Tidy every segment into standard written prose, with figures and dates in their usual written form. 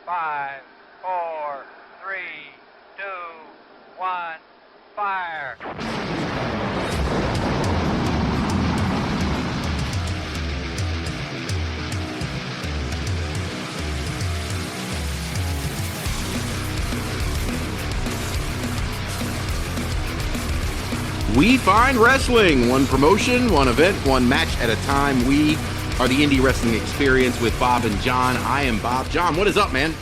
5, 4, 3, 2, 1, fire. We Find Wrestling. One promotion, one event, one match at a time. We are the Indie Wrestling Experience with Bob and John. I am Bob. John, what is up, man?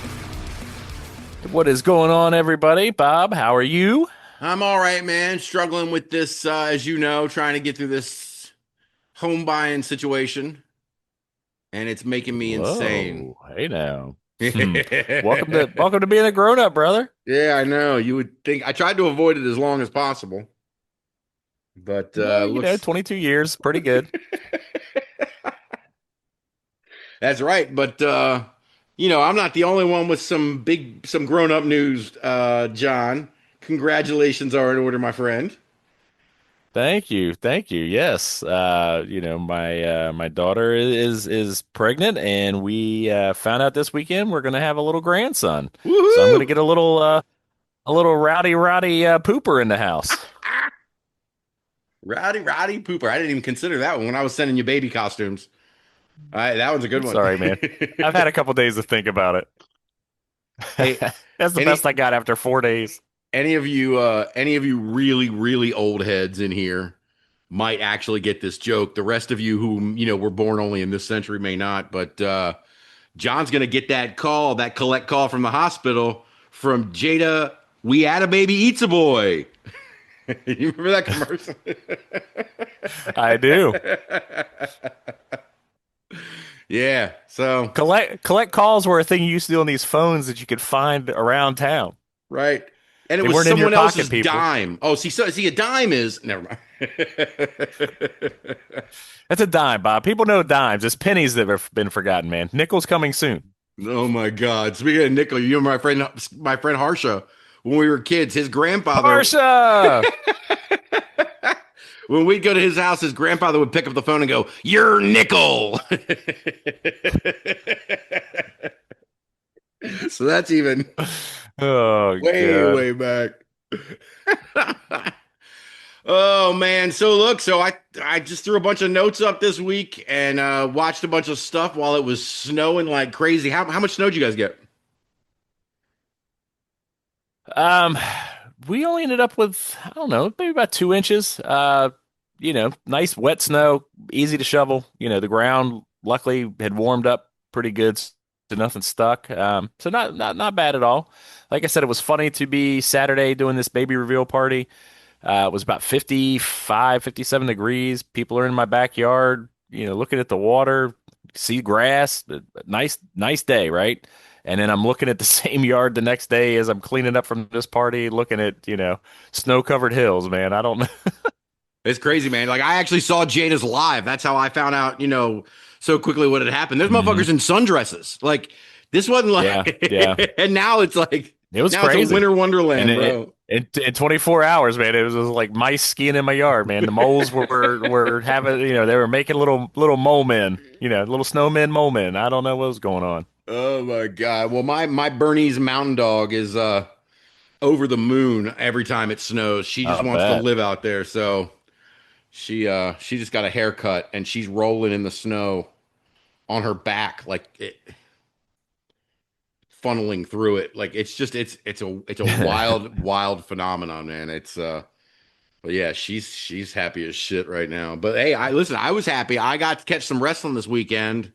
What is going on, everybody? Bob, how are you? I'm all right, man. Struggling with this, as you know, trying to get through this home buying situation. And it's making me insane. Whoa, hey now. Welcome to being a grown-up, brother. Yeah, I know. You would think I tried to avoid it as long as possible. But Well, 22 years, pretty good. That's right. But I'm not the only one with some grown-up news, John. Congratulations are in order, my friend. Thank you. Yes, my daughter is pregnant, and we found out this weekend we're gonna have a little grandson. Woohoo! So I'm gonna get a little rowdy pooper in the house. Rowdy pooper. I didn't even consider that one when I was sending you baby costumes. All right, that one's a good one. Sorry, man. I've had a couple days to think about it. Hey, That's the best I got after 4 days. Any of you really, really old heads in here might actually get this joke. The rest of you who, were born only in this century may not, but John's going to get that collect call from the hospital from Jada, "We had a baby eats a boy." You remember that commercial? I do. Yeah, so collect calls were a thing you used to do on these phones that you could find around town. Right. And it They was weren't in your someone else's pocket, people. dime. Oh, see, a dime is never mind. That's a dime, Bob. People know dimes. It's pennies that have been forgotten, man. Nickels coming soon. Oh my God! Speaking of nickel, you remember my friend Harsha when we were kids. His grandfather. Harsha. When we'd go to his house, his grandfather would pick up the phone and go, "Your nickel." So that's even way back. Oh man! So I just threw a bunch of notes up this week and watched a bunch of stuff while it was snowing like crazy. How much snow did you guys get? We only ended up with, I don't know, maybe about 2 inches. Nice wet snow, easy to shovel. The ground luckily had warmed up pretty good, so nothing stuck. So not bad at all. Like I said, it was funny to be Saturday doing this baby reveal party. It was about 55, 57 degrees. People are in my backyard, looking at the water, see grass. Nice day, right? And then I'm looking at the same yard the next day as I'm cleaning up from this party, looking at, snow-covered hills, man. I don't know. It's crazy, man. Like, I actually saw Jada's live. That's how I found out, so quickly what had happened. There's motherfuckers in sundresses. Like, this wasn't like, yeah. And now it's like, it was now crazy. It's a winter wonderland, bro. In 24 hours, man, it was like mice skiing in my yard, man. The moles were having, they were making little mole men, little snowmen, mole men. I don't know what was going on. Oh my God. Well, my Bernese mountain dog is over the moon every time it snows. She just wants to live out there. So she just got a haircut and she's rolling in the snow on her back, like funneling through it. Like it's a wild phenomenon, man. But yeah, she's happy as shit right now. But hey, I was happy. I got to catch some wrestling this weekend.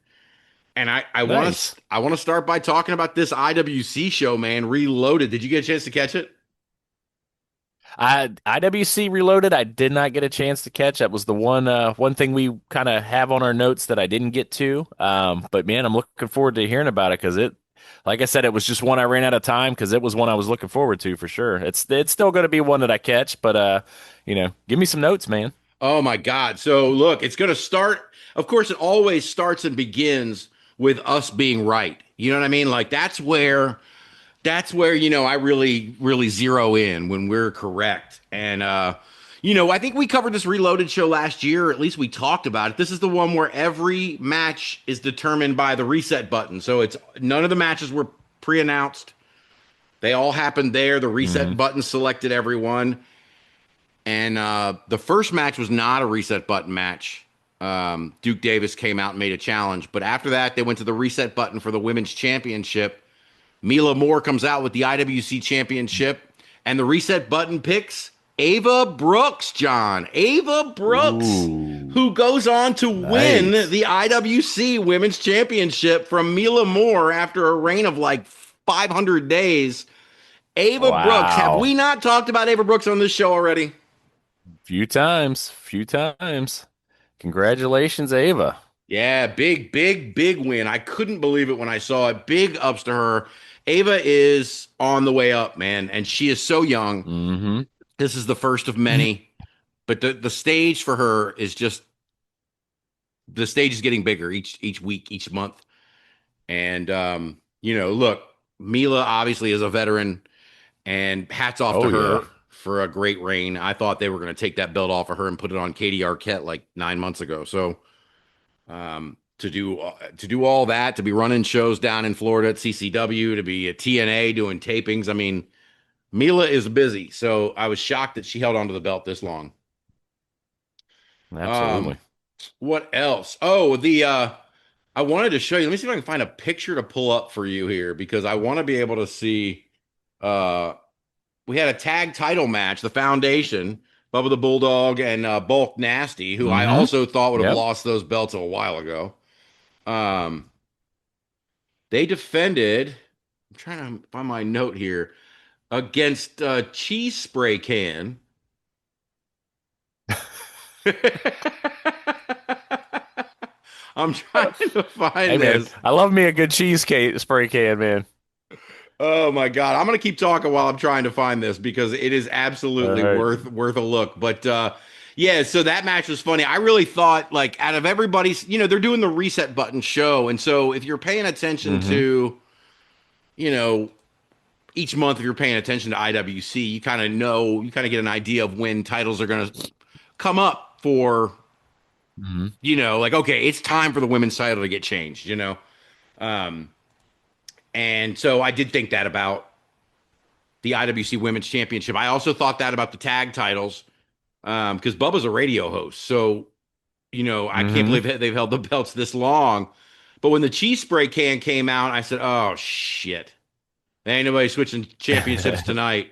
And I Nice. want to start by talking about this IWC show, man. Reloaded. Did you get a chance to catch it? IWC Reloaded, I did not get a chance to catch. That was the one thing we kind of have on our notes that I didn't get to. But man, I'm looking forward to hearing about it because like I said, it was just one I ran out of time because it was one I was looking forward to for sure. It's still going to be one that I catch, but give me some notes, man. Oh my God. So look, it's going to start. Of course, it always starts and begins with us being right. You know what I mean? Like that's where I really, really zero in when we're correct. And I think we covered this Reloaded show last year, or at least we talked about it. This is the one where every match is determined by the reset button. So it's none of the matches were pre-announced. They all happened there. The reset Mhm. button selected everyone. And the first match was not a reset button match. Duke Davis came out and made a challenge. But after that, they went to the reset button for the women's championship. Mila Moore comes out with the IWC championship. And the reset button picks Ava Brooks, John. Ava Brooks, Ooh, who goes on to win nice. the IWC women's championship from Mila Moore after a reign of like 500 days. Ava Brooks. Have we Wow. not talked about Ava Brooks on this show already? Few times. Few times. Congratulations, Ava. Yeah, big, big, big win. I couldn't believe it when I saw it. Big ups to her. Ava is on the way up, man, and she is so young. Mm-hmm. This is the first of many, but the stage for her is just the stage is getting bigger each week, each month. And look, Mila obviously is a veteran, and hats off to Oh yeah. her for a great reign. I thought they were going to take that belt off of her and put it on Katie Arquette like 9 months ago. So to do all that, to be running shows down in Florida at CCW, to be at TNA doing tapings. I mean, Mila is busy, so I was shocked that she held onto the belt this long. Absolutely. What else? Oh, the I wanted to show you. Let me see if I can find a picture to pull up for you here because I want to be able to see. We had a tag title match, the Foundation, Bubba the Bulldog and Bulk Nasty, who I Mm-hmm. also thought would have Yep. lost those belts a while ago. Um, they defended. I'm trying to find my note here against Cheese Spray Can. I'm trying to Hey find man, this. I love me a good cheesecake spray can, man. Oh my God. I'm gonna keep talking while I'm trying to find this because it is All absolutely right. worth a look. But yeah, so that match was funny. I really thought like out of everybody's, they're doing the reset button show. And so if you're paying attention Mm-hmm. to, you know, each month if you're paying attention to IWC, you kind of know, you kind of get an idea of when titles are gonna come up for, Mm-hmm. like, okay, it's time for the women's title to get changed. Um, and so I did think that about the IWC Women's Championship. I also thought that about the tag titles because Bubba's a radio host. So, I can't Mm-hmm. believe they've held the belts this long. But when the cheese spray can came out, I said, oh, shit. Ain't nobody switching championships tonight.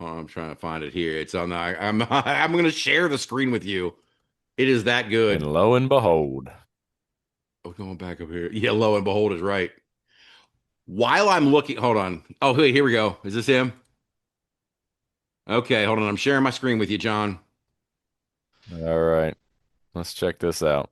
Oh, I'm trying to find it here. It's on the. I'm going to share the screen with you. It is that good. And lo and behold. Oh, going back up here. Yeah, lo and behold is right. While I'm looking, hold on. Oh, wait, here we go. Is this him? Okay, hold on. I'm sharing my screen with you, John. All right. Let's check this out.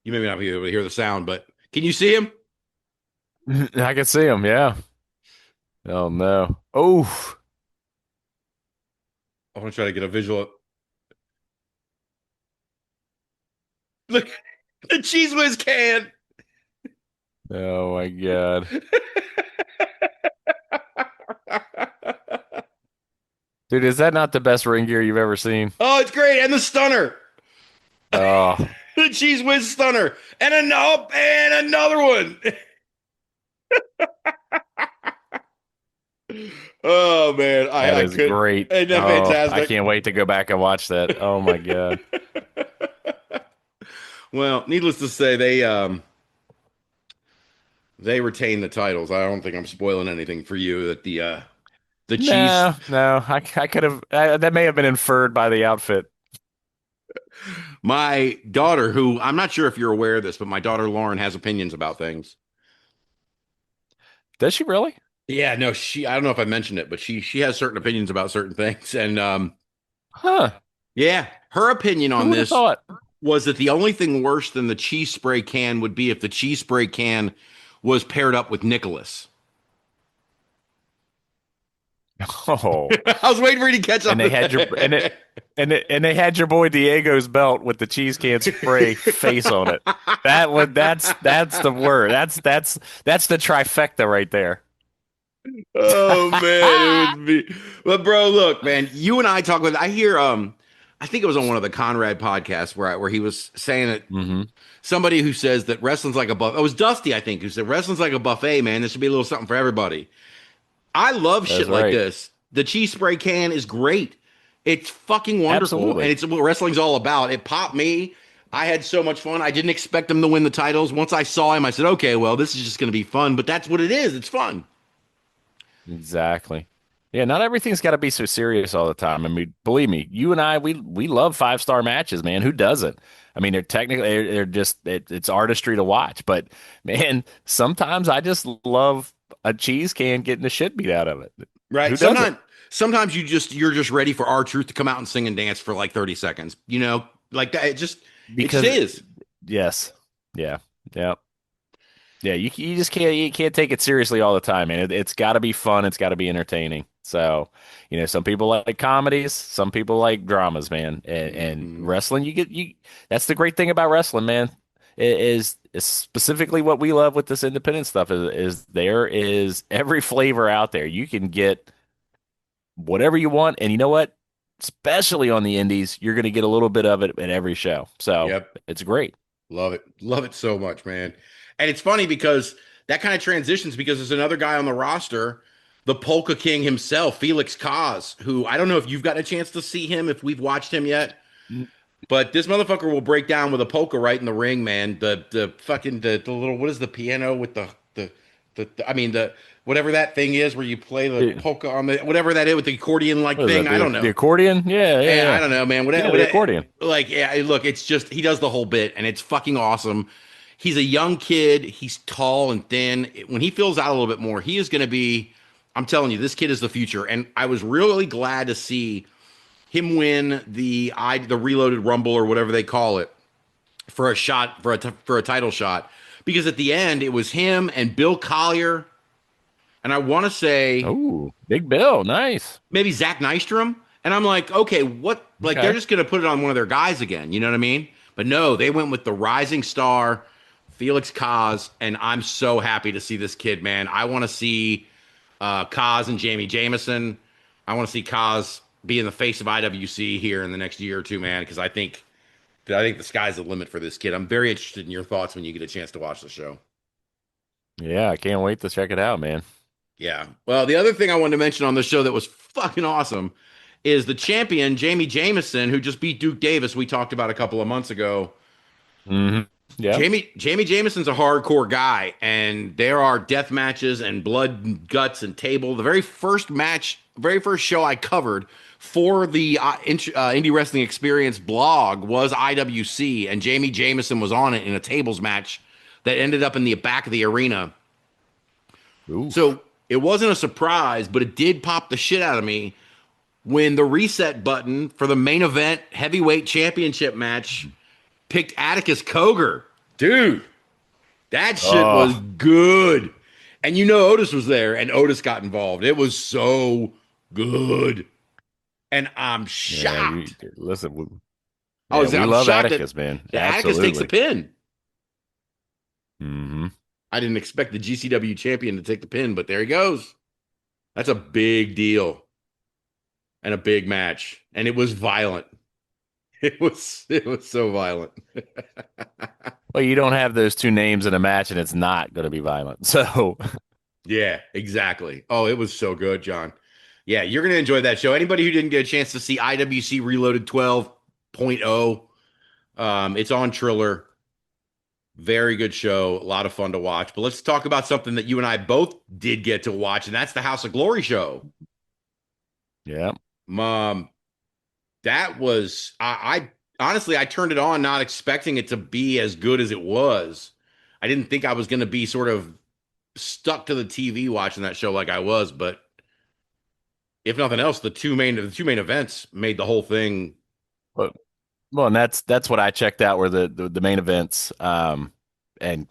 You may not be able to hear the sound, but can you see him? I can see him, yeah. Oh no. Oh. I want to try to get a visual. Look, the cheese whiz can. Oh my God. Dude, is that not the best ring gear you've ever seen? Oh, it's great. And the stunner. Oh, The cheese whiz stunner. And another one. Oh man, that I is could. great. Ain't that Oh, I fantastic? can't wait to go back and watch that. Oh my God. Well, needless to say, they retain the titles. I don't think I'm spoiling anything for you that the cheese. No, no, I could have, that may have been inferred by the outfit. My daughter, who I'm not sure if you're aware of this, but my daughter Lauren has opinions about things. Does she really? Yeah, no, I don't know if I mentioned it, but she has certain opinions about certain things. And Huh. yeah, her opinion Who on would have this thought? was that the only thing worse than the cheese spray can would be if the cheese spray can was paired up with Nicholas. Oh. I was waiting for you to catch And up they to had your that. and they had your boy Diego's belt with the cheese can spray face on it. That's the word. That's the trifecta right there. Oh man, it would be. But bro, look, man, you and I talk with. I hear I think it was on one of the Conrad podcasts where he was saying that Hmm. somebody who says that wrestling's like a buffet. It was Dusty, I think, who said wrestling's like a buffet, man. There should be a little something for everybody. I love That's shit like right. this. The cheese spray can is great. It's fucking wonderful, and Absolutely. it's what wrestling's all about. It popped me. I had so much fun. I didn't expect him to win the titles. Once I saw him, I said, "Okay, well, this is just going to be fun." But that's what it is. It's fun. Exactly. Yeah, not everything's got to be so serious all the time. I mean, believe me, you and I, we love 5-star matches, man. Who doesn't? I mean, they're technically they're just it's artistry to watch. But man, sometimes I just love a cheese can getting the shit beat out of it. Right. Who doesn't? Sometimes you're just ready for our truth to come out and sing and dance for like 30 seconds. Like that. It just Because is. yes, yeah, yeah. Yeah, you just can't take it seriously all the time, man. It's got to be fun. It's got to be entertaining. So, some people like comedies, some people like dramas, man. And Mhm. wrestling, you. That's the great thing about wrestling, man. Is specifically what we love with this independent stuff is there is every flavor out there. You can get whatever you want, and you know what? Especially on the indies, you're going to get a little bit of it at every show. So Yep. it's great. Love it. Love it so much, man. And it's funny because that kind of transitions because there's another guy on the roster, the Polka King himself, Felix Koz, who I don't know if you've gotten a chance to see him, if we've watched him yet, but this motherfucker will break down with a polka right in the ring, man. The fucking the little what is the piano with the I mean the whatever that thing is where you play the The- polka on the whatever that is with the accordion like What is thing. that? I don't The know. accordion? Yeah, yeah, Yeah, I yeah. don't know, man. Yeah, the accordion. Like, yeah, look, it's just he does the whole bit, and it's fucking awesome. He's a young kid. He's tall and thin. When he fills out a little bit more, he is going to be. I'm telling you, this kid is the future. And I was really glad to see him win the Reloaded Rumble or whatever they call it for a shot for a title shot because at the end it was him and Bill Collier and I want to say Oh, Big Bill. Nice. maybe Zach Nystrom. And I'm like, okay, what? Like, they're Okay. just going to put it on one of their guys again. You know what I mean? But no, they went with the rising star, Felix Koz. And I'm so happy to see this kid, man. I want to see Koz and Jami Jameson. I want to see Koz be in the face of IWC here in the next year or two, man, because I think the sky's the limit for this kid. I'm very interested in your thoughts when you get a chance to watch the show. Yeah, I can't wait to check it out, man. Yeah. Well, the other thing I wanted to mention on the show that was fucking awesome is the champion, Jami Jameson, who just beat Duke Davis, we talked about a couple of months ago. Hmm. Yeah. Jami Jameson's a hardcore guy, and there are death matches and blood and guts and table. The very first show I covered for the Indie Wrestling Experience blog was IWC, and Jami Jameson was on it in a tables match that ended up in the back of the arena. Oof. So it wasn't a surprise, but it did pop the shit out of me when the reset button for the main event heavyweight championship match picked Atticus Cogar. Dude, that shit was Oh, good. And Otis was there and Otis got involved. It was so good. And I'm yeah. shocked. Listen. I Yeah, was we I'm love shocked that, Atticus, man. that Atticus takes the Absolutely. pin. Hmm. I didn't expect the GCW champion to take the pin, but there he goes. That's a big deal and a big match. And it was violent. It was so violent. Well, you don't have those two names in a match, and it's not going to be violent. So, Yeah, exactly. Oh, it was so good, John. Yeah, you're going to enjoy that show. Anybody who didn't get a chance to see IWC Reloaded 12.0, it's on Triller. Very good show. A lot of fun to watch. But let's talk about something that you and I both did get to watch, and that's the House of Glory show. yeah. Um, that was I honestly I turned it on not expecting it to be as good as it was. I didn't think I was going to be sort of stuck to the TV watching that show like I was, but if nothing else, the two main events made the whole thing. But, well, and that's what I checked out were the main events. And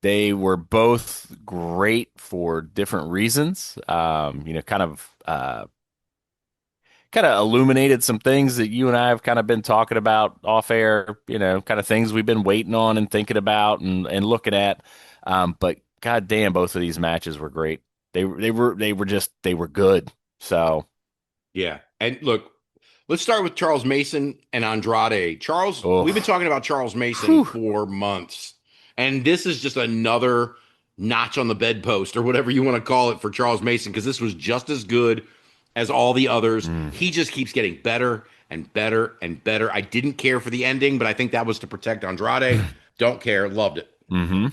they were both great for different reasons. Kind of illuminated some things that you and I have kind of been talking about off air, kind of things we've been waiting on and thinking about and looking at. But god damn, both of these matches were great. They were good. So Yeah. And look, Let's start with Charles Mason and Andrade. Charles, Oh, we've been talking about Charles Mason whew. for months, and this is just another notch on the bedpost or whatever you want to call it for Charles Mason because this was just as good as all the others. Mm. He just keeps getting better and better and better. I didn't care for the ending, but I think that was to protect Andrade. Don't care. Loved it. Mm-hmm.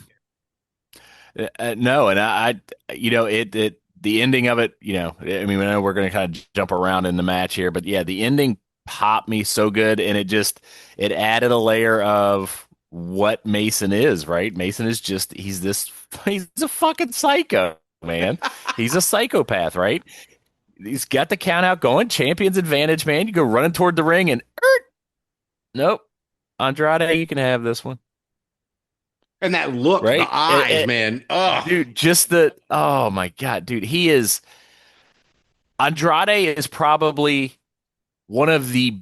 No, and the ending of it, I mean, I know we're going to kind of jump around in the match here, but yeah, the ending popped me so good, and it added a layer of what Mason is, right? Mason is he's a fucking psycho, man. He's a psychopath, right? He's got the count out going, champion's advantage, man. You go running toward the ring and nope, Andrade, you can have this one. And that look, Right? the eyes, man. Ugh. Dude, oh my God, dude. Andrade is probably one of the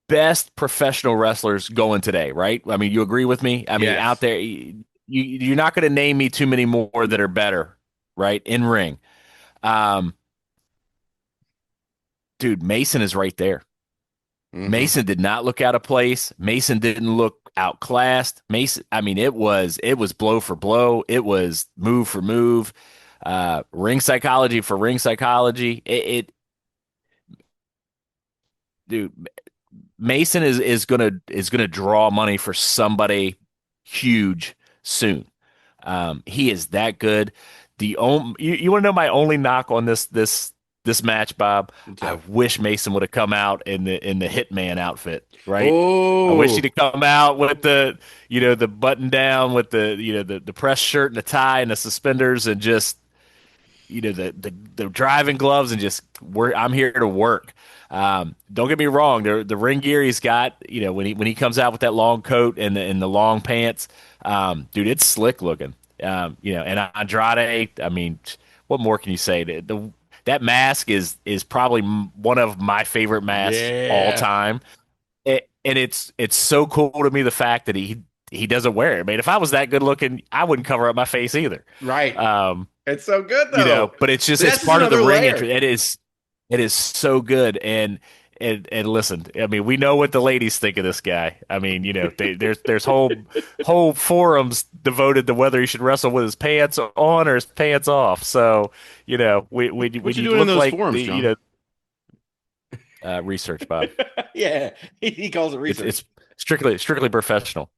best professional wrestlers going today, right? I mean, you agree with me? I mean, Yes. out there, you're not going to name me too many more that are better, right? In ring. Dude, Mason is right there. Mhm. Mason did not look out of place. Mason didn't look outclassed. Mason, I mean, it was blow for blow. It was move for move. Ring psychology for ring psychology. Dude, Mason is gonna draw money for somebody huge soon. He is that good. You want to know my only knock on this match, Bob? Okay. I wish Mason would have come out in the Hitman outfit, right? Oh, I wish he'd have come out with the button down with the press shirt and the tie and the suspenders and just the driving gloves and just I'm here to work. Don't get me wrong, the ring gear he's got, when he comes out with that long coat and the long pants, dude, it's slick looking. And Andrade, I mean, what more can you say? That mask is probably one of my favorite masks all time. And it's so cool to me the fact that he doesn't wear it. I mean, if I was that good looking, I wouldn't cover up my face either. Right. It's so good though. But it's just That's it's part of the ring. layer. It is so good. And listen, I mean, we know what the ladies think of this guy. I mean, there's whole forums devoted to whether he should wrestle with his pants on or his pants off. So, when What you you doing look in those like forums, John? research, Bob. Yeah, he calls it research. It's strictly professional.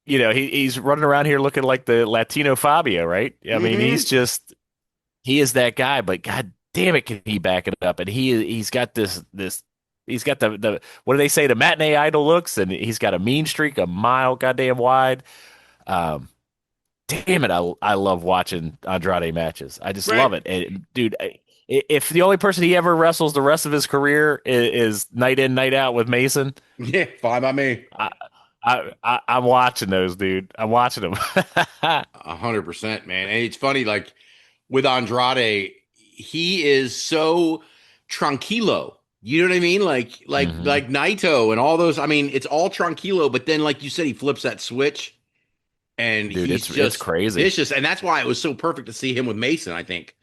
He's running around here looking like the Latino Fabio, right? I mean, he is that guy, but God damn it, can he back it up? And he's got he's got the what do they say, the matinee idol looks, and he's got a mean streak a mile goddamn wide. Damn it, I love watching Andrade matches. I just love it. And, dude, if the only person he ever wrestles the rest of his career is night in, night out with Mason, yeah, fine by me. I'm watching those, dude. I'm watching them. 100%, man. And it's funny, like with Andrade, he is so tranquilo. You know what I mean? Like Naito and all those. I mean, it's all tranquilo, but then, like you said, he flips that switch. And dude, he's it's crazy. vicious. And that's why it was so perfect to see him with Mason, I think.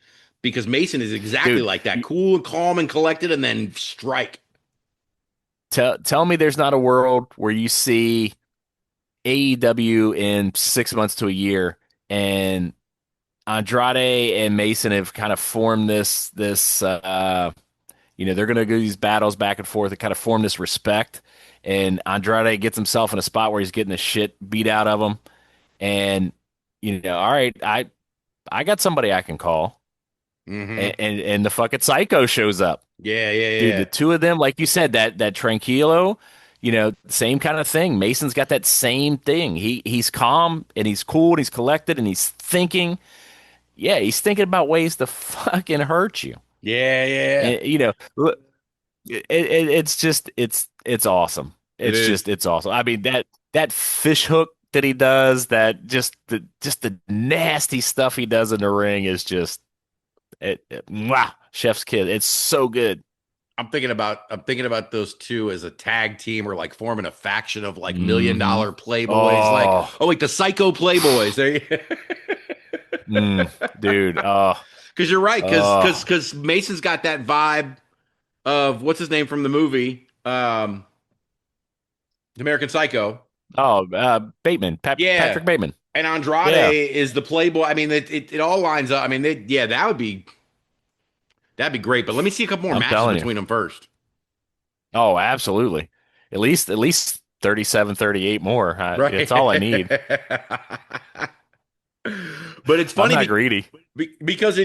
Because Mason is exactly like that. Cool and calm and collected and then strike. Tell me there's not a world where you see AEW in 6 months to a year and Andrade and Mason have kind of formed this they're going to go these battles back and forth and kind of form this respect. And Andrade gets himself in a spot where he's getting the shit beat out of him. And, all right, I got somebody I can call. Mm-hmm. And the fucking psycho shows up. Yeah. Dude, the two of them, like you said, that tranquilo, same kind of thing. Mason's got that same thing. He's calm and he's cool and he's collected and he's thinking. Yeah, he's thinking about ways to fucking hurt you. Yeah. And, it's awesome. It's awesome. I mean, that fish hook that he does, that just the nasty stuff he does in the ring is just wow, chef's kid. It's so good. I'm thinking about those two as a tag team or like forming a faction of like $1 million playboys. Like the psycho playboys. Dude. Because you're right. Because Mason's got that vibe of what's his name from the movie, American Psycho. Oh, Bateman, Yeah, Patrick Bateman. and Andrade Yeah, is the Playboy. I mean, it all lines up. I mean, yeah, that'd be great. But let me see a couple more I'm matches telling you. between them first. Oh, absolutely. At least 37, 38 more. Right. It's all I need. But it's I'm funny not greedy. because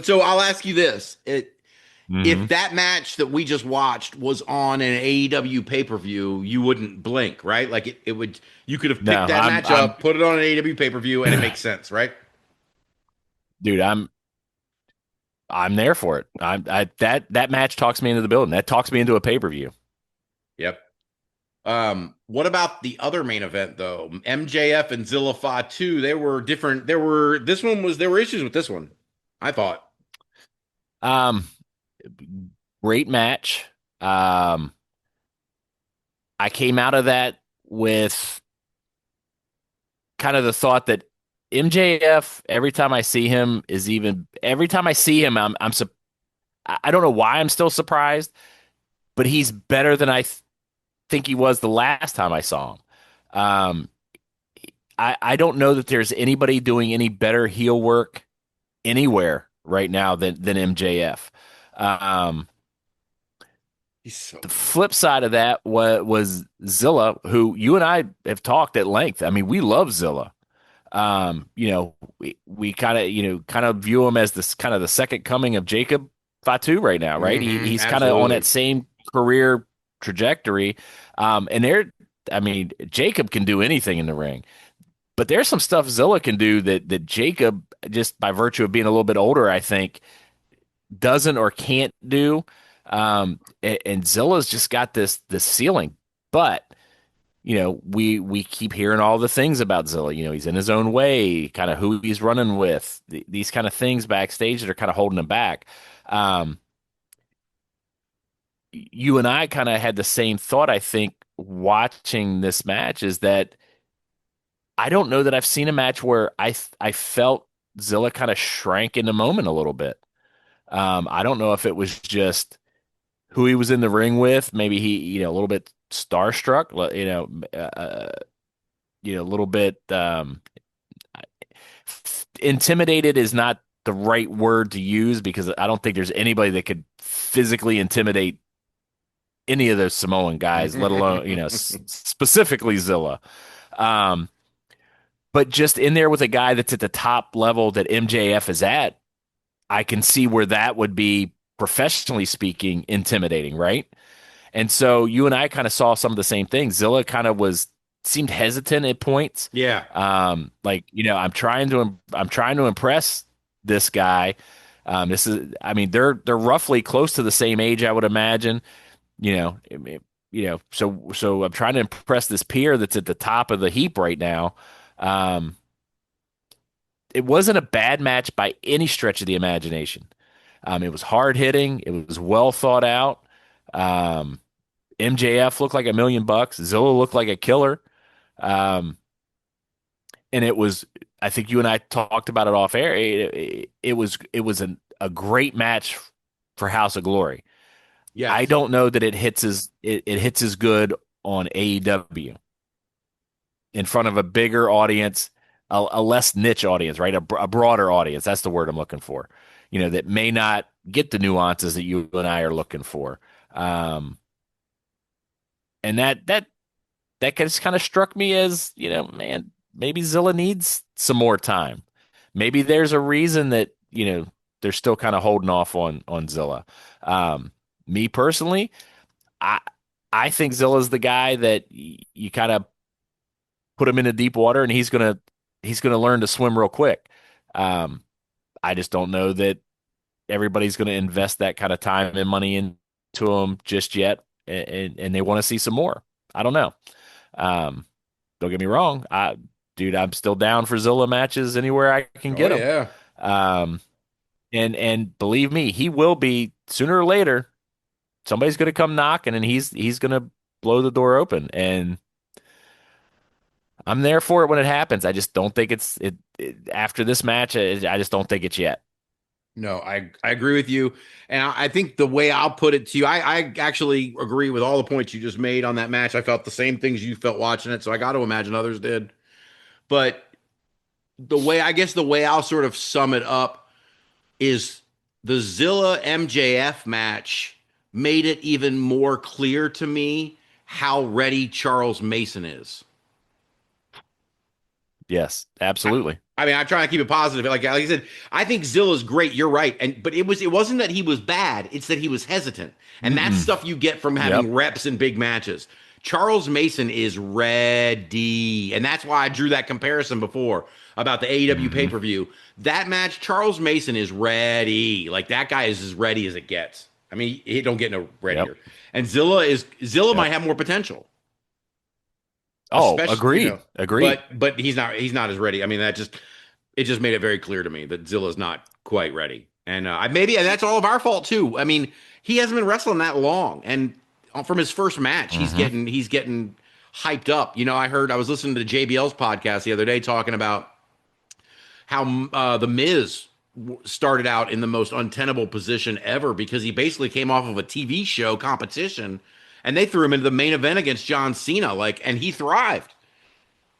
so I'll ask you this. If Hmm. that match that we just watched was on an AEW pay-per-view, you wouldn't blink, right? Like it would you could have No, picked that match I'm up, put it on an AEW pay-per-view, and it makes sense, right? dude, I'm there for it. That match talks me into the building. That talks me into a pay-per-view. Yep. What about the other main event though? MJF and Zilla Fatu, they were different. There were issues with this one, I thought. Um, Great match. Um, I came out of that with kind of the thought that MJF, every time I see him, I don't know why I'm still surprised, but he's better than think he was the last time I saw him. Um, I don't know that there's anybody doing any better heel work anywhere right now than MJF. Um, He's so the good. flip side of that was Zilla, who you and I have talked at length. I mean, we love Zilla. We kind of view him as this kind of the second coming of Jacob Fatu right now, right? He's kind of on that Absolutely. same career trajectory. I mean, Jacob can do anything in the ring, but there's some stuff Zilla can do that Jacob, just by virtue of being a little bit older, I think, doesn't or can't do. And Zilla's just got this ceiling, but we keep hearing all the things about Zilla. He's in his own way, kind of who he's running with, these kind of things backstage that are kind of holding him back. Um, you and I kind of had the same thought, I think, watching this match is that I don't know that I've seen a match where I felt Zilla kind of shrank in the moment a little bit. I don't know if it was just who he was in the ring with, maybe he, a little bit starstruck, a little bit intimidated is not the right word to use because I don't think there's anybody that could physically intimidate any of those Samoan guys, let alone, specifically Zilla. Um, but just in there with a guy that's at the top level that MJF is at, I can see where that would be, professionally speaking, intimidating, right? And so you and I kind of saw some of the same things. Zilla kind of seemed hesitant at points. Yeah. Like, I'm trying to impress this guy. I mean, they're roughly close to the same age, I would imagine. So I'm trying to impress this peer that's at the top of the heap right now. Um, it wasn't a bad match by any stretch of the imagination. It was hard hitting. It was well thought out. Um, MJF looked like $1 million. Zilla looked like a killer. Um, and it was, I think you and I talked about it off air. It was a great match for House of Glory. I Yes. don't know that it hits as good on AEW in front of a bigger audience, a less niche audience, right? A broader audience. That's the word I'm looking for. That may not get the nuances that you and I are looking for. Um, and that just kind of struck me as, man, maybe Zilla needs some more time. Maybe there's a reason that, they're still kind of holding off on Zilla. Me personally, I I think Zilla's the guy that you kind of put him into deep water and he's gonna learn to swim real quick. Um, I just don't know that everybody's gonna invest that kind of time and money into him just yet, and they want to see some more. I don't know. Um, don't get me wrong. Dude, I'm still down for Zilla matches anywhere I can Oh get them. yeah. Um, and believe me, he will be sooner or later. Somebody's going to come knocking, and he's going to blow the door open. And I'm there for it when it happens. I just don't think it's after this match. I just don't think it's yet. No, I agree with you. And I think the way I'll put it to you, I actually agree with all the points you just made on that match. I felt the same things you felt watching it. So I got to imagine others did. But the way I'll sort of sum it up is the Zilla MJF match made it even more clear to me how ready Charles Mason is. Yes, absolutely. I mean, I'm trying to keep it positive. Like I said, I think Zilla's great. You're right, but it wasn't that he was bad. It's that he was hesitant, and that's Mm-mm. stuff you get from Yep. having reps in big matches. Charles Mason is ready, and that's why I drew that comparison before about the AEW pay Hmm. per view. That match, Charles Mason is ready. Like that guy is as ready as it gets. I mean, he don't get no Yep. readier. And Zilla Yep. might have more potential, Oh, especially agreed. Agreed. but he's not as ready. I mean, it just made it very clear to me that Zilla's not quite ready. And and that's all of our fault too. I mean, he hasn't been wrestling that long, and from his first match, Hmm. he's getting hyped up. I was listening to JBL's podcast the other day talking about how the Miz started out in the most untenable position ever because he basically came off of a TV show competition, and they threw him into the main event against John Cena, and he thrived.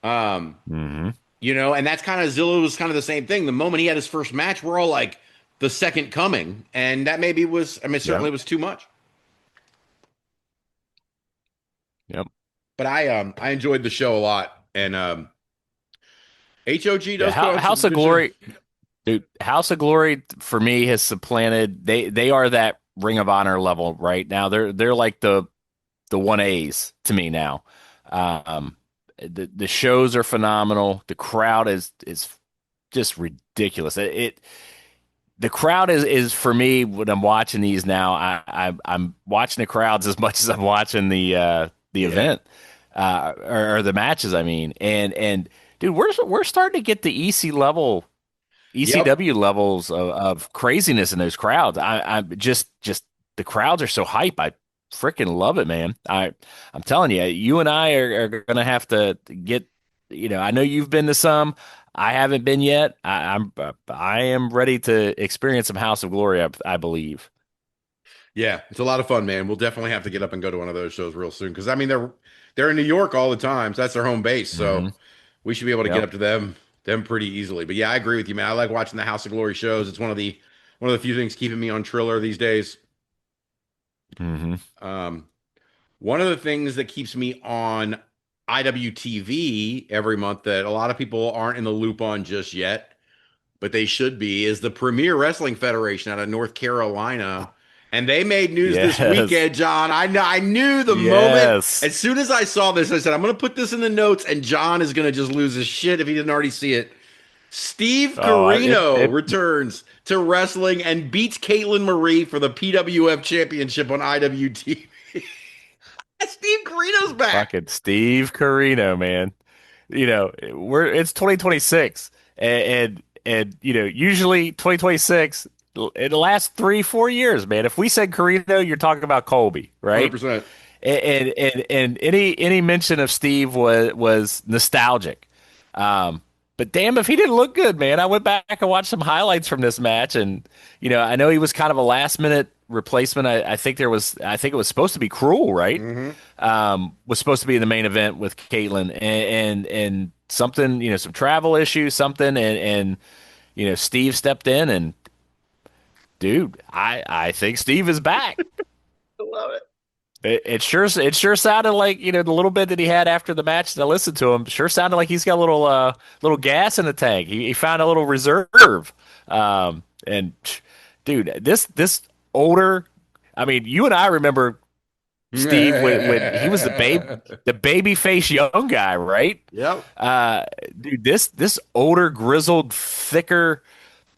Um, Hmm. and that's kind of Zilla was kind of the same thing. The moment he had his first match, we're all like the second coming, and that maybe was, I mean, Yep. certainly was too much. Yep. But I enjoyed the show a lot, and HOG Yeah. does put on some House of good shows. Glory, dude. House of Glory for me has supplanted. They are that Ring of Honor level right now. They're like the 1As to me now. Um, the shows are phenomenal. The crowd is just ridiculous. The crowd is for me when I'm watching these now. I'm watching the crowds as much as I'm watching the Yeah. event or the matches. I mean, and dude, we're starting to get the Yep. ECW levels of craziness in those crowds. I'm just the crowds are so hype. I freaking love it, man. I'm telling you, you and I are gonna have to get. I know you've been to some. I haven't been yet. I am ready to experience some House of Glory. I believe. Yeah, it's a lot of fun, man. We'll definitely have to get up and go to one of those shows real soon because I mean they're in New York all the time, so that's their home base. So Hmm. we should be able to get Yep. up to them pretty easily. But yeah, I agree with you, man. I like watching the House of Glory shows. It's one of the few things keeping me on Triller these days. Hmm. Um, One of the things that keeps me on IWTV every month that a lot of people aren't in the loop on just yet, but they should be, is the Premier Wrestling Federation out of North Carolina. And they made news this Yes. weekend, John. I knew the moment. Yes. As soon as I saw this, I said, I'm going to put this in the notes, and John is going to just lose his shit if he didn't already see it. Steve Oh, Carino returns to wrestling and beats Caitlin Marie for the PWF Championship on IWTV. Steve Carino's back. fucking Steve Carino, man. It's 2026, and usually 2026 it lasts 3-4 years, man. If we said Carino, you're talking about Colby, right? 100%. And any mention of Steve was nostalgic. But damn, if he didn't look good, man. I went back and watched some highlights from this match, and I know he was kind of a last minute replacement. I think it was supposed to be Cruel, right? Mm-hmm. Was supposed to be in the main event with Caitlyn, and something, some travel issues, something, and Steve stepped in, and dude, I think Steve is back. I love it. It sure sounded like, the little bit that he had after the match that I listened to him sure sounded like he's got a little gas in the tank. He found a little reserve. And dude, this older, I mean, you and I remember Steve when he was the baby face young guy, right? Yep. Dude, this older, grizzled, thicker,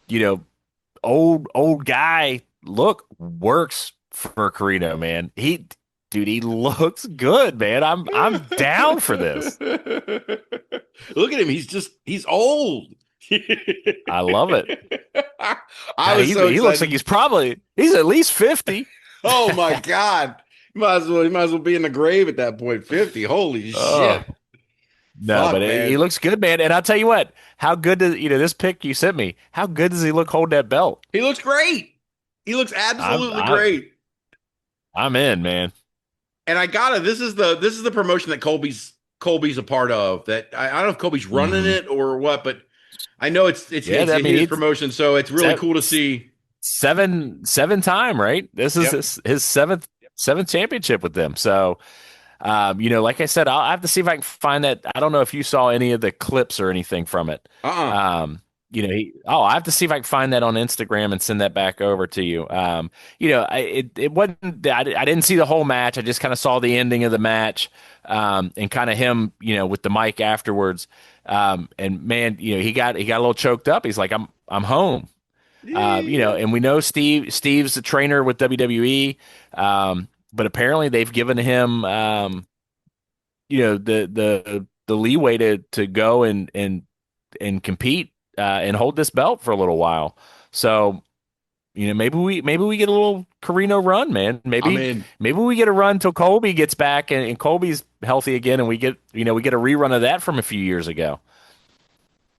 you know, old guy look works for Carino, man. Dude, he looks good, man. I'm down for this. Look at him. He's old. I love it. I was so He looks excited. like he's at least 50. Oh my God. He might as well be in the grave at that point. 50. Holy Oh, shit. No, but Fuck, he man. looks good, man. And I'll tell you what, how good does this pic you sent me? How good does he look holding that belt? He looks great. He looks I'm absolutely I'm great. I'm in, man. And I gotta. This is the promotion that Colby's a part of. That I don't know if Colby's running Hmm. it or what, but I know it's Yeah, it's I mean his it's promotion. So it's really se- cool to see. seven time, right? This is Yep. his seventh championship with them. So like I said, I'll have to see if I can find that. I don't know if you saw any of the clips or anything from it. Uh-uh. I have to see if I can find that on Instagram and send that back over to you. It wasn't, I didn't see the whole match. I just kind of saw the ending of the match, and kind of him, with the mic afterwards. And man, he got a little choked up. He's like, I'm home. Yeah. And we know Steve's a trainer with WWE. But apparently they've given him, the leeway to go and compete, and hold this belt for a little while. So, maybe we get a little Carino run, man. I'm Maybe in. maybe we get a run till Colby gets back and Colby's healthy again, and we get a rerun of that from a few years ago.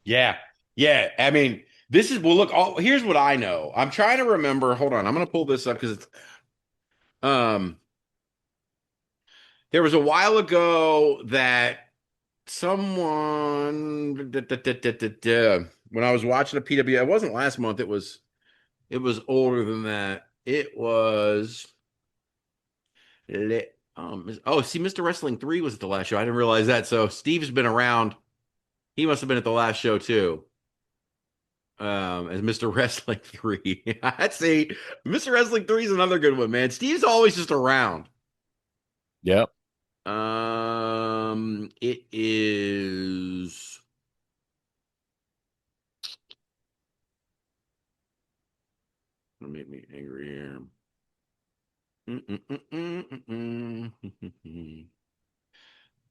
Yeah. Yeah. I mean, this is well. Look, here's what I know. I'm trying to remember. Hold on. I'm gonna pull this up because it's um. There was a while ago that someone when I was watching a PW, it wasn't last month. It was older than that. It was oh, see, Mr. Wrestling 3 was at the last show. I didn't realize that. So Steve's been around. He must have been at the last show too. As Mr. Wrestling 3. I'd say Mr. Wrestling 3 is another good one, man. Steve's always just around. Yep. It is. Gonna make me angry here.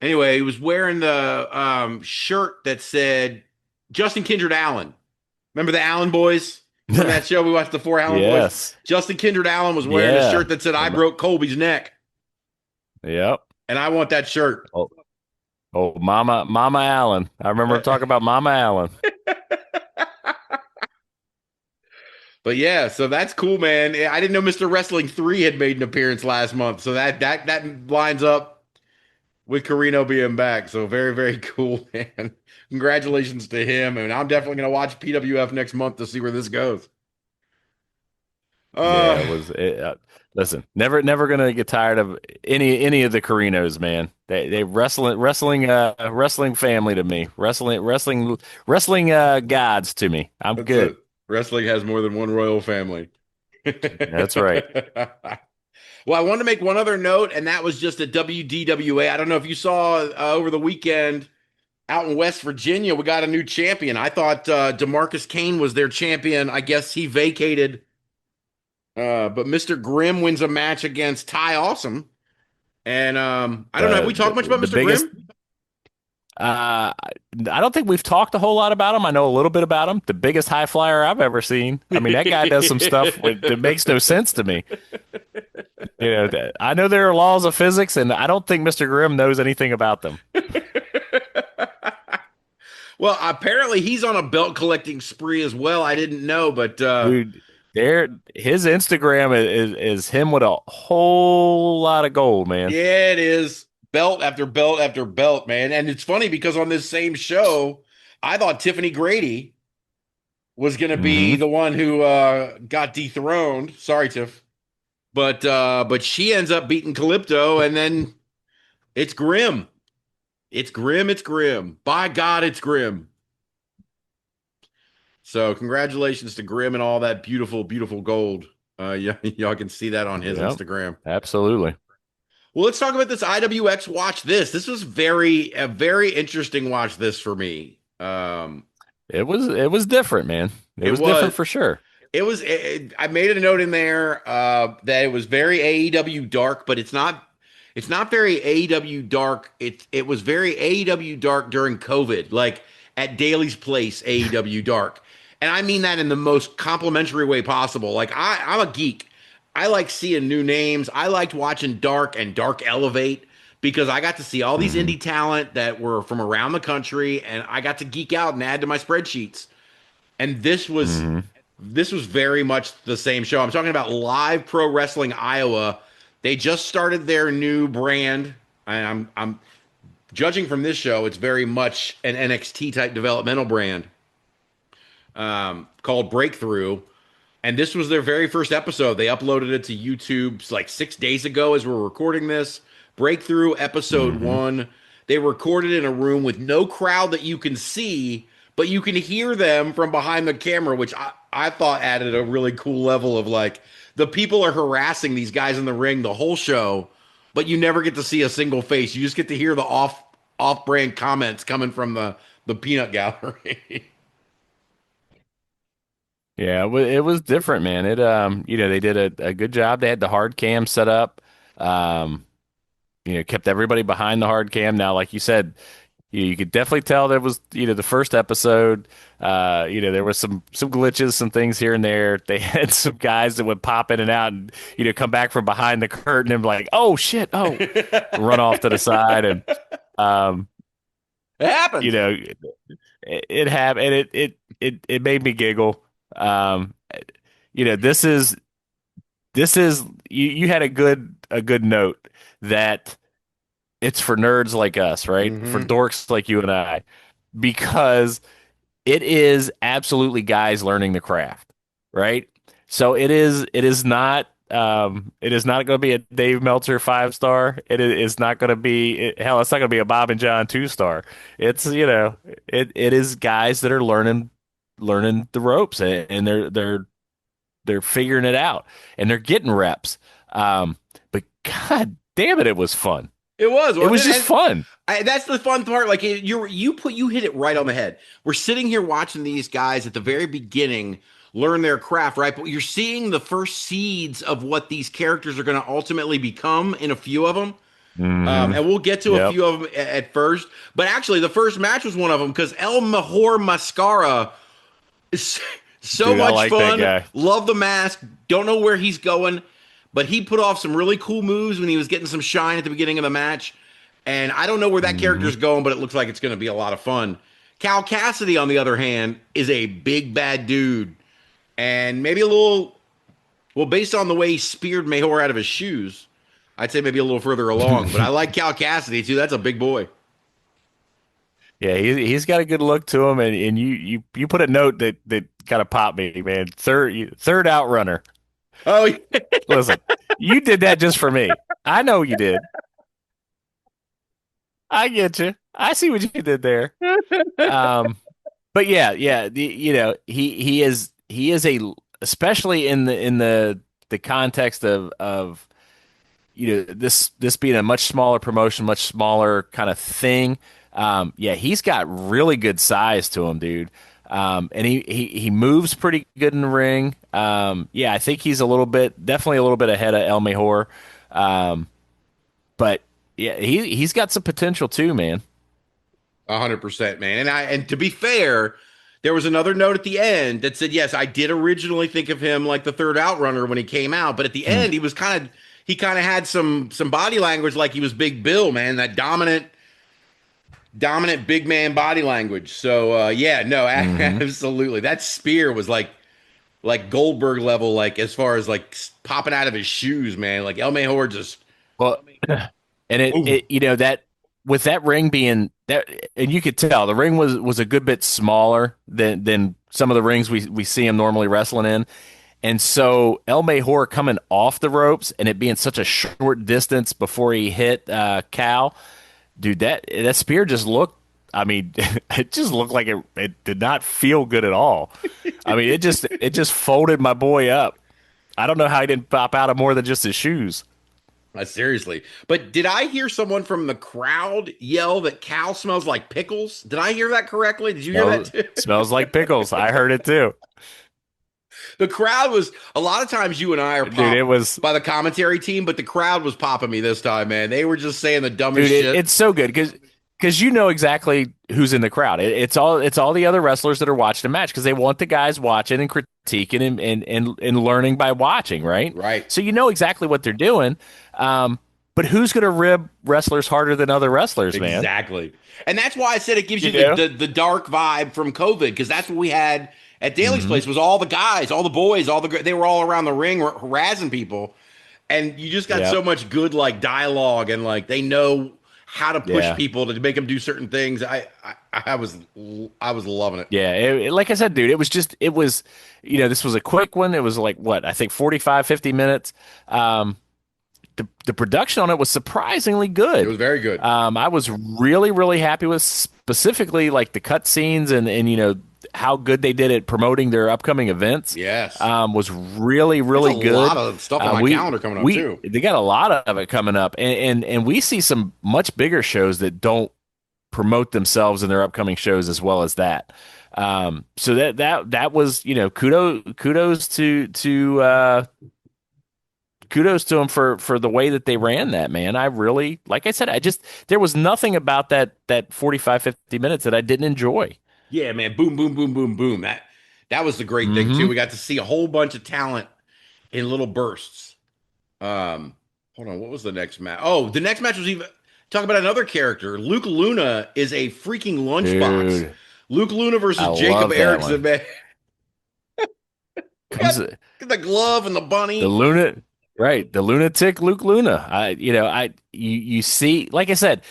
Anyway, he was wearing the shirt that said Justin Kindred Allen. Remember the Allen boys from that show? We watched the four Allen boys. Yes. Justin Kindred Allen was wearing a Yeah. shirt that said, "I broke Colby's neck," Yep. and I want that shirt. Oh, Mama Allen. I remember talking about Mama Allen. But yeah, so that's cool, man. I didn't know Mr. Wrestling 3 had made an appearance last month. So that lines up with Carino being back. So very, very cool, man. Congratulations to him. And I'm definitely gonna watch PWF next month to see where this goes. Yeah, Uh it was. Listen, never gonna get tired of any of the Carinos, man. They wrestling family to me, wrestling gods to me. I'm that's it. good. Wrestling has more than one royal family. That's right. Well, I wanted to make one other note, and that was just a WDWA. I don't know if you saw over the weekend out in West Virginia, we got a new champion. I thought DeMarcus Kane was their champion. I guess he vacated. But Mr. Grimm wins a match against Ty Awesome. And I don't know. Have we talked much about The Mr. biggest. Grimm? I don't think we've talked a whole lot about him. I know a little bit about him. The biggest high flyer I've ever seen. I mean, that guy does some stuff that makes no sense to me. I know there are laws of physics, and I don't think Mr. Grimm knows anything about them. Well, apparently he's on a belt collecting spree as well. I didn't know, but Dude, his Instagram is him with a whole lot of gold, man. yeah, it is belt after belt after belt, man. And it's funny because on this same show, I thought Tiffany Grady was going to be Hmm. the one who got dethroned. Sorry, Tiff, but she ends up beating Calypto, and then it's Grim. It's Grim. It's Grim. By God, it's Grim. So congratulations to Grim and all that beautiful, beautiful gold. Y'all can see that on his Yep, Instagram. absolutely. Well, let's talk about this IWX Watch This. This was a very interesting watch this for me. It was different, man. It It was was different for sure. I made a note in there that it was very AEW dark, but it's not very AEW dark. It was very AEW dark during COVID, like at Daly's Place AEW dark. And I mean that in the most complimentary way possible. Like I'm a geek. I like seeing new names. I liked watching Dark and Dark Elevate because I got to see all these indie talent that were from around the country, and I got to geek out and add to my spreadsheets. And this was very much the same show. I'm talking about Live Pro Wrestling Iowa. They just started their new brand, and I'm judging from this show, it's very much an NXT type developmental brand called Breakthrough. And this was their very first episode. They uploaded it to YouTube like 6 days ago as we're recording this. Breakthrough episode 1. They recorded in a room with no crowd that you can see, but you can hear them from behind the camera, which I thought added a really cool level of like, the people are harassing these guys in the ring the whole show, but you never get to see a single face. You just get to hear the off-brand comments coming from the peanut gallery. Yeah, it was different, man. They did a good job. They had the hard cam set up. Kept everybody behind the hard cam. Now, like you said, you could definitely tell there was, the first episode, there was some glitches, some things here and there. They had some guys that would pop in and out and, come back from behind the curtain and be like, oh shit, oh, run off to the side. And, it happens. It happened. And it made me giggle. This is you had a good note that it's for nerds like us, right? For dorks like you and I, because it is absolutely guys learning the craft, right? So it is not going to be a Dave Meltzer 5-star. It is not going to be hell. It's not going to be a Bob and John 2-star. It's it is guys that are learning the ropes, and they're figuring it out, and they're getting reps. But god damn it was fun. It was just fun. That's the fun part. Like you hit it right on the head. We're sitting here watching these guys at the very beginning learn their craft, right? But you're seeing the first seeds of what these characters are going to ultimately become in a few of them. And we'll get to a few of them at first. But actually, the first match was one of them because El Mejor Mascara is so much fun. Love the mask. Don't know where he's going, but he put off some really cool moves when he was getting some shine at the beginning of the match. And I don't know where that character's going, but it looks like it's going to be a lot of fun. Cal Cassidy, on the other hand, is a big bad dude. And maybe a little, well, based on the way he speared Mejor out of his shoes, I'd say maybe a little further along. But I like Cal Cassidy, too. That's a big boy. Yeah, he's got a good look to him, and you put a note that kind of popped me, man. Third outrunner. Oh, yeah. Listen, you did that just for me. I know you did. I get you. I see what you did there. But yeah, he is especially in the context of this being a much smaller promotion, much smaller kind of thing. He's got really good size to him, dude. And he moves pretty good in the ring. I think he's definitely a little bit ahead of El Mejor. But yeah, he's got some potential too, man. 100%, man. And to be fair, there was another note at the end that said, yes, I did originally think of him like the third outrunner when he came out, but at the end he kind of had some body language like he was Big Bill, man, that dominant big man body language. So absolutely. That spear was like Goldberg level, like as far as like popping out of his shoes, man. Like El Mejor just and it that with that ring being that, and you could tell the ring was a good bit smaller than some of the rings we see him normally wrestling in. And so El Mejor coming off the ropes and it being such a short distance before he hit Cal, dude, that spear just looked, I mean, it just looked like it did not feel good at all. I mean, it just folded my boy up. I don't know how he didn't pop out of more than just his shoes. Seriously. But did I hear someone from the crowd yell that Cal smells like pickles? Did I hear that correctly? Did you hear that too? Smells like pickles. I heard it too. The crowd was, a lot of times you and I are popped it was by the commentary team, but the crowd was popping me this time, man. They were just saying the dumbest shit. It's so good because you know exactly who's in the crowd. It's all the other wrestlers that are watching the match because they want the guys watching and critiquing and learning by watching, right? Right. So you know exactly what they're doing. But who's going to rib wrestlers harder than other wrestlers, man? Exactly. And that's why I said it gives you You the know? the dark vibe from COVID, because that's what we had at Daly's Hmm. place was all the guys, all the boys, they were all around the ring harassing people. And you just got Yep. so much good like dialogue, and like they know how to push Yeah. people to make them do certain things. I was loving it. Yeah. Like I said, dude, it was, this was a quick one. It was like, what, I think 45, 50 minutes. Um, the production on it was surprisingly It good. was very good. I was really, really happy with specifically like the cut scenes and how good they did at promoting their upcoming events. Yes. Was really, There's a really lot good. of stuff on my We calendar coming up we too. they got a lot of it coming up, and we see some much bigger shows that don't promote themselves in their upcoming shows as well as that. So that was kudos to them for the way that they ran that, man. I really, like I said, there was nothing about that 45, 50 minutes that I didn't enjoy. Yeah, man. Boom, boom, boom, boom, boom. That was the great thing too. Hmm. We got to see a whole bunch of talent in little bursts. Hold on, what was the next match? Oh, the next match was even talk about another character. Luke Luna is a freaking lunchbox. Dude, Luke Luna I versus Jacob love that Erickson, one. man. Comes The glove and the the bunny. Luna, right? The lunatic Luke Luna. You see, like I said,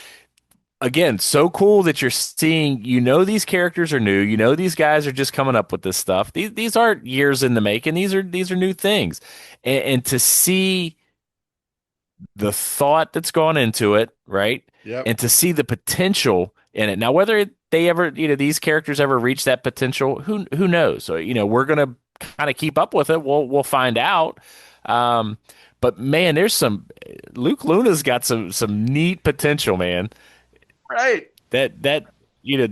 again, so cool that you're seeing, these characters are new. These guys are just coming up with this stuff. These aren't years in the making. These are new things. And to see the thought that's gone into it, right? Yep. And to see the potential in it. Now, whether they ever, these characters ever reach that potential, who knows? So, we're gonna kind of keep up with it. We'll find out. Um, but man, there's some Luke Luna's got some neat potential, man. Right. That the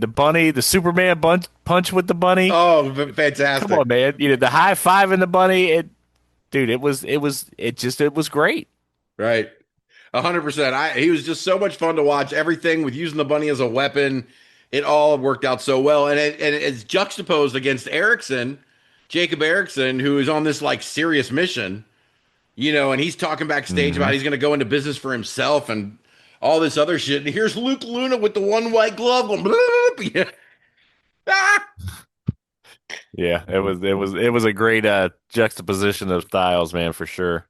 bunny, the Superman punch with the bunny. Oh, Come fantastic. on, man. The high five in the bunny. Dude, it was great. Right. 100%. He was just so much fun to watch. Everything with using the bunny as a weapon, it all worked out so well. And it's juxtaposed against Erickson, Jacob Erickson, who is on this like serious mission, and he's talking backstage Hmm. about he's going to go into business for himself and all this other shit. And here's Luke Luna with the one white glove going, bloop, yeah. Ah! Yeah, it was a great juxtaposition of styles, man, for sure.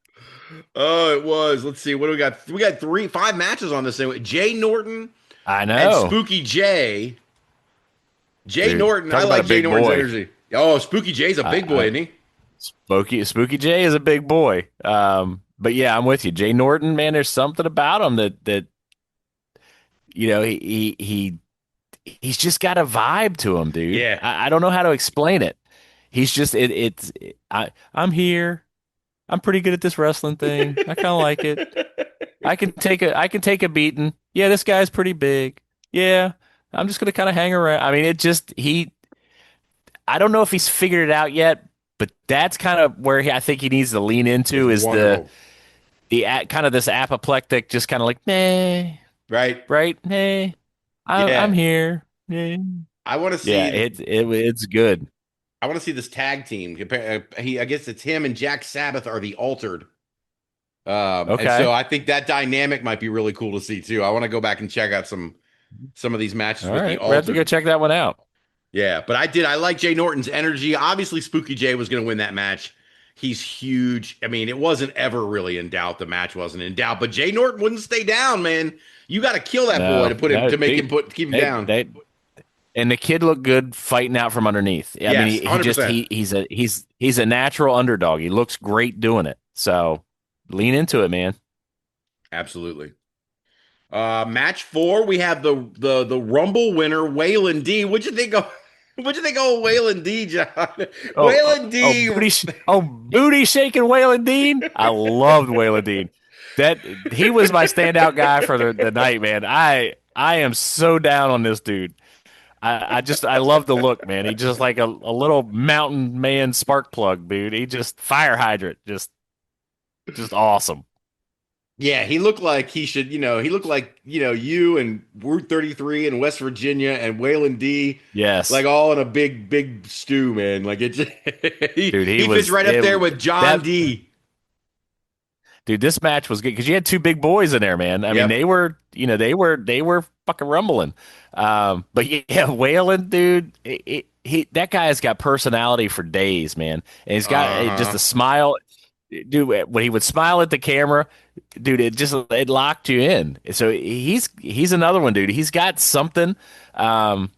Oh, it was. Let's see. What do we got? We got 5 matches on this thing. Jay Norton I and know, Spooky J. Jay dude. Norton, I Talk about a like Jay big Norton's boy. energy. Oh, Spooky J's a big boy, I isn't he? Spooky J is a big boy. But yeah, I'm with you. Jay Norton, man, there's something about him that he's just got a vibe to him, dude. Yeah. I don't know how to explain it. He's just I'm here. I'm pretty good at this wrestling thing. I kind of like it. I can take a beating. Yeah, this guy's pretty big. Yeah, I'm just gonna kind of hang around. I mean, it just he. I don't know if he's figured it out yet, but that's kind of where I think he needs to lean It's into is the wonderful. the kind of this apoplectic, just kind of like, nah, Right? right, nah, I'm Yeah. here. Yeah, I want to yeah, see it's good. this tag team. I guess it's him and Jack Sabbath are the altered. And so Okay, I think that dynamic might be really cool to see too. I want to go back and check out some of these matches all with the right, we have to go altered. check that one out. Yeah, but I like Jay Norton's energy. Obviously, Spooky Jay was going to win that match. He's huge. I mean, it wasn't ever really in doubt. The match wasn't in doubt, but Jay Norton wouldn't stay down, man. You got to kill that boy No, to put him no, to make him dude, keep him down. and the kid looked good fighting out from underneath. I mean, Yes, he just 100%. he's a natural underdog. He looks great doing it. So lean into it, man. Absolutely. Match 4, we have the Rumble winner, Waylon D. What'd you think of what'd you think of Waylon D, John? Waylon D. Booty shaking Waylon Dean. I loved Waylon Dean. That he was my standout guy for the night, man. I am so down on this dude. I love the look, man. He just like a little mountain man spark plug, dude. He just fire hydrant, just awesome. Yeah, he looked like he should, he looked like, you and Route 33 in West Virginia and Waylon D, Yes, like all in a big stew, man. Like it just, dude. he fits right up there with John That D. dude, this match was good because you had two big boys in there, man. I mean, Yep. they were fucking rumbling. But yeah, Whalen, dude, that guy has got personality for days, man, and he's got just Uh-huh. a smile, dude. When he would smile at the camera, dude, it locked you in. So he's another one, dude. He's got something. Um,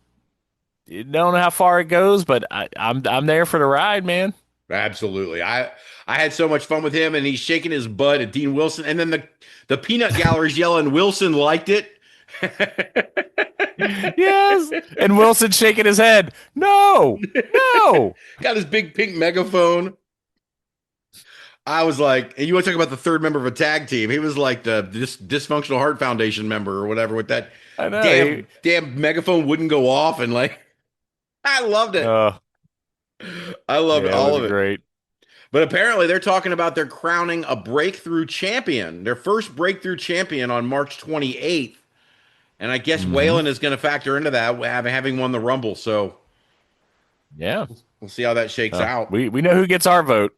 don't know how far it goes, but I'm there for the ride, man. Absolutely. I had so much fun with him, and he's shaking his butt at Dean Wilson, and then the peanut gallery's yelling Wilson liked it. Yes, and Wilson shaking his head. No, no. Got his big pink megaphone. I was like, and you want to talk about the third member of a tag team? He was like the dysfunctional heart foundation member or whatever with that I know. damn megaphone wouldn't go off, and like I loved it. Uh, I loved yeah, it all was of it. great. But apparently they're talking about they're crowning a breakthrough champion, their first breakthrough champion on March 28th. And I guess Hmm. Whalen is going to factor into that, having won the Rumble. So Yeah. we'll see how that shakes out. We know who gets our vote.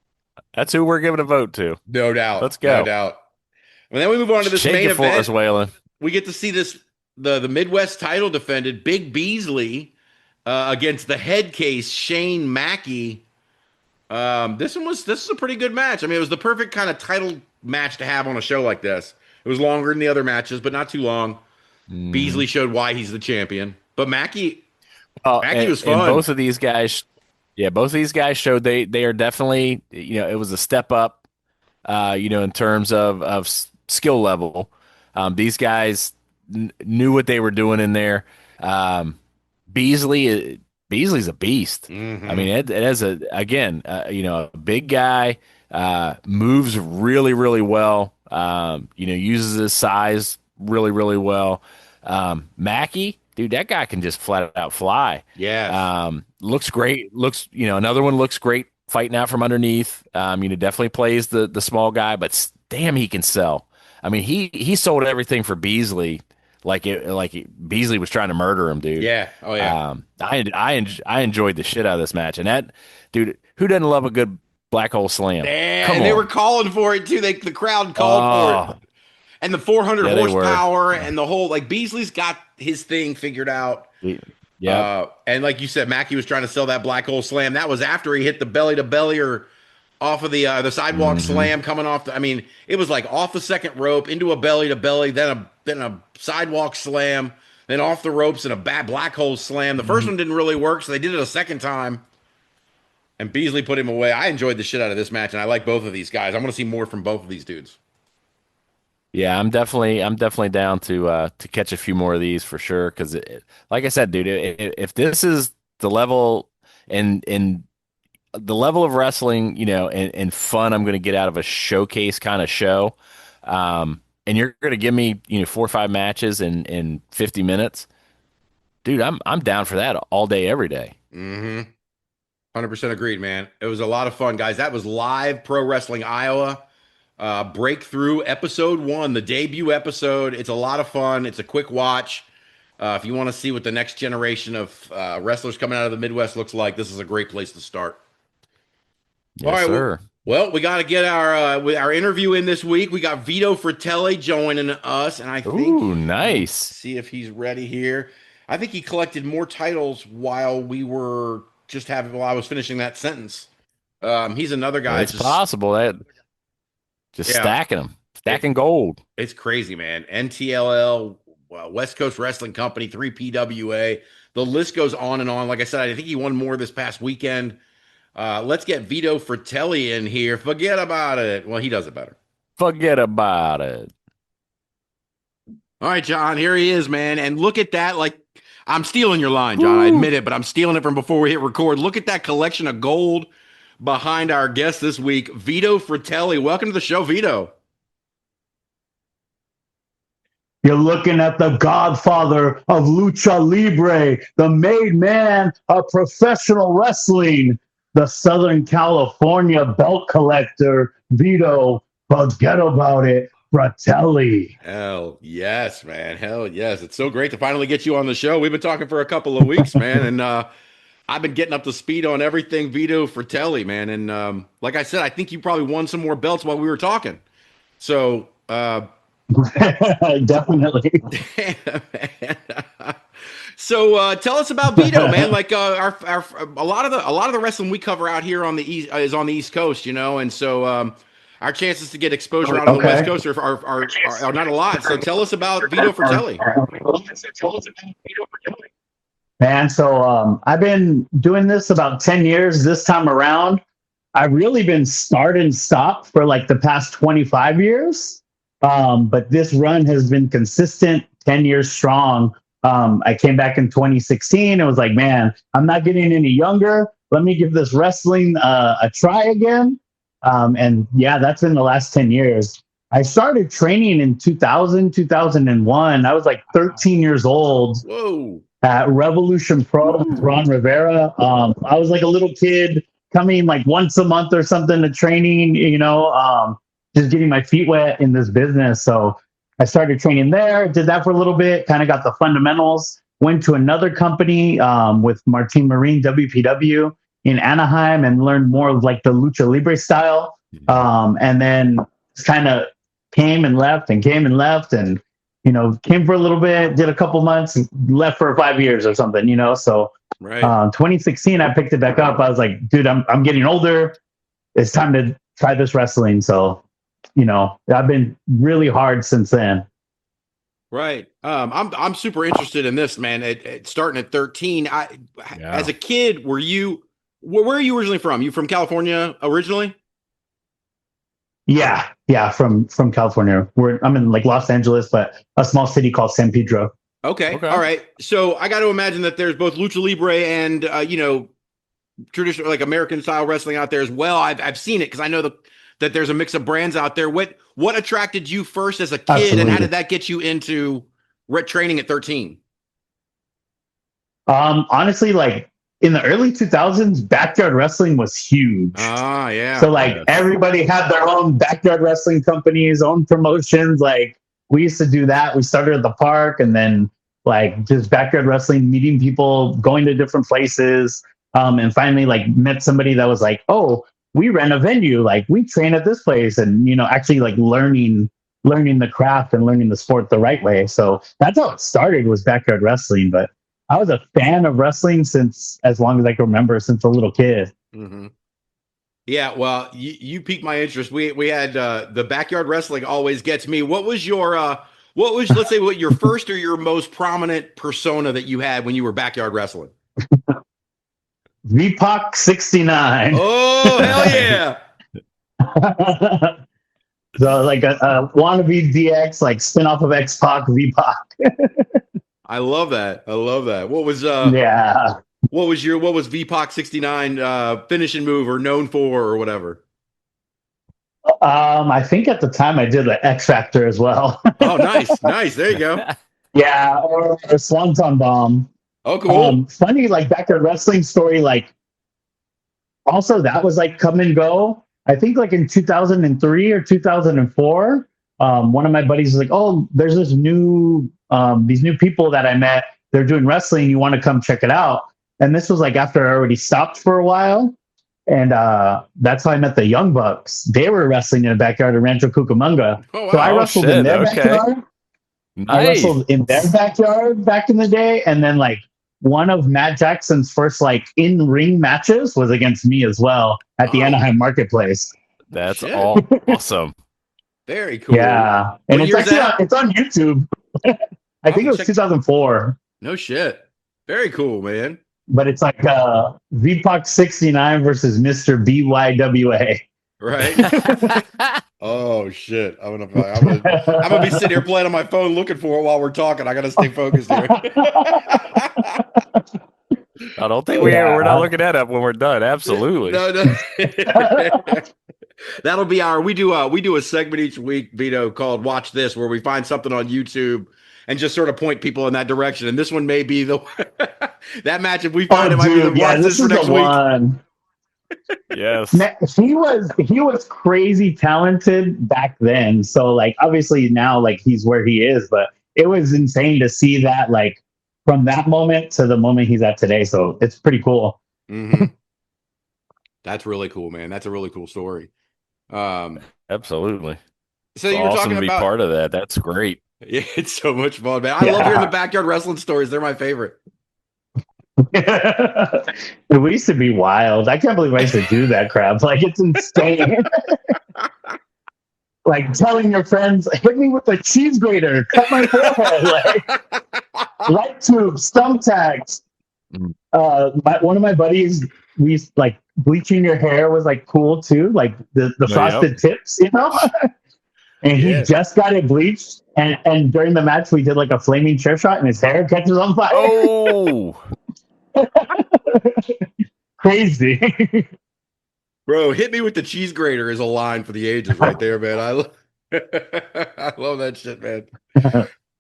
That's who we're giving a vote to. No doubt. Let's No go. doubt. And then we move on to this Shake main it for us, event. Waylon. We get to see the Midwest title defended, Big Beasley against the head case, Shane Mackey. This is a pretty good match. I mean, it was the perfect kind of title match to have on a show like this. It was longer than the other matches, but not too long. Hmm. Beasley showed why he's the champion. But Mackey And, was and fun. both of these guys, yeah, both of these guys showed they are definitely, it was a step up, in terms of skill level. These guys knew what they were doing in there. Um, Beasley, Beasley's a beast. I Hmm. mean, it has a big guy, moves really, really well. Uses his size really, really well. Mackey, dude, that guy can just flat out fly. Yes. Looks great. Another one looks great fighting out from underneath. Definitely plays the small guy, but damn, he can sell. I mean, he sold everything for Beasley Beasley was trying to murder him, dude. Yeah. Oh yeah. I enjoyed the shit out of this match, and that dude, who doesn't love a good black hole slam? Come And they were on. calling for it too. The crowd called for it. Oh, And the 400 yeah, they were. horsepower and the whole like Beasley's got his thing figured out. Yep. And like you said, Mackey was trying to sell that black hole slam. That was after he hit the belly to belly or off of the sidewalk Hmm. slam coming off. I mean, it was like off the second rope into a belly to belly, then a sidewalk slam, then off the ropes and a bad black hole slam. The first one didn't really work, so they did it a second time. And Beasley put him away. I enjoyed the shit out of this match, and I like both of these guys. I want to see more from both of these dudes. Yeah, I'm definitely down to catch a few more of these for sure. Because, like I said, dude, if this is the level and the level of wrestling, and fun I'm going to get out of a showcase kind of show, and you're going to give me, 4 or 5 matches in 50 minutes, dude, I'm down for that all day, every day. Mm-hmm. 100% agreed, man. It was a lot of fun, guys. That was live Pro Wrestling Iowa. Breakthrough episode 1, the debut episode. It's a lot of fun. It's a quick watch. If you want to see what the next generation of wrestlers coming out of the Midwest looks like, this is a great place to start. All Yes, right. sir. Well, we got to get our interview in this week. We got Vito Fratelli joining us, and I think Ooh, let me nice. see if he's ready here. I think he collected more titles while I was finishing that sentence. He's another guy. It's possible that just Yeah, stacking them, it, stacking gold. it's crazy, man. NTLL, West Coast Wrestling Company, 3PWA. The list goes on and on. Like I said, I think he won more this past weekend. Let's get Vito Fratelli in here. Forget about it. Well, he does it better. Forget about it. All right, John, here he is, man. And look at that. Like, I'm stealing your line, John. I admit it, but I'm stealing it from before we hit record. Look at that collection of gold behind our guest this week, Vito Fratelli. Welcome to the show, Vito. You're looking at the godfather of lucha libre, the made man of professional wrestling, the Southern California belt collector, Vito. Forget about it, Fratelli. Hell yes, man. Hell yes. It's so great to finally get you on the show. We've been talking for a couple of weeks, man. And I've been getting up to speed on everything Vito Fratelli, man. And like I said, I think you probably won some more belts while we were talking. So, Definitely. So tell us about Vito, man. Like our a lot of the wrestling we cover out here on the east is on the East Coast, and so our chances to get exposure out on the West Okay. Coast are not a lot. So tell us about Vito Fratelli. Man, so I've been doing this about 10 years this time around. I've really been start and stop for like the past 25 years. But this run has been consistent, 10 years strong. I came back in 2016. It was like, man, I'm not getting any younger. Let me give this wrestling a try again. And yeah, that's been the last 10 years. I started training in 2000, 2001. I was like 13 years old. Whoa. At Revolution Pro with Ron Rivera. I was like a little kid coming like once a month or something to training, just getting my feet wet in this business. So I started training there, did that for a little bit, kind of got the fundamentals, went to another company with Martin Marine, WPW in Anaheim, and learned more of like the Lucha Libre style. And then kind of came and left and came for a little bit, did a couple months, and left for 5 years or something, So Right. 2016, I picked it back up. I was like, dude, I'm getting older. It's time to try this wrestling. So, I've been really hard since then. Right. I'm super interested in this, man. Starting at 13. As a kid, where are you originally from? You from California originally? Yeah, from California. I'm in like Los Angeles, but a small city called San Pedro. Okay. All right. So I got to imagine that there's both lucha libre and traditional like American style wrestling out there as well. I've seen it because I know that there's a mix of brands out there. What attracted you first as a kid, Absolutely. and how did that get you into training at 13? Honestly, like in the early 2000s, backyard wrestling was huge. Ah, yeah. So like everybody had their own backyard wrestling companies, own promotions. Like we used to do that. We started at the park, and then like just backyard wrestling, meeting people, going to different places, and finally like met somebody that was like, oh, we rent a venue, like we train at this place, and actually like learning the craft and learning the sport the right way. So that's how it started, was backyard wrestling. But I was a fan of wrestling since as long as I can remember, since a little kid. Mm-hmm. Yeah, well, you piqued my interest. We had the backyard wrestling always gets me. What was let's say what your first or your most prominent persona that you had when you were backyard wrestling? VPOC 69. Oh, hell yeah. So like a wannabe DX, like spin off of X-Pac, VPOC. I love that. What was yeah. What was VPOC 69 finishing move or known for or whatever? I think at the time I did the X Factor as well. Oh, nice. There you go. Yeah, or Swanton Bomb. Oh, cool. Funny, like backyard wrestling story. Like, also that was like come and go. I think like in 2003 or 2004, one of my buddies was like, "Oh, there's these new people that I met. They're doing wrestling. You want to come check it out?" And this was like after I already stopped for a while. And that's how I met the Young Bucks. They were wrestling in a backyard in Rancho Cucamonga. Oh, wow. So I wrestled in their backyard. Nice. I wrestled in their backyard back in the day. And then like one of Matt Jackson's first like in-ring matches was against me as well at the Anaheim Marketplace. That's awesome. Very cool. Yeah. And it's on YouTube. I think it was 2004. No shit. Very cool, man. But it's like VPOC 69 versus Mr. BYWA. Right. Oh shit. I'm gonna be sitting here playing on my phone looking for it while we're talking. I gotta stay focused here. I don't think we're not looking that up when we're done. Absolutely. No. That'll be we do a segment each week, Vito, called Watch This, where we find something on YouTube and just sort of point people in that direction. And this one may be that match. If we find it, might be the Watch This for next week. Yes. He was crazy talented back then. So like obviously now like he's where he is, but it was insane to see that like from that moment to the moment he's at today. So it's pretty cool. Mm-hmm. That's really cool, man. That's a really cool story. Absolutely. So It's you were awesome talking to be about, part of that. That's great. yeah, it's so much fun, man. I love hearing the backyard wrestling stories. They're my favorite. We used to be wild. I can't believe I used to do that crap. Like, it's insane. Like telling your friends, hit me with a cheese grater, cut my forehead, like light tubes, thumbtacks. Mhm. One of my buddies, we used, like, bleaching your hair was like cool too, like the frosted tips, you know. And he Yeah. just got it bleached, and during the match we did like a flaming chair shot, and his hair catches on fire. Oh, Crazy. Bro, hit me with the cheese grater is a line for the ages right there, man. I love that shit, man.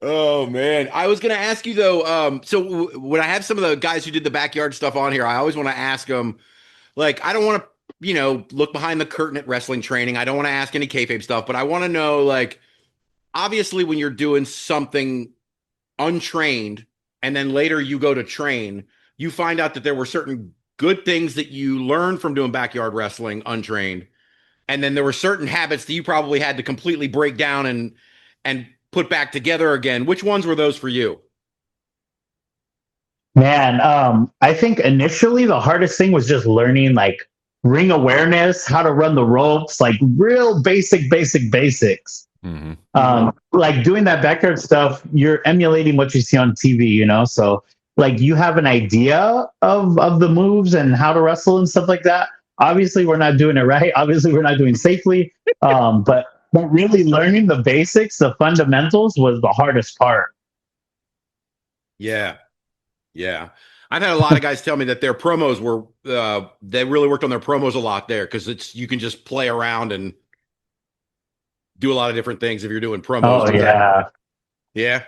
Oh man, I was gonna ask you though. So when I have some of the guys who did the backyard stuff on here, I always want to ask them, like, I don't want to, look behind the curtain at wrestling training. I don't want to ask any kayfabe stuff, but I want to know, like, obviously, when you're doing something untrained, and then later you go to train, you find out that there were certain good things that you learned from doing backyard wrestling untrained, and then there were certain habits that you probably had to completely break down and put back together again. Which ones were those for you? Man, I think initially the hardest thing was just learning like ring awareness, how to run the ropes, like real basics. mm-hmm. Like doing that backyard stuff, you're emulating what you see on TV, you know? So like you have an idea of the moves and how to wrestle and stuff like that. Obviously, we're not doing it right. Obviously, we're not doing safely. But really learning the basics, the fundamentals was the hardest part. Yeah. I've had a lot of guys tell me that their promos were they really worked on their promos a lot there, because you can just play around and do a lot of different things if you're doing promos. Oh yeah. Yeah.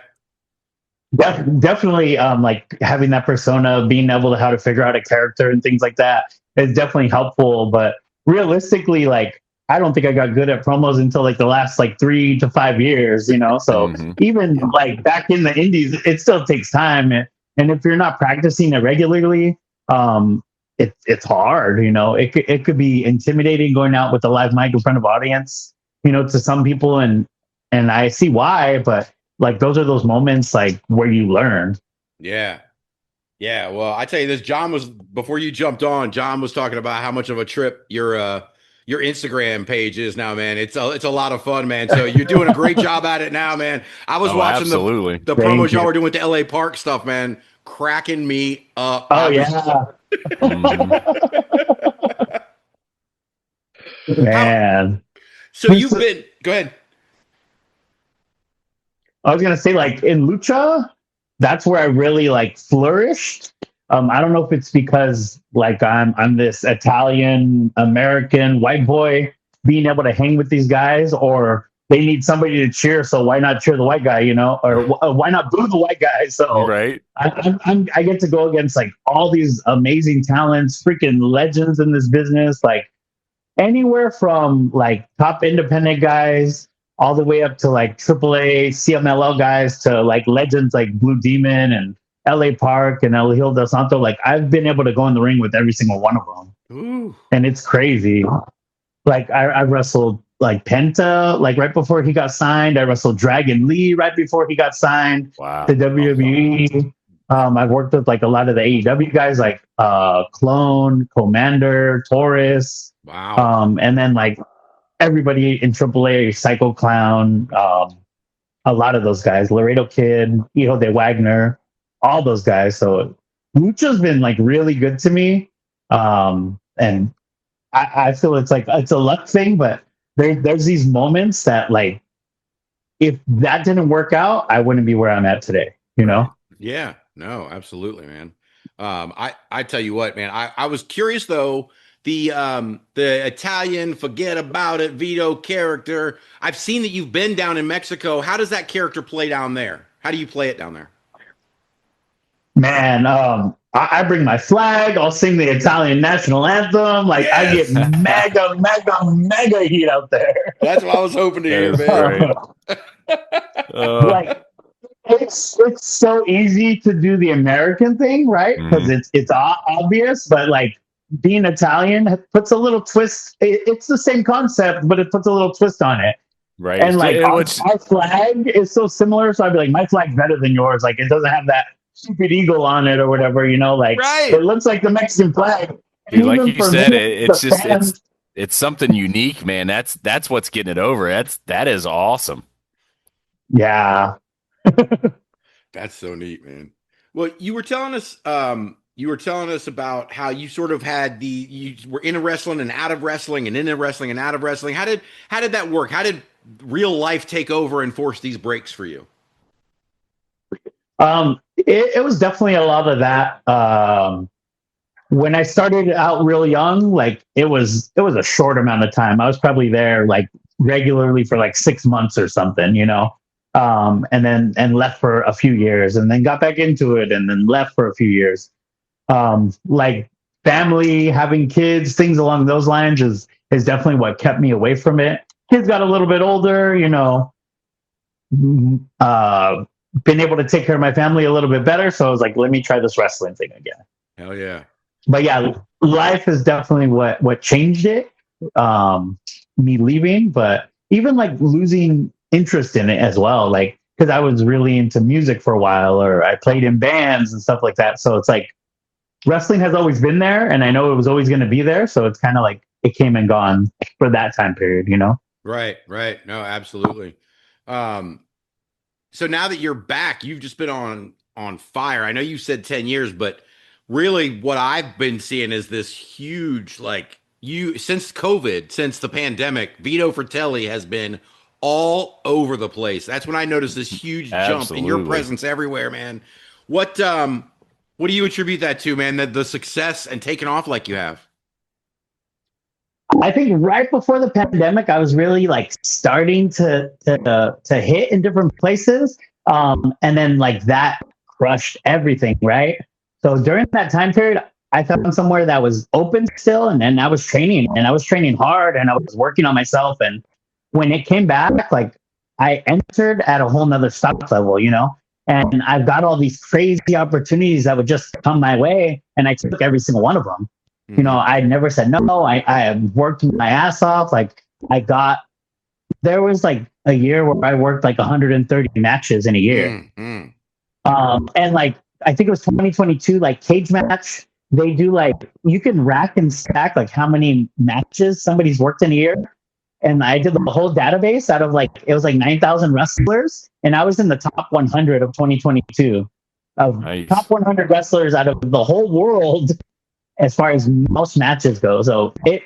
Definitely, like having that persona, being able to how to figure out a character and things like that is definitely helpful. But realistically, like I don't think I got good at promos until like the last like 3 to 5 years, you know. So even like back in the indies, it still takes time, and if you're not practicing it regularly, it's hard. You know, it could be intimidating going out with a live mic in front of audience, you know, to some people, and I see why, but like those are those moments like where you learn. Yeah. Well, I tell you this, John was, before you jumped on, John was talking about how much of a trip your Instagram page is now, man. It's a lot of fun, man. So you're doing a great job at it now, man. I was watching absolutely. the promos y'all were doing with the LA Park stuff, man. Cracking me up. Oh man. So you've been, go ahead. I was gonna say, like in lucha, that's where I really like flourished. I don't know if it's because like I'm this Italian American white boy being able to hang with these guys, or they need somebody to cheer, so why not cheer the white guy, you know, or why not boo the white guy? So right, I get to go against like all these amazing talents, freaking legends in this business, like anywhere from like top independent guys all the way up to like AAA CMLL guys to like legends like Blue Demon and LA Park and El Hill del Santo. Like I've been able to go in the ring with every single one of them. Ooh. And it's crazy. Like I wrestled like Penta, like right before he got signed. I wrestled Dragon Lee right before he got signed to WWE. I've worked with like a lot of the AEW guys like Clone, Commander, Taurus. Wow. And then like everybody in AAA, Psycho Clown, a lot of those guys, Laredo Kid, Hijo de Wagner, all those guys. So Lucha's been like really good to me. And I feel it's like, it's a luck thing, but there's these moments that like, if that didn't work out, I wouldn't be where I'm at today, you know? Yeah, no, absolutely, man. I tell you what, man, I was curious though, the Italian forget about it Vito character. I've seen that you've been down in Mexico. How does that character play down there? How do you play it down there? Man, I bring my flag. I'll sing the Italian national anthem. Like I get mega heat out there. That's what I was hoping to hear, man. Like it's so easy to do the American thing, right? Because it's obvious, but like being Italian puts a little twist. It's the same concept, but it puts a little twist on it. Right. Mm-hmm. And like Which our flag is so similar, so I'd be like, my flag's better than yours. Like it doesn't have that stupid eagle on it or whatever, you know. Like Right. it looks like the Mexican flag. And dude, like even you for said, me, it's the just fans, it's something unique, man. That's what's getting it over. That is awesome. yeah. That's so neat, man. Well, you were telling us about how you sort of had you were in wrestling and out of wrestling and into wrestling and out of wrestling. How did that work? How did real life take over and force these breaks for you? It was definitely a lot of that. When I started out real young, like it was a short amount of time. I was probably there like regularly for like 6 months or something, you know. And left for a few years and then got back into it and then left for a few years. Like family, having kids, things along those lines is definitely what kept me away from it. Kids got a little bit older, you know, been able to take care of my family a little bit better. So I was like, let me try this wrestling thing again. Hell yeah. But yeah, life is definitely what changed it. Me leaving, but even like losing interest in it as well. Like, because I was really into music for a while, or I played in bands and stuff like that. So it's like wrestling has always been there, and I know it was always going to be there. So it's kind of like it came and gone for that time period, you know? Right. No, absolutely. So now that you're back, you've just been on fire. I know you said 10 years, but really what I've been seeing is this huge, like since COVID, since the pandemic, Vito Fratelli has been all over the place. That's when I noticed this huge jump in your presence everywhere, man. What do you attribute that to, man? The success and taking off like you have? I think right before the pandemic, I was really like starting to hit in different places, and then like that crushed everything, right? So during that time period, I found somewhere that was open still, and I was training, and I was training hard, and I was working on myself. And when it came back, like I entered at a whole nother stock level, you know. And I've got all these crazy opportunities that would just come my way, and I took every single one of them. You know, I never said no. I worked my ass off. Like there was like a year where I worked like 130 matches in a year. And like, I think it was 2022, like cage match. They do like, you can rack and stack like how many matches somebody's worked in a year. And I did the whole database out of like, it was like 9,000 wrestlers. And I was in the top 100 of 2022 of top 100 wrestlers out of the whole world as far as most matches go. So it,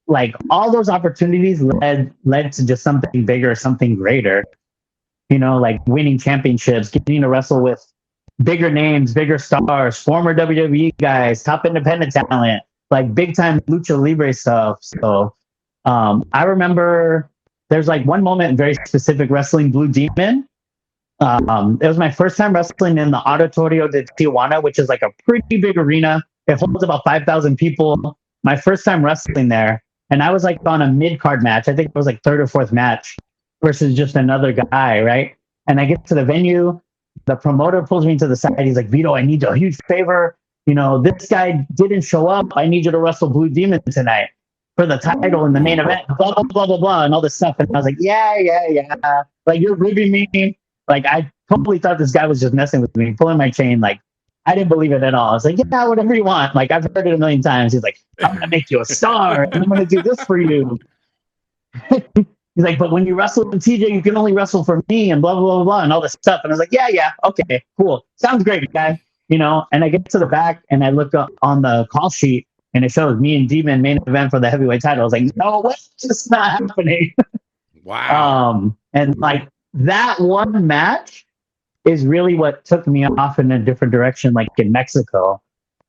like, all those opportunities led to just something bigger, something greater, you know, like winning championships, getting to wrestle with bigger names, bigger stars, former WWE guys, top independent talent, like big time lucha libre stuff. So I remember there's like one moment, very specific, wrestling Blue Demon. It was my first time wrestling in the Auditorio de Tijuana, which is like a pretty big arena. It holds about 5,000 people. My first time wrestling there. And I was like on a mid-card match. I think it was like third or fourth match versus just another guy, right? And I get to the venue. The promoter pulls me to the side. He's like, Vito, I need a huge favor. You know, this guy didn't show up. I need you to wrestle Blue Demon tonight for the title in the main event. Blah, blah, blah, blah, blah, and all this stuff. And I was like, yeah. Like, you're ribbing me. Like, I totally thought this guy was just messing with me, pulling my chain. Like, I didn't believe it at all. I was like, yeah, whatever you want. Like, I've heard it a million times. He's like, I'm going to make you a star. And I'm going to do this for you. He's like, but when you wrestle with TJ, you can only wrestle for me and blah, blah, blah, blah, and all this stuff. And I was like, yeah, okay, cool. Sounds great, guy. You know, and I get to the back and I look up on the call sheet and it shows me and Demon main event for the heavyweight title. I was like, no, what's just not happening? Wow. And like that one match is really what took me off in a different direction, like in Mexico.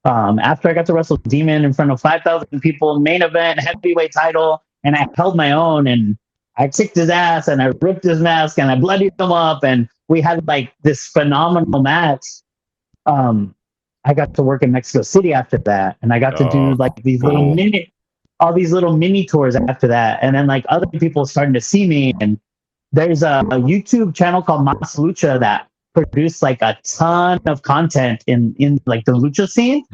After I got to wrestle Demon in front of 5,000 people, main event, heavyweight title, and I held my own and I kicked his ass and I ripped his mask and I bloodied him up and we had like this phenomenal match. I got to work in Mexico City after that, and I got to do like these little mini tours after that, and then like other people starting to see me. And there's a YouTube channel called Mas Lucha that produced like a ton of content in like the lucha scene.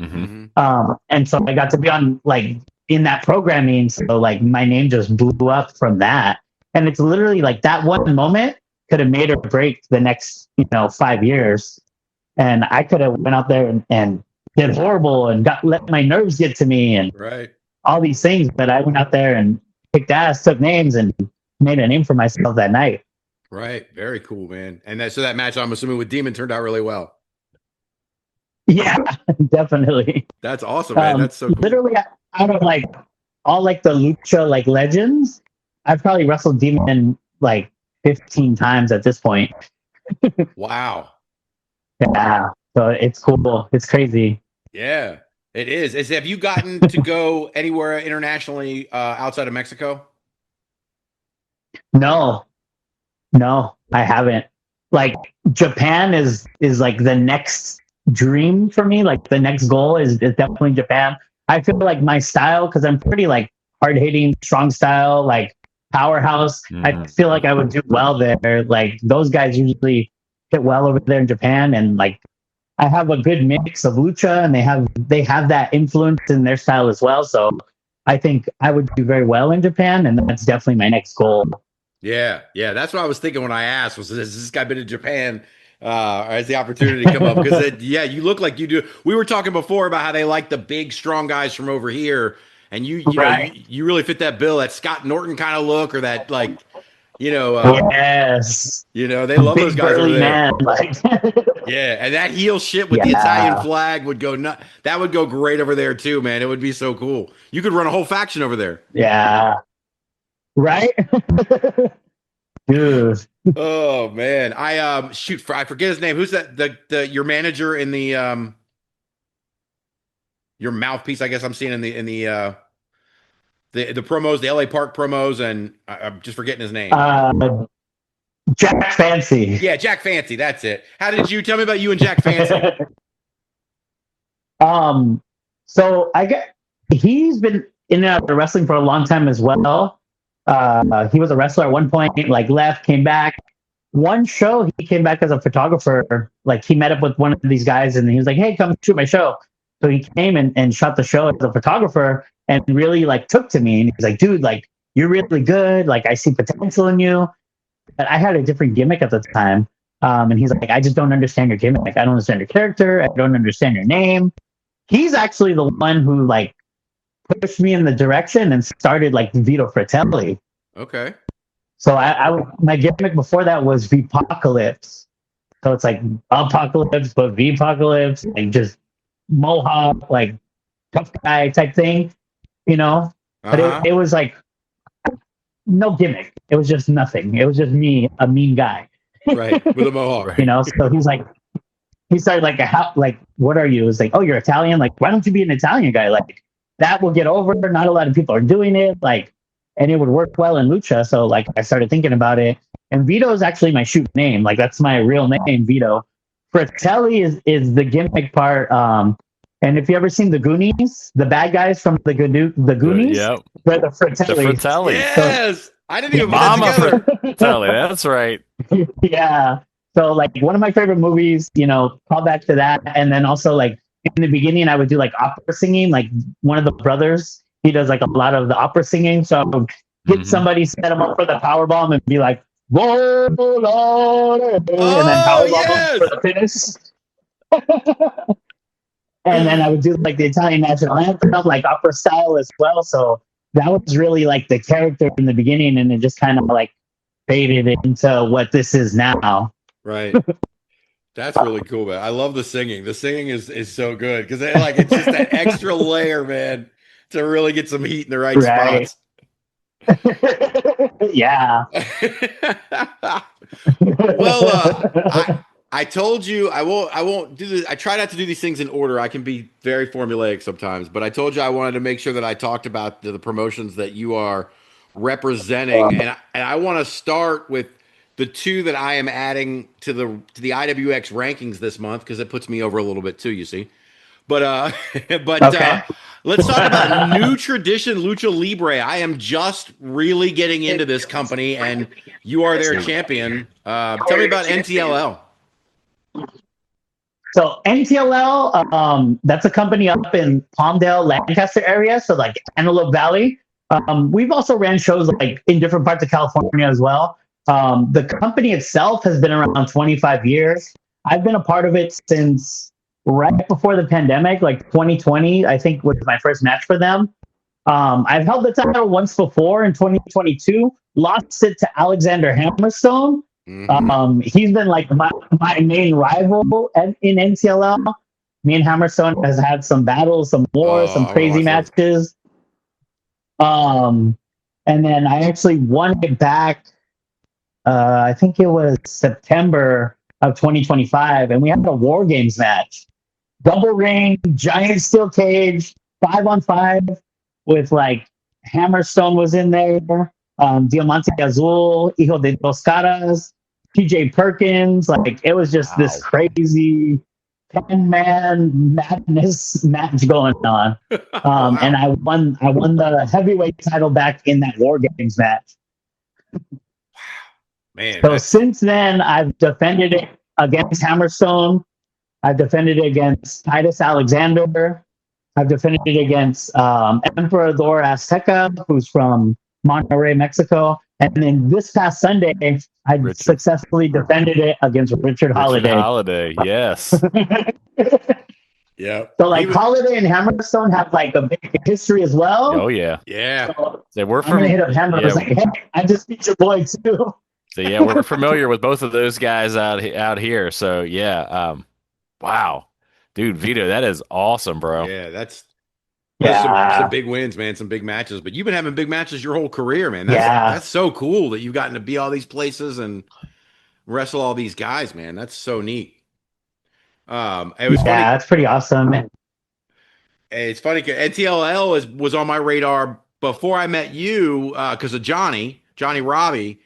And so I got to be on like in that programming. So like my name just blew up from that. And it's literally like that one moment could have made or break the next, 5 years. And I could have went out there and did horrible and let my nerves get to me and Right. all these things. But I went out there and kicked ass, took names, and made a name for myself that night. Right. Very cool, man. And so that match, I'm assuming, with Demon turned out really well. Yeah, definitely. That's awesome, man. That's so cool. Literally, out of like all like the lucha like legends, I've probably wrestled Demon like 15 times at this point. Wow. Yeah, so it's cool. It's crazy. Yeah, it is. Have you gotten to go anywhere internationally outside of Mexico? No, I haven't. Like Japan is like the next dream for me. Like the next goal is definitely Japan. I feel like my style, because I'm pretty like hard hitting, strong style, like powerhouse. I feel like I would do well there. Like those guys usually fit well over there in Japan, and like I have a good mix of lucha, and they have that influence in their style as well. So I think I would do very well in Japan, and that's definitely my next goal. Yeah, that's what I was thinking when I asked. Was has this guy been to Japan? As the opportunity come up, because you look like you do. We were talking before about how they like the big, strong guys from over here, and you really fit that bill, that Scott Norton kind of look, or that like, yes, they love big those guys over there. Man, like. Yeah, and that heel shit with the Italian flag would go nut. That would go great over there too, man. It would be so cool. You could run a whole faction over there. Yeah, right. Dude. Oh man, I forget his name. Who's that? Your manager in the your mouthpiece, I guess I'm seeing in the promos, the LA Park promos, and I'm just forgetting his name. Jack Fancy. Yeah, Jack Fancy. That's it. How did you tell me about you and Jack Fancy? So he's been in and out of wrestling for a long time as well. He was a wrestler at one point, like left, came back. One show, he came back as a photographer. Like he met up with one of these guys and he was like, hey, come shoot my show. So he came and shot the show as a photographer and really like took to me. And he was like, dude, like you're really good. Like I see potential in you. But I had a different gimmick at the time. And he's like, I just don't understand your gimmick. I don't understand your character. I don't understand your name. He's actually the one who like pushed me in the direction and started like Vito Fratelli. Okay. So my gimmick before that was Vpocalypse. So it's like Apocalypse, but Vpocalypse, like just mohawk, like tough guy type thing, But it was like no gimmick. It was just nothing. It was just me, a mean guy. Right, with a mohawk. So he's like, he started like, what are you? It's like, oh, you're Italian. Like, why don't you be an Italian guy? Like, that will get over. Not a lot of people are doing it. Like, and it would work well in lucha. So like, I started thinking about it. And Vito is actually my shoot name. Like, that's my real name, Vito. Fratelli is the gimmick part. And if you ever seen the Goonies, the bad guys from the Goonies, they're the Fratelli. The Fratelli. Yes, so, I didn't even Mama put that together. Fratelli. That's right. Yeah. So like one of my favorite movies, call back to that. And then also like in the beginning, I would do like opera singing. Like one of the brothers, he does like a lot of the opera singing. So I would get somebody, set him up for the power bomb, and be like, "Whoa, Lord," and then power bomb for the finish. And then I would do like the Italian national anthem, like opera style as well. So that was really like the character in the beginning, and it just kind of like faded into what this is now. Right. That's really cool, man. I love the singing. The singing is so good because it's just that extra layer, man, to really get some heat in the right spots. Yeah. Well, I told you I won't do this. I try not to do these things in order. I can be very formulaic sometimes, but I told you I wanted to make sure that I talked about the promotions that you are representing, and I want to start with the two that I am adding to the IWX rankings this month because it puts me over a little bit too. You see, but okay. Let's talk about New Tradition Lucha Libre. I am just really getting into this company, and you are their champion. Tell me about NTLL. So NTLL, that's a company up in Palmdale, Lancaster area. So like Antelope Valley. We've also ran shows like in different parts of California as well. The company itself has been around 25 years. I've been a part of it since right before the pandemic, like 2020, I think was my first match for them. I've held the title once before in 2022, lost it to Alexander Hammerstone. He's been like my main rival in NCLL. Me and Hammerstone has had some battles, some wars, some crazy matches. And then I actually won it back. I think it was September of 2025, and we had a War Games match, double ring, giant steel cage, 5-on-5 with like Hammerstone was in there, Diamante Azul, Hijo de Dos Caras, PJ Perkins. Like it was just this crazy 10-man madness match going on. And I won the heavyweight title back in that War Games match. Man. So since then, I've defended it against Hammerstone. I've defended it against Titus Alexander. I've defended it against Emperador Azteca, who's from Monterrey, Mexico. And then this past Sunday, I successfully defended it against Richard Holiday. Holiday, yes. Yeah. So like Holiday and Hammerstone have like a big history as well. Oh yeah. Yeah. So they were I'm gonna hit up Hammer. Yeah. Like, hey, I just beat your boy too. So yeah, we're familiar with both of those guys out here. So yeah, wow, dude, Vito, that is awesome, bro. Yeah, that's some big wins, man. Some big matches. But you've been having big matches your whole career, man. That's so cool that you've gotten to be all these places and wrestle all these guys, man. That's so neat. It was funny. That's pretty awesome. It's funny because NTLL was on my radar before I met you because of Johnny Robbie.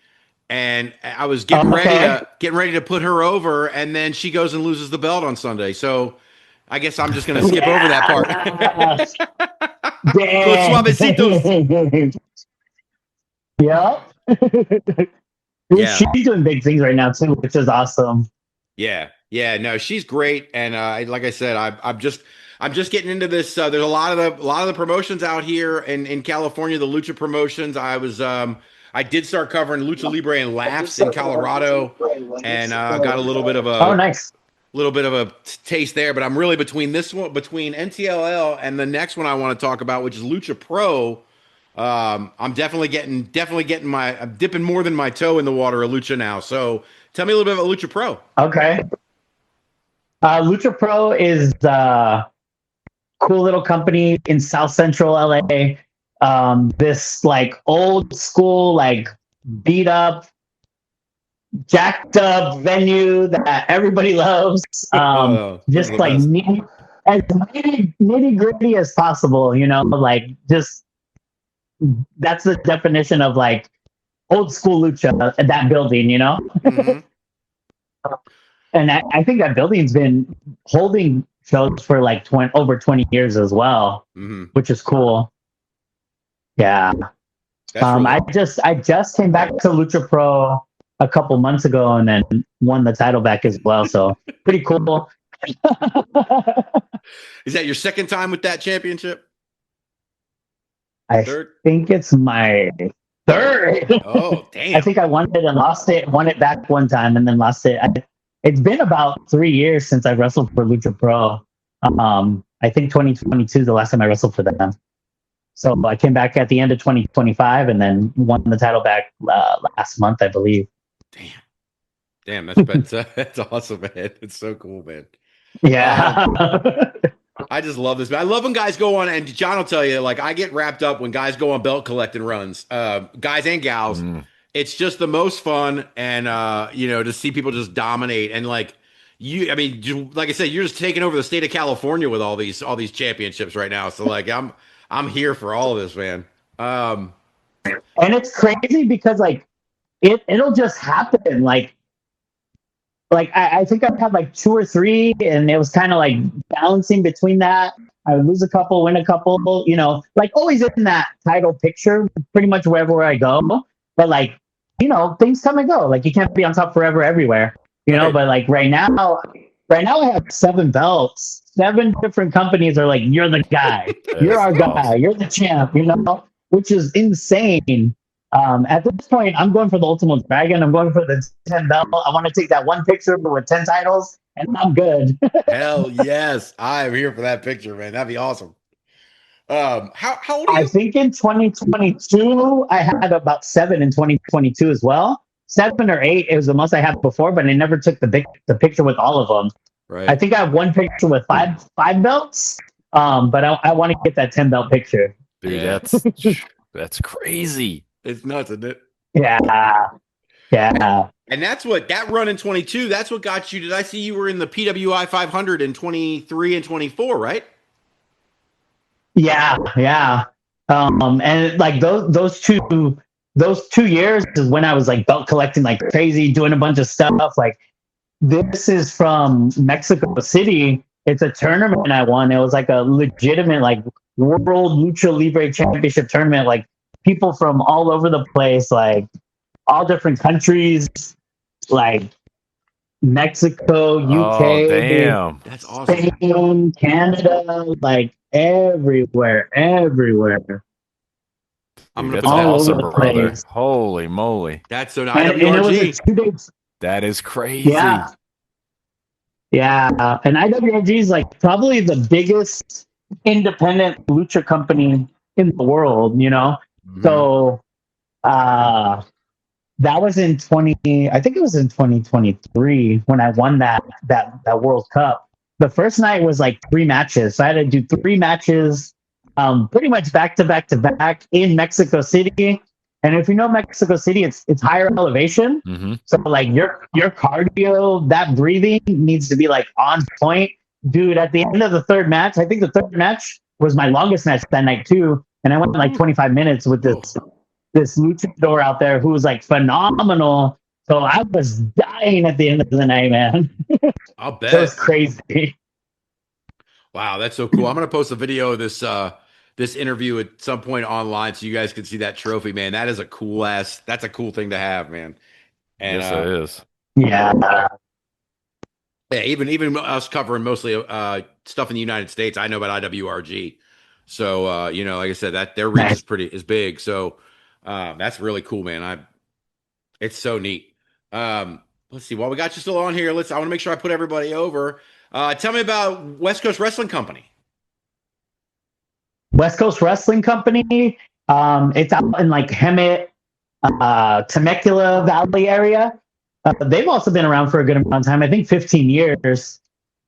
And I was getting ready to put her over, and then she goes and loses the belt on Sunday. So I guess I'm just going to skip over that part. Suavecitos. Yeah. She's doing big things right now too, which is awesome. Yeah. No, she's great, and like I said, I'm just getting into this. There's a lot of the promotions out here in California, the Lucha promotions. I did start covering Lucha Libre and Laughs in Colorado, and got a little bit of a taste there. But I'm really between NTLL and the next one I want to talk about, which is Lucha Pro. I'm definitely getting I'm dipping more than my toe in the water of Lucha now. So tell me a little bit about Lucha Pro. Okay. Lucha Pro is a cool little company in South Central LA. This like old school, like beat up, jacked up venue that everybody loves. Just like as nitty gritty as possible, like just that's the definition of like old school lucha, that building, Mm-hmm. And I think that building's been holding shows for like over 20 years as well, which is cool. Yeah. Really I just came back to Lucha Pro a couple months ago and then won the title back as well. So pretty cool. Is that your second time with that championship? I think it's my third. Oh, damn. I think I won it and lost it, won it back one time and then lost it. It's been about 3 years since I wrestled for Lucha Pro. I think 2022 is the last time I wrestled for them. So I came back at the end of 2025 and then won the title back last month, I believe. Damn, that's awesome, man. It's so cool, man. Yeah. I just love this, man. I love when guys go on, and John will tell you, like, I get wrapped up when guys go on belt collecting runs, guys and gals. It's just the most fun, and to see people just dominate, and like like I said, you're just taking over the state of California with all these championships right now. So like, I'm here for all of this, man. And it's crazy because like it'll just happen. Like I think I've had like 2 or 3, and it was kind of like balancing between that. I would lose a couple, win a couple, like always in that title picture, pretty much wherever I go. But like, things come and go. Like you can't be on top forever everywhere, but like right now I have 7 belts. 7 different companies are like, you're the guy, you're our guy, you're the champ, which is insane. At this point, I'm going for the Ultimate Dragon. I'm going for the 10 belt. I want to take that one picture with 10 titles, and I'm good. Hell yes. I am here for that picture, man. That'd be awesome. How old are I you? think in 2022, I had about 7 in 2022 as well. 7 or 8 it was the most I had before, but I never took the picture with all of them. Right. I think I have one picture with five belts, but I want to get that 10 belt picture. Dude, Yeah. that's crazy. It's nuts, isn't it? Yeah. And that's what that run in 22, that's what got you. Did I see you were in the PWI 500 in 23 and 24, right? Yeah. And like those 2 years is when I was like belt collecting like crazy, doing a bunch of stuff. Like this is from Mexico City. It's a tournament I won. It was like a legitimate like World Lucha Libre Championship tournament. Like people from all over the place, like all different countries, like Mexico, UK, Oh, damn. That's awesome. Spain, Canada, like everywhere. I'm Dude, gonna that's put that all awesome, over the brother. place. Holy moly. That's so And it was IWRG. a 2 days. That is crazy. Yeah. And IWRG is like probably the biggest independent lucha company in the world, you know? Mhm. So that was in I think it was in 2023 when I won that World Cup. The first night was like 3 matches. So I had to do 3 matches pretty much back to back in Mexico City. And if you know Mexico City, it's higher elevation. Mm-hmm. So like your cardio, that breathing needs to be like on point. Dude, at the end of the 3rd match, I think the 3rd match was my longest match that night too. And I went like 25 minutes with this luchador out there who was like phenomenal. So I was dying at the end of the night, man. I'll It was bet. crazy. Wow, that's so cool. I'm gonna post a video of this interview at some point online so you guys can see that trophy, man. That is that's a cool thing to have, man. And Yes, it is. Yeah. yeah, even us covering mostly stuff in the United States, I know about IWRG. So like I said, that their reach is big. So that's really cool, man. It's so neat. Let's see. While we got you still on here, I want to make sure I put everybody over. Tell me about West Coast Wrestling Company. West Coast Wrestling Company. It's out in like Hemet, Temecula Valley area. They've also been around for a good amount of time. I think 15 years.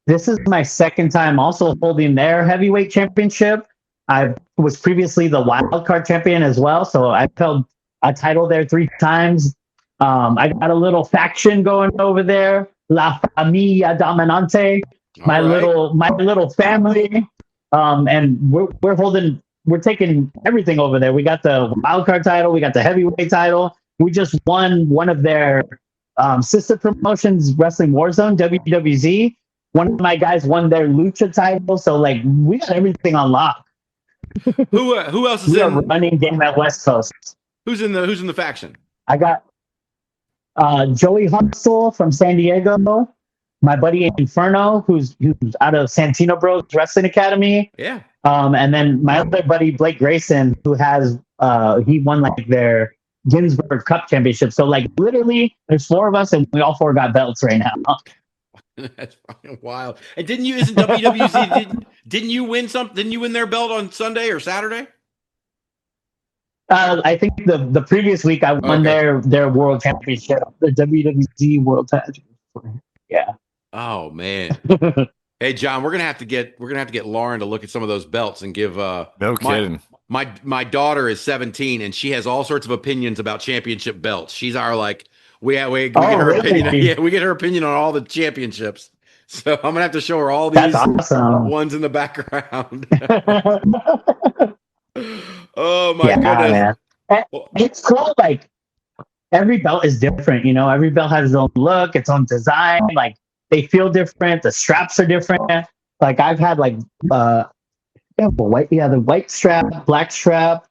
This is my 2nd time also holding their heavyweight championship. I was previously the wild card champion as well, so I've held a title there 3 times. I got a little faction going over there, La Familia Dominante, my little family. And we're taking everything over there. We got the wild card title, we got the heavyweight title. We just won one of their sister promotions, Wrestling Warzone, WWZ. One of my guys won their lucha title, so like we got everything on lock. Who else is We are in running game at West Coast. Who's in the faction? I got Joey Hustle from San Diego, my buddy Inferno, who's out of Santino Bros Wrestling Academy. Yeah. And then my other buddy Blake Grayson, who has he won like their Ginsburg Cup championship. So like literally, there's 4 of us, and we all 4 got belts right now. That's fucking wild. And isn't WWC didn't you win something? Didn't you win their belt on Sunday or Saturday? I think the previous week I won their world championship, the WWC World Championship. Yeah. Oh man. Hey John, we're gonna have to get Lauren to look at some of those belts and give No kidding. My daughter is 17 and she has all sorts of opinions about championship belts. She's our like we get her opinion. Yeah, we get her opinion on all the championships. So I'm gonna have to show her all these ones in the background. Oh my goodness. Man. It's cool. Like every belt is different, you know, every belt has its own look, its own design, like they feel different, the straps are different. Like I've had like the white strap, black strap.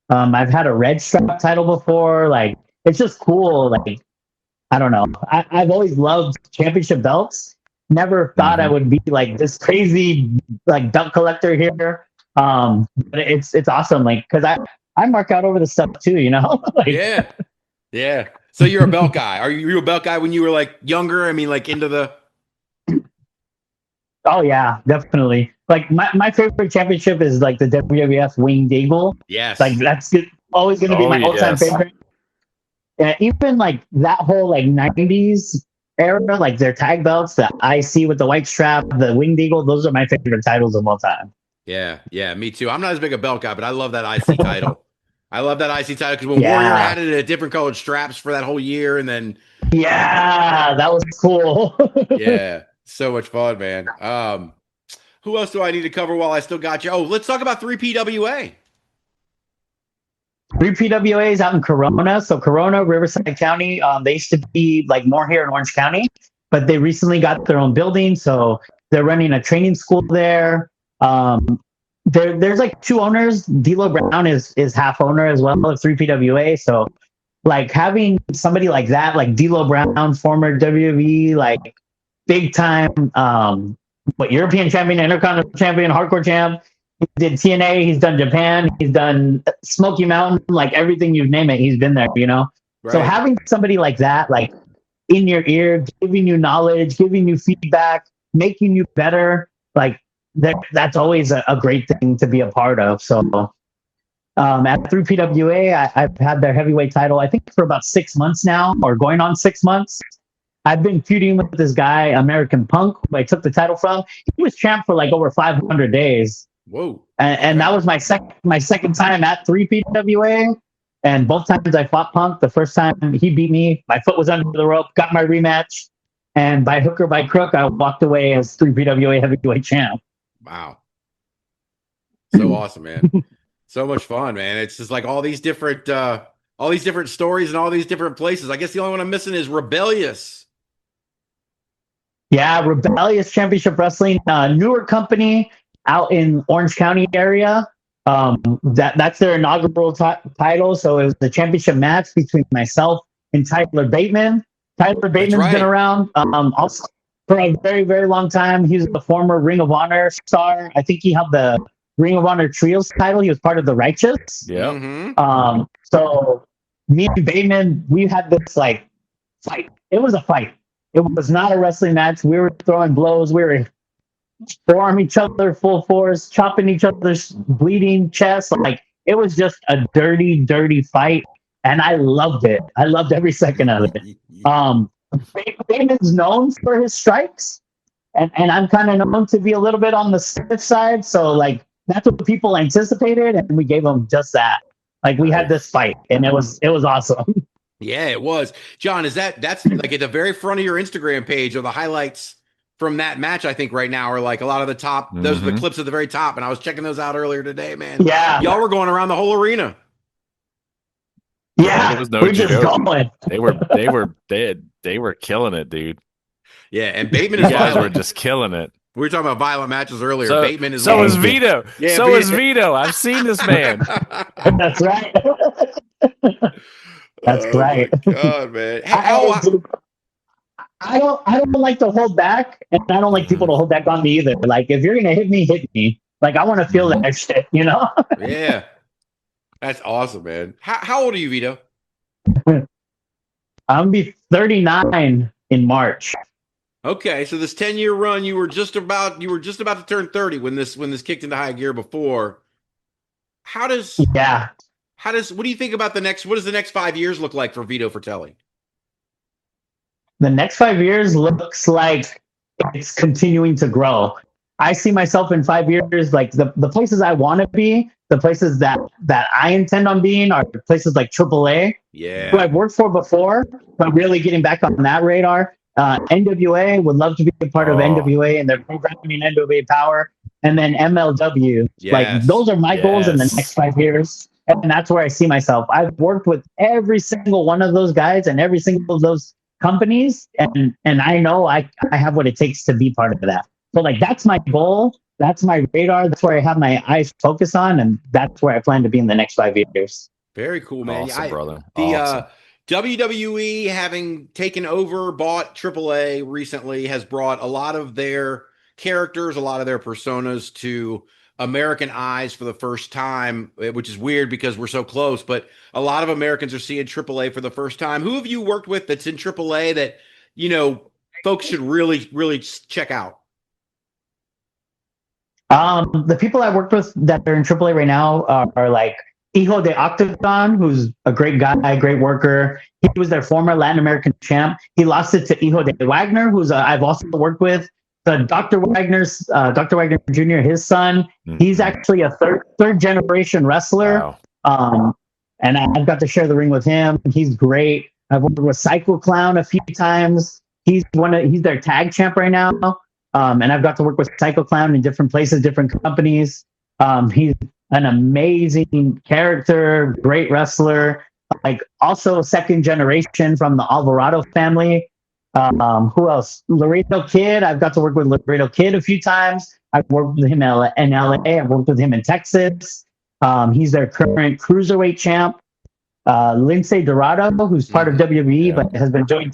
I've had a red strap title before. Like it's just cool. Like I don't know. I've always loved championship belts. Never thought I would be like this crazy like belt collector here. But it's awesome. Like because I mark out over the stuff too, you know? Like, Yeah. Yeah. So you're a belt guy. Are you a belt guy when you were like younger? I mean, like into the. oh yeah, definitely. Like my favorite championship is like the WWF Winged Eagle. Yes. Like that's always going to be Oh, my all-time yes. favorite. And even like that whole like '90s era, like their tag belts, the IC with the white strap, the Winged Eagle, those are my favorite titles of all time. Yeah. Yeah. Me too. I'm not as big a belt guy, but I love that IC title. I love that IC title because when Warrior Yeah. had it at different colored straps for that whole year, and then Yeah, that was cool. yeah, so much fun, man. Who else do I need to cover while I still got you? Oh, let's talk about 3PWA. 3PWA is out in Corona. So Corona, Riverside County, they used to be like more here in Orange County, but they recently got their own building. So they're running a training school there. There's like two owners. D'Lo Brown is half owner as well of 3PWA. So like having somebody like that, like D'Lo Brown, former WWE, like big time, European champion, Intercontinental champion, hardcore champ. He did TNA. He's done Japan. He's done Smoky Mountain. Like everything you name it, he's been there. You know. Right. So having somebody like that, like in your ear, giving you knowledge, giving you feedback, making you better, like that's always a great thing to be a part of. So at 3PWA, I've had their heavyweight title, I think, for about 6 months now, or going on 6 months. I've been feuding with this guy, American Punk, who I took the title from. He was champ for like over 500 days. Whoa. And that was my second time at 3PWA. And both times I fought Punk. The first time he beat me, my foot was under the rope, got my rematch. And by hook or by crook, I walked away as 3PWA heavyweight champ. Wow. So awesome, man. So much fun, man. It's just like all these different stories and all these different places. I guess the only one I'm missing is Rebellious. Yeah, Rebellious Championship Wrestling, newer company out in Orange County area. That's their inaugural title. So it was the championship match between myself and Tyler Bateman. Tyler Bateman's been around also for a very, very long time. He was the former Ring of Honor star. I think he held the Ring of Honor Trios title. He was part of the Righteous. Yeah. Mm-hmm. So me and Bateman, we had this like fight. It was a fight. It was not a wrestling match. We were throwing blows. We were forearming each other full force, chopping each other's bleeding chests. Like it was just a dirty, dirty fight. And I loved it. I loved every second of it. Bateman's known for his strikes. And I'm kind of known to be a little bit on the stiff side. So like that's what people anticipated. And we gave them just that. Like we had this fight and it was awesome. Yeah, it was. John, that's like at the very front of your Instagram page or the highlights from that match, I think right now are like a lot of the top. Those are the clips at the very top. And I was checking those out earlier today, man. Yeah. Y'all were going around the whole arena. Yeah. It was no we're joke. just going. They were killing it, dude. Yeah, and Bateman You is guys were violent. just killing it. We were talking about violent matches earlier. So, Bateman is so is violent. Vito. Yeah, so is Vito. I've seen this man. That's right. That's right. My God, man. I don't like to hold back, and I don't like people to hold back on me either. Like if you're gonna hit me. Like I want to feel that shit, you know? Yeah, that's awesome, man. How old are you, Vito? I'm gonna be 39 in March. Okay, so this 10-year run, you were just about to turn 30 when this kicked into high gear before. What do you think about what does the next 5 years look like for Vito Fratelli? The next 5 years looks like it's continuing to grow. I see myself in 5 years, like the places I want to be, the places that I intend on being are places like AAA, who I've worked for before, but really getting back on that radar. NWA, would love to be a part of NWA and their programming, NWA Power, and then MLW. Like those are my goals in the next 5 years. And that's where I see myself. I've worked with every single one of those guys and every single of those companies. And I know I have what it takes to be part of that. So like, that's my goal. That's my radar. That's where I have my eyes focused on. And that's where I plan to be in the next 5 years. Very cool, man. Awesome, brother. The WWE having taken over, bought AAA recently, has brought a lot of their characters, a lot of their personas to American eyes for the first time, which is weird because we're so close, but a lot of Americans are seeing AAA for the first time. Who have you worked with that's in AAA that, folks should really, really check out? The people I worked with that are in AAA right now are like Hijo de Octagon, who's a great guy, great worker. He was their former Latin American champ. He lost it to Hijo de Wagner, who's I've also worked with. Dr. Wagner Jr., his son. He's actually a third generation wrestler. Wow. And I've got to share the ring with him. He's great. I've worked with Psycho Clown a few times. He's their tag champ right now. And I've got to work with Psycho Clown in different places, different companies. He's an amazing character, great wrestler, like also second generation from the Alvarado family. Who else? Laredo Kid. I've got to work with Laredo Kid a few times. I've worked with him in LA. I've worked with him in Texas. He's their current cruiserweight champ. Lindsay Dorado, who's part of WWE, but has been doing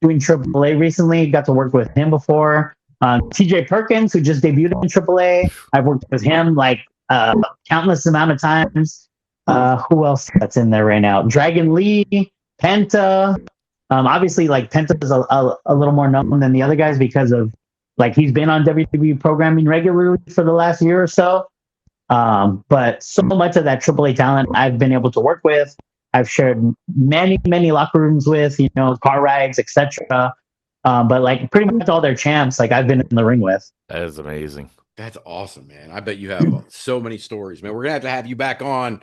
AAA recently. Got to work with him before. TJ Perkins, who just debuted in AAA. I've worked with him like countless amount of times. Who else that's in there right now? Dragon Lee, Penta. Obviously, like Penta is a little more known than the other guys because of like he's been on WWE programming regularly for the last year or so. But so much of that AAA talent I've been able to work with. I've shared many locker rooms with, car rides, etc. But like pretty much all their champs, like I've been in the ring with. That is amazing. That's awesome, man. I bet you have so many stories, man. We're gonna have to have you back on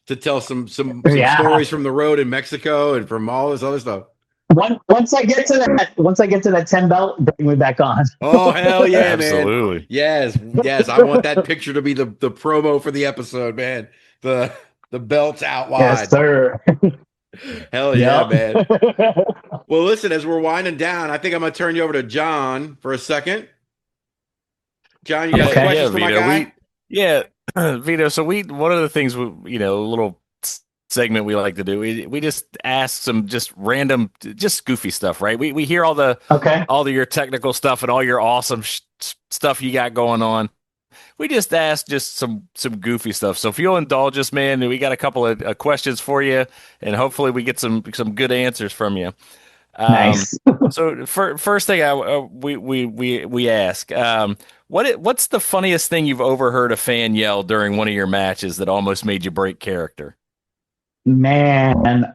to tell some stories from the road in Mexico and from all this other stuff. Once I get to that 10 belt, bring me back on. Oh hell yeah, Absolutely. man! Yes. I want that picture to be the promo for the episode, man. The belts out wide. Yes, sir. Hell yeah, man. Well, listen, as we're winding down, I think I'm gonna turn you over to John for a second. John, you got any questions for my guy? Vito. So one of the things a little segment we like to do, we just ask some just random, just goofy stuff, right? We hear all of your technical stuff and all your awesome stuff you got going on. We just ask just some goofy stuff. So if you'll indulge us, man, we got a couple of questions for you, and hopefully we get some good answers from you. Nice. So first thing we ask, what's the funniest thing you've overheard a fan yell during one of your matches that almost made you break character? Man,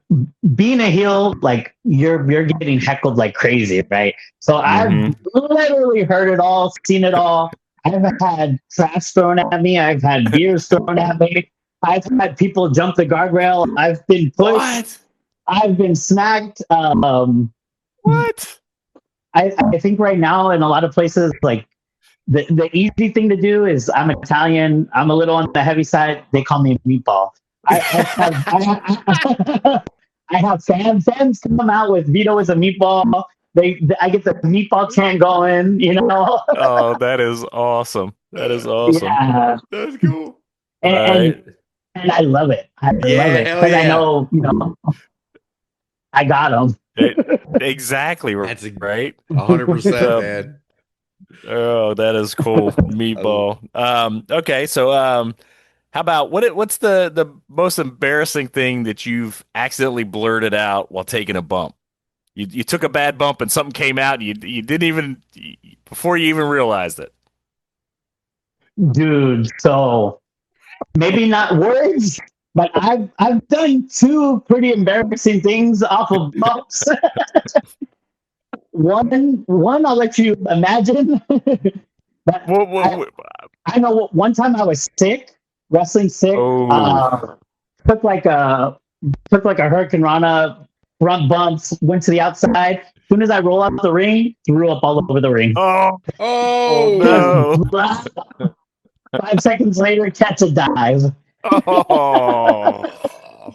being a heel, like you're getting heckled like crazy, right? So I've literally heard it all, seen it all. I've had trash thrown at me. I've had beers thrown at me. I've had people jump the guardrail. I've been pushed. What? I've been smacked. What? I think right now in a lot of places, like the easy thing to do is I'm Italian. I'm a little on the heavy side. They call me Meatball. I have fans come out with Vito as a meatball. I get the meatball chant going, Oh, that is awesome. That is awesome. Yeah. That's cool. And I love it. I love it because I know, I got them. Exactly. That's right. 100%, man. Oh, that is cool. Meatball. Okay, so how about what's the most embarrassing thing that you've accidentally blurted out while taking a bump? You took a bad bump and something came out and you didn't even before you even realized it. Dude, so maybe not words, but I've done two pretty embarrassing things off of bumps. One I'll let you imagine. I know one time I was sick, wrestling sick. Took like a Hurricane Rana, front bumps, went to the outside. As soon as I roll out the ring, threw up all over the ring. Oh no. 5 seconds later, catch a dive. Oh,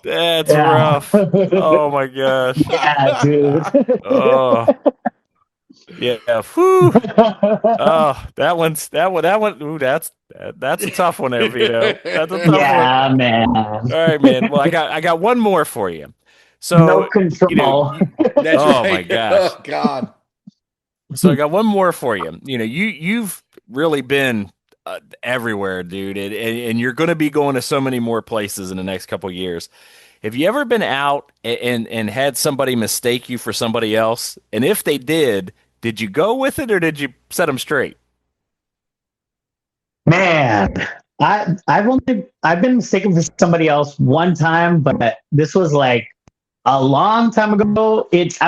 that's rough. Oh my gosh. Yeah, dude. Oh, yeah. Whew. Oh, that one. Ooh, that's a tough one there, Vito. That's a tough one. Yeah, man. All right, man. Well, I got one more for you. So no control. That's oh right. my gosh. Oh God. So I got one more for you. You've really been everywhere, dude. And you're going to be going to so many more places in the next couple of years. Have you ever been out and had somebody mistake you for somebody else? And if they did you go with it or did you set them straight? Man, I've been mistaken for somebody else one time, but this was like a long time ago. It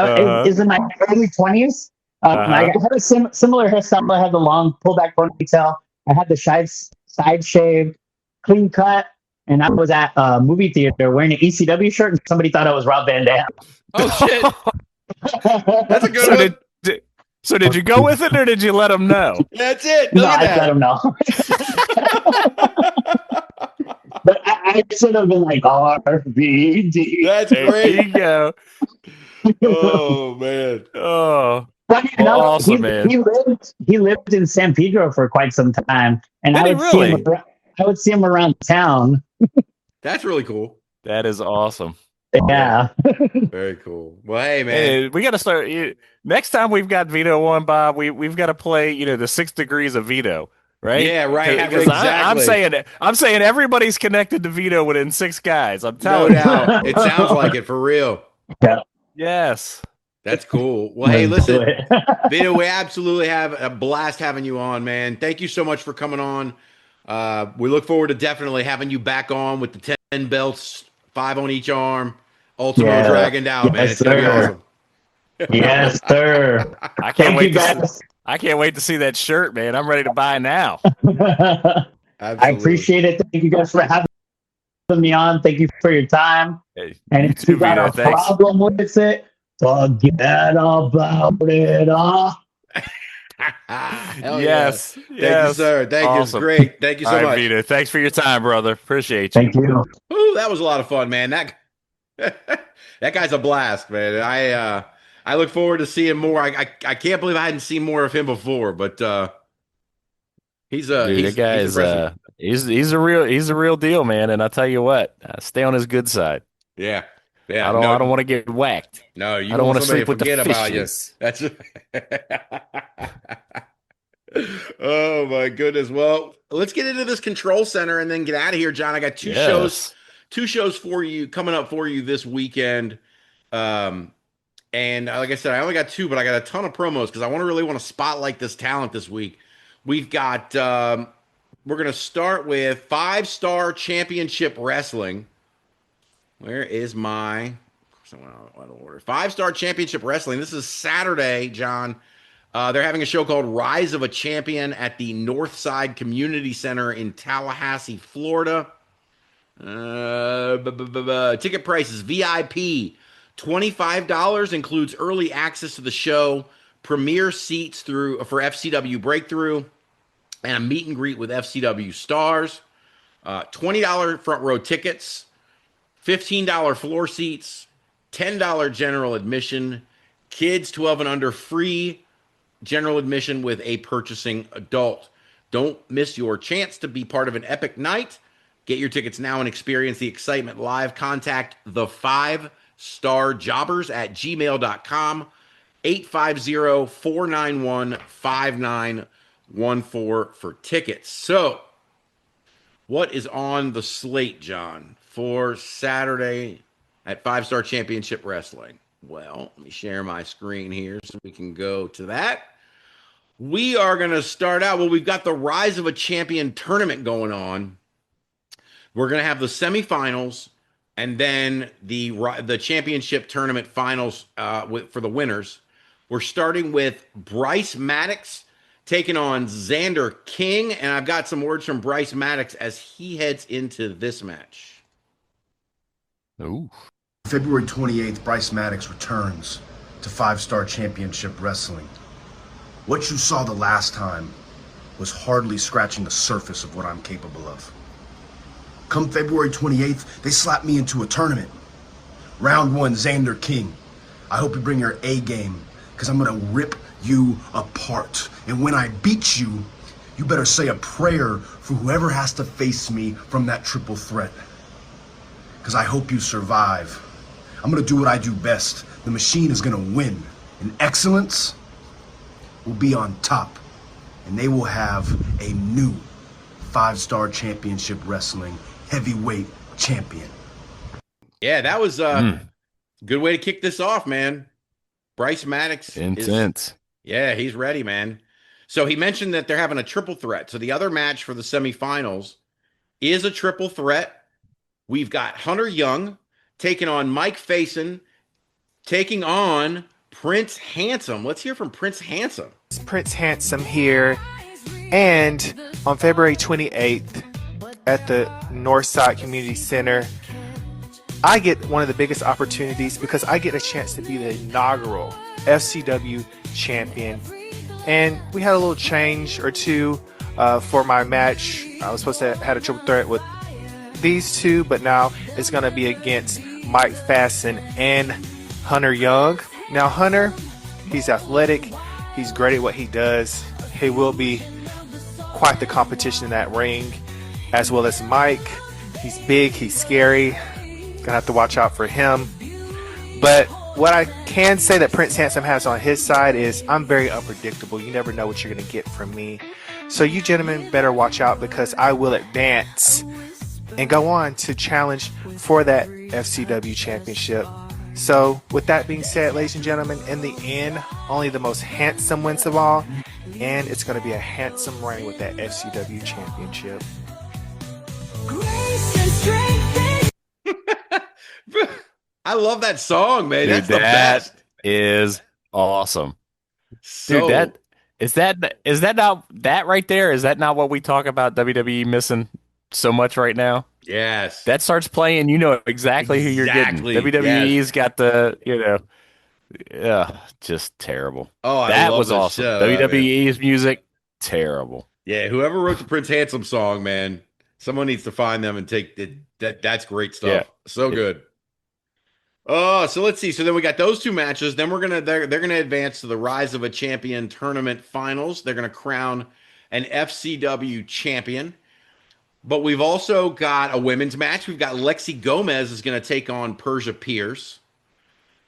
is in my early 20s. I had a similar hairstyle. I had the long pullback ponytail. I had the side shave, clean cut, and I was at a movie theater wearing an ECW shirt, and somebody thought I was Rob Van Dam. Oh shit, that's a good one. So did you go with it or did you let them know? That's it. No, I let them know. But I should have been like RVD. That's great. There you go. Oh man. Oh. Funny enough, awesome, man. He lived in San Pedro for quite some time, and I would see him around town. That's really cool. That is awesome. Yeah. Very cool. Well, hey man, hey, we got to start. Next time we've got Vito on, Bob, we've got to play. The 6 degrees of Vito, right? Yeah, right. Because Exactly. I'm saying everybody's connected to Vito within 6 guys. I'm telling you. No doubt. It sounds like it for real. Yeah. Yes. That's cool. Well, hey, listen, Vito, we absolutely have a blast having you on, man. Thank you so much for coming on. We look forward to definitely having you back on with the 10 belts, 5 on each arm, Ultimo dragged out, man. It's gonna be awesome. Yes, sir. I can't wait to see that shirt, man. I'm ready to buy now. I appreciate it. Thank you guys for having me on. Thank you for your time. Hey, and if you got a problem with it, forget about it. Yes. Yes. Thank you, sir. Thank you. It's great. Thank you so much. Vito, thanks for your time, brother. Appreciate you. Thank you. Ooh, that was a lot of fun, man. That guy's a blast, man. I look forward to seeing more. I can't believe I hadn't seen more of him before, but he's a real deal, man. And I tell you what, stay on his good side. Yeah. I don't want to get whacked. No, you I don't want want to sleep with the about you. fishes. That's oh my goodness. Well, let's get into this control center and then get out of here, John. I got two shows for you coming up for you this weekend. And like I said, I only got 2, but I got a ton of promos because I really want to spotlight this talent this week. We've got we're gonna start with 5-Star Championship Wrestling. Where is my order? 5-Star Championship Wrestling. This is Saturday, John. They're having a show called Rise of a Champion at the Northside Community Center in Tallahassee, Florida. Ticket prices: VIP $25, includes early access to the show, premier seats for FCW Breakthrough, and a meet and greet with FCW stars. $20 front row tickets. $15 floor seats, $10 general admission, kids 12 and under free general admission with a purchasing adult. Don't miss your chance to be part of an epic night. Get your tickets now and experience the excitement live. Contact the 5-Star Jobbers at gmail.com, 850-491-5914 for tickets. So, what is on the slate, John, for Saturday at 5-Star Championship Wrestling? Well, let me share my screen here so we can go to that. We are going to start out. Well, we've got the Rise of a Champion tournament going on. We're going to have the semifinals and then the championship tournament finals for the winners. We're starting with Bryce Maddox taking on Xander King, and I've got some words from Bryce Maddox as he heads into this match. Ooh. February 28th, Bryce Maddox returns to 5-Star Championship Wrestling. What you saw the last time was hardly scratching the surface of what I'm capable of. Come February 28th, they slap me into a tournament. Round 1, Xander King. I hope you bring your A game, because I'm going to rip you apart. And when I beat you, you better say a prayer for whoever has to face me from that triple threat. Because I hope you survive. I'm going to do what I do best. The machine is going to win. And excellence will be on top. And they will have a new 5-star championship wrestling heavyweight champion. Yeah, that was good way to kick this off, man. Bryce Maddox. Intense. Yeah, he's ready, man. So he mentioned that they're having a triple threat. So the other match for the semifinals is a triple threat. We've got Hunter Young taking on Mike Faison, taking on Prince Handsome. Let's hear from Prince Handsome. It's Prince Handsome here. And on February 28th at the Northside Community Center, I get one of the biggest opportunities because I get a chance to be the inaugural FCW champion. And we had a little change or two for my match. I was supposed to have a triple threat with these two, but now it's going to be against Mike Faison and Hunter Young. Now, Hunter, he's athletic. He's great at what he does. He will be quite the competition in that ring, as well as Mike. He's big. He's scary. Gonna have to watch out for him. But what I can say that Prince Handsome has on his side is I'm very unpredictable. You never know what you're going to get from me. So you gentlemen better watch out because I will advance and go on to challenge for that FCW championship. So with that being said, ladies and gentlemen, in the end, only the most handsome wins of all. And it's going to be a handsome reign with that FCW championship. I love that song, man. Dude, That's the best. Is awesome. So, Dude, is that not that right there? Is that not what we talk about WWE missing so much right now? yes. That starts playing, you know exactly who you're getting. Exactly, WWE's got the, just terrible. Oh, I that love was this awesome. show, WWE's music, terrible. Yeah, whoever wrote the Prince Handsome song, man, someone needs to find them and take it. That's great stuff. Yeah. So good. Oh, so let's see. So then we got those two matches. Then they're gonna advance to the Rise of a Champion tournament finals. They're gonna crown an FCW champion. But we've also got a women's match. We've got Lexi Gomez is gonna take on Persia Pierce.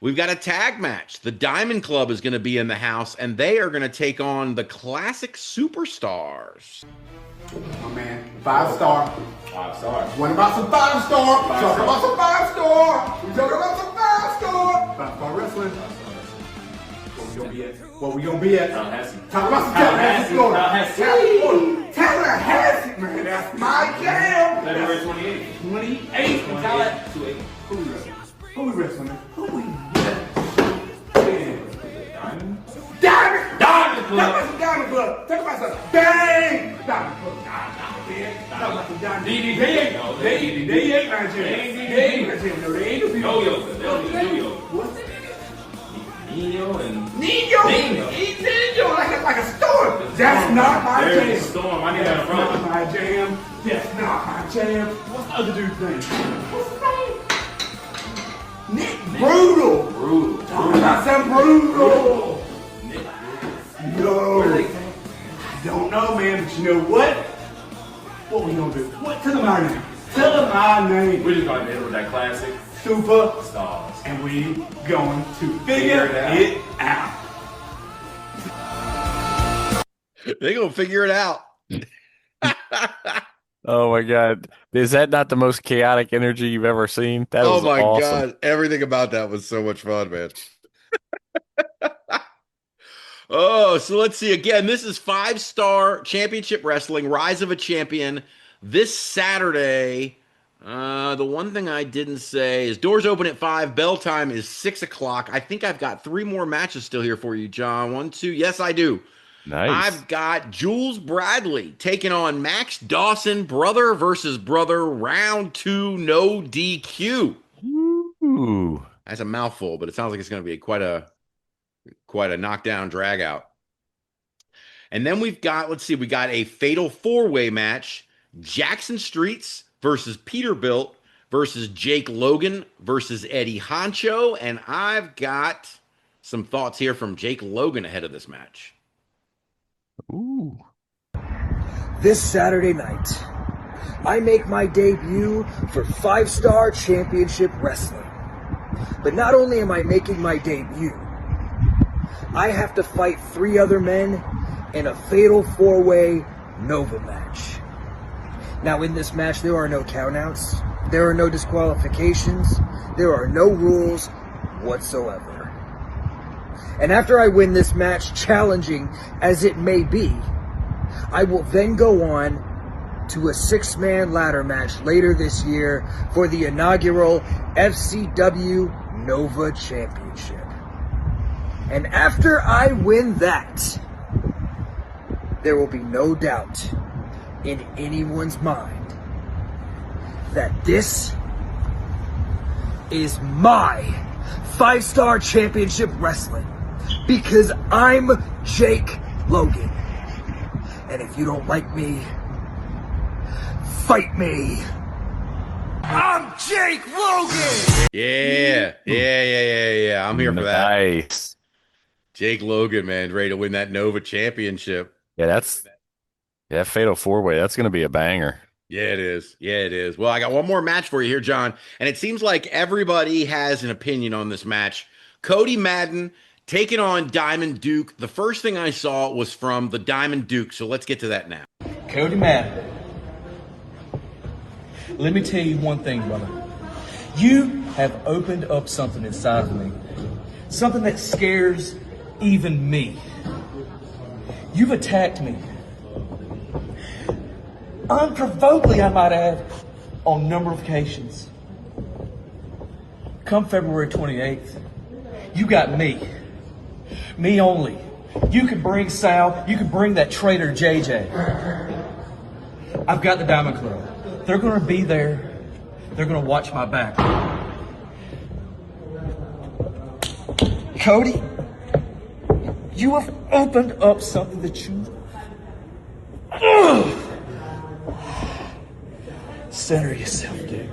We've got a tag match. The Diamond Club is gonna be in the house, and they are gonna take on the Classic Superstars. My man, 5-star. 5-star. What about some 5-star? Talk about some 5-star. We talking about some 5-star. 5-star wrestling. What we gonna be at? Talk about some Tallahassee, Florida. Tallahassee, man. That's my jam. February 28th. 28th in Tallahassee. Who we wrestling? Who we wrestling? Diamond. Diamond Club. Talk about some Diamond Club. Talk about some Bang. Diamond Club. Talk about some Diamond. DDD. They ain't my jam. No, they ain't the Yo-Yo. They'll do Yo-Yo. What? Nino and Nino, like a storm. That's not my there's jam. a storm. I need That's that not from. my jam. That's not my jam. What's the other dude's name? What's his name? Nick Brutal. Brutal. Talk about some Brutal. Nick. No, I don't know, man. But you know what? What we gonna do? What? Tell them our name. Tell them our name. We're just going to hit with that classic Super. stars. And we going to figure it out. They're gonna figure it out. Oh my God. Is that not the most chaotic energy you've ever seen? That Oh was my awesome. God. Everything about that was so much fun, man. Oh, so let's see. Again, this is 5-star championship wrestling, Rise of a Champion, this Saturday. The one thing I didn't say is doors open at 5. Bell time is 6 o'clock. I think I've got 3 more matches still here for you, John. 1, 2. Yes, I do. Nice. I've got Jules Bradley taking on Max Dawson, brother versus brother, round 2, no DQ. Ooh. That's a mouthful, but it sounds like it's going to be quite a knockdown drag out. And then we've got, let's see, we got a fatal 4-way match. Jackson Streets versus Peterbilt versus Jake Logan versus Eddie Honcho. And I've got some thoughts here from Jake Logan ahead of this match. Ooh. This Saturday night, I make my debut for 5-Star Championship Wrestling. But not only am I making my debut, I have to fight 3 other men in a fatal 4-way Nova match. Now, in this match, there are no countouts, there are no disqualifications, there are no rules whatsoever. And after I win this match, challenging as it may be, I will then go on to a 6-man ladder match later this year for the inaugural FCW Nova Championship. And after I win that, there will be no doubt in anyone's mind that this is my 5-star championship wrestling, because I'm Jake Logan. And if you don't like me, fight me. I'm Jake Logan. Yeah. I'm here for that. Nice. Jake Logan, man, ready to win that Nova Championship. Yeah, that Fatal 4-Way. That's going to be a banger. Yeah, it is. Well, I got one more match for you here, John. And it seems like everybody has an opinion on this match. Cody Madden taking on Diamond Duke. The first thing I saw was from the Diamond Duke. So let's get to that now. Cody Madden. Let me tell you one thing, brother. You have opened up something inside of me. Something that scares even me. You've attacked me. Unprovokedly, I might add, on a number of occasions. Come February 28th, you got me. Me only. You can bring Sal, you can bring that traitor JJ. I've got the Diamond Club. They're going to be there. They're going to watch my back. Cody, you have opened up something that you... Center yourself, Duke.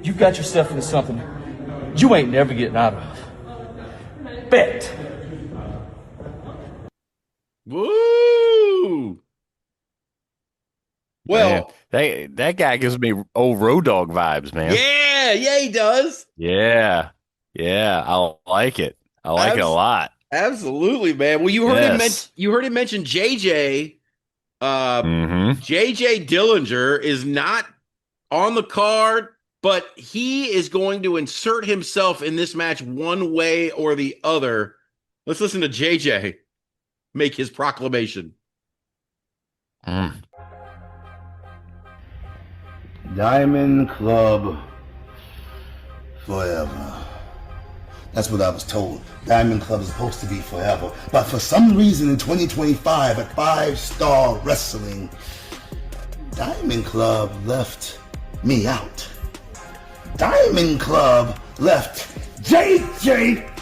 You've got yourself into something you ain't never getting out of. Bet. Woo! Well, man, that guy gives me old Road Dogg vibes, man. Yeah, he does. Yeah, I like it. I like it a lot. Absolutely, man. Well, you heard him mention JJ. JJ Dillinger is not on the card, but he is going to insert himself in this match one way or the other. Let's listen to JJ make his proclamation. Diamond Club forever. That's what I was told. Diamond Club is supposed to be forever. But for some reason in 2025 at 5-Star Wrestling, Diamond Club left me out. Diamond Club left JJ.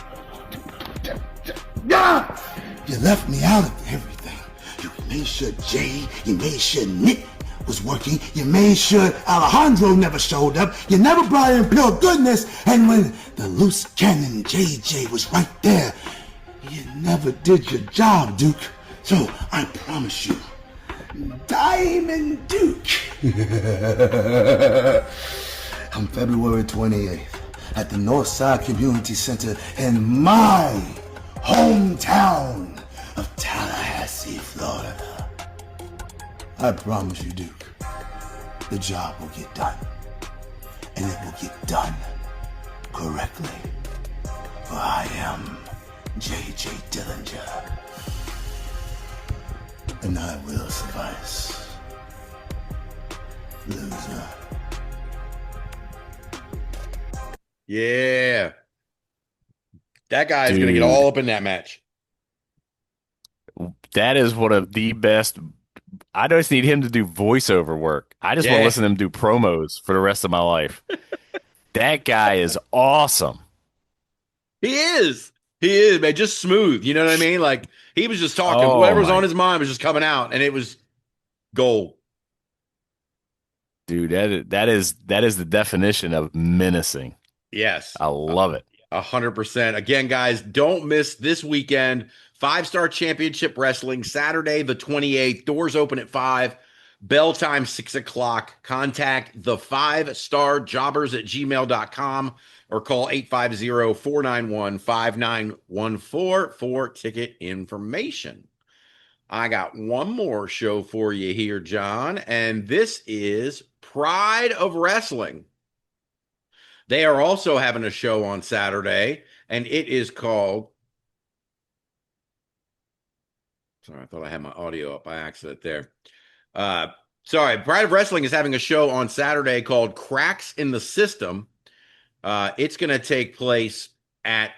You left me out of everything. You made sure Jay, you made sure Nick was working. You made sure Alejandro never showed up. You never brought in pure goodness. And when the loose cannon JJ was right there, you never did your job, Duke. So I promise you, Diamond Duke, on February 28th at the Northside Community Center in my hometown of Tallahassee, Florida. I promise you, Duke, the job will get done. And it will get done correctly. For I am JJ Dillinger. And I will suffice. Loser. Yeah. That guy is going to get all up in that match. That is one of the best. I just need him to do voiceover work. I just want to listen to him do promos for the rest of my life. That guy is awesome. He is, man. Just smooth. You know what I mean? Like, he was just talking. Whatever's on his mind was just coming out, and it was gold. Dude, that is the definition of menacing. Yes. I love it. 100%. Again, guys, don't miss this weekend. 5-Star Championship Wrestling, Saturday the 28th. Doors open at 5. Bell time 6 o'clock. Contact the 5starjobbers@gmail.com or call 850-491-5914 for ticket information. I got one more show for you here, John, and this is Pride of Wrestling. They are also having a show on Saturday, and it is called... Sorry, I thought I had my audio up by accident there. Sorry, Pride of Wrestling is having a show on Saturday called Cracks in the System. It's going to take place at...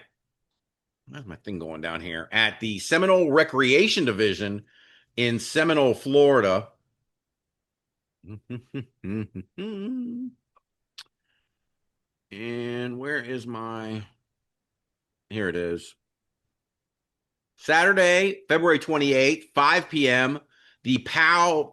Where's my thing going down here? At the Seminole Recreation Division in Seminole, Florida. And where is my... Here it is. Saturday, February 28th, 5 p.m. The POW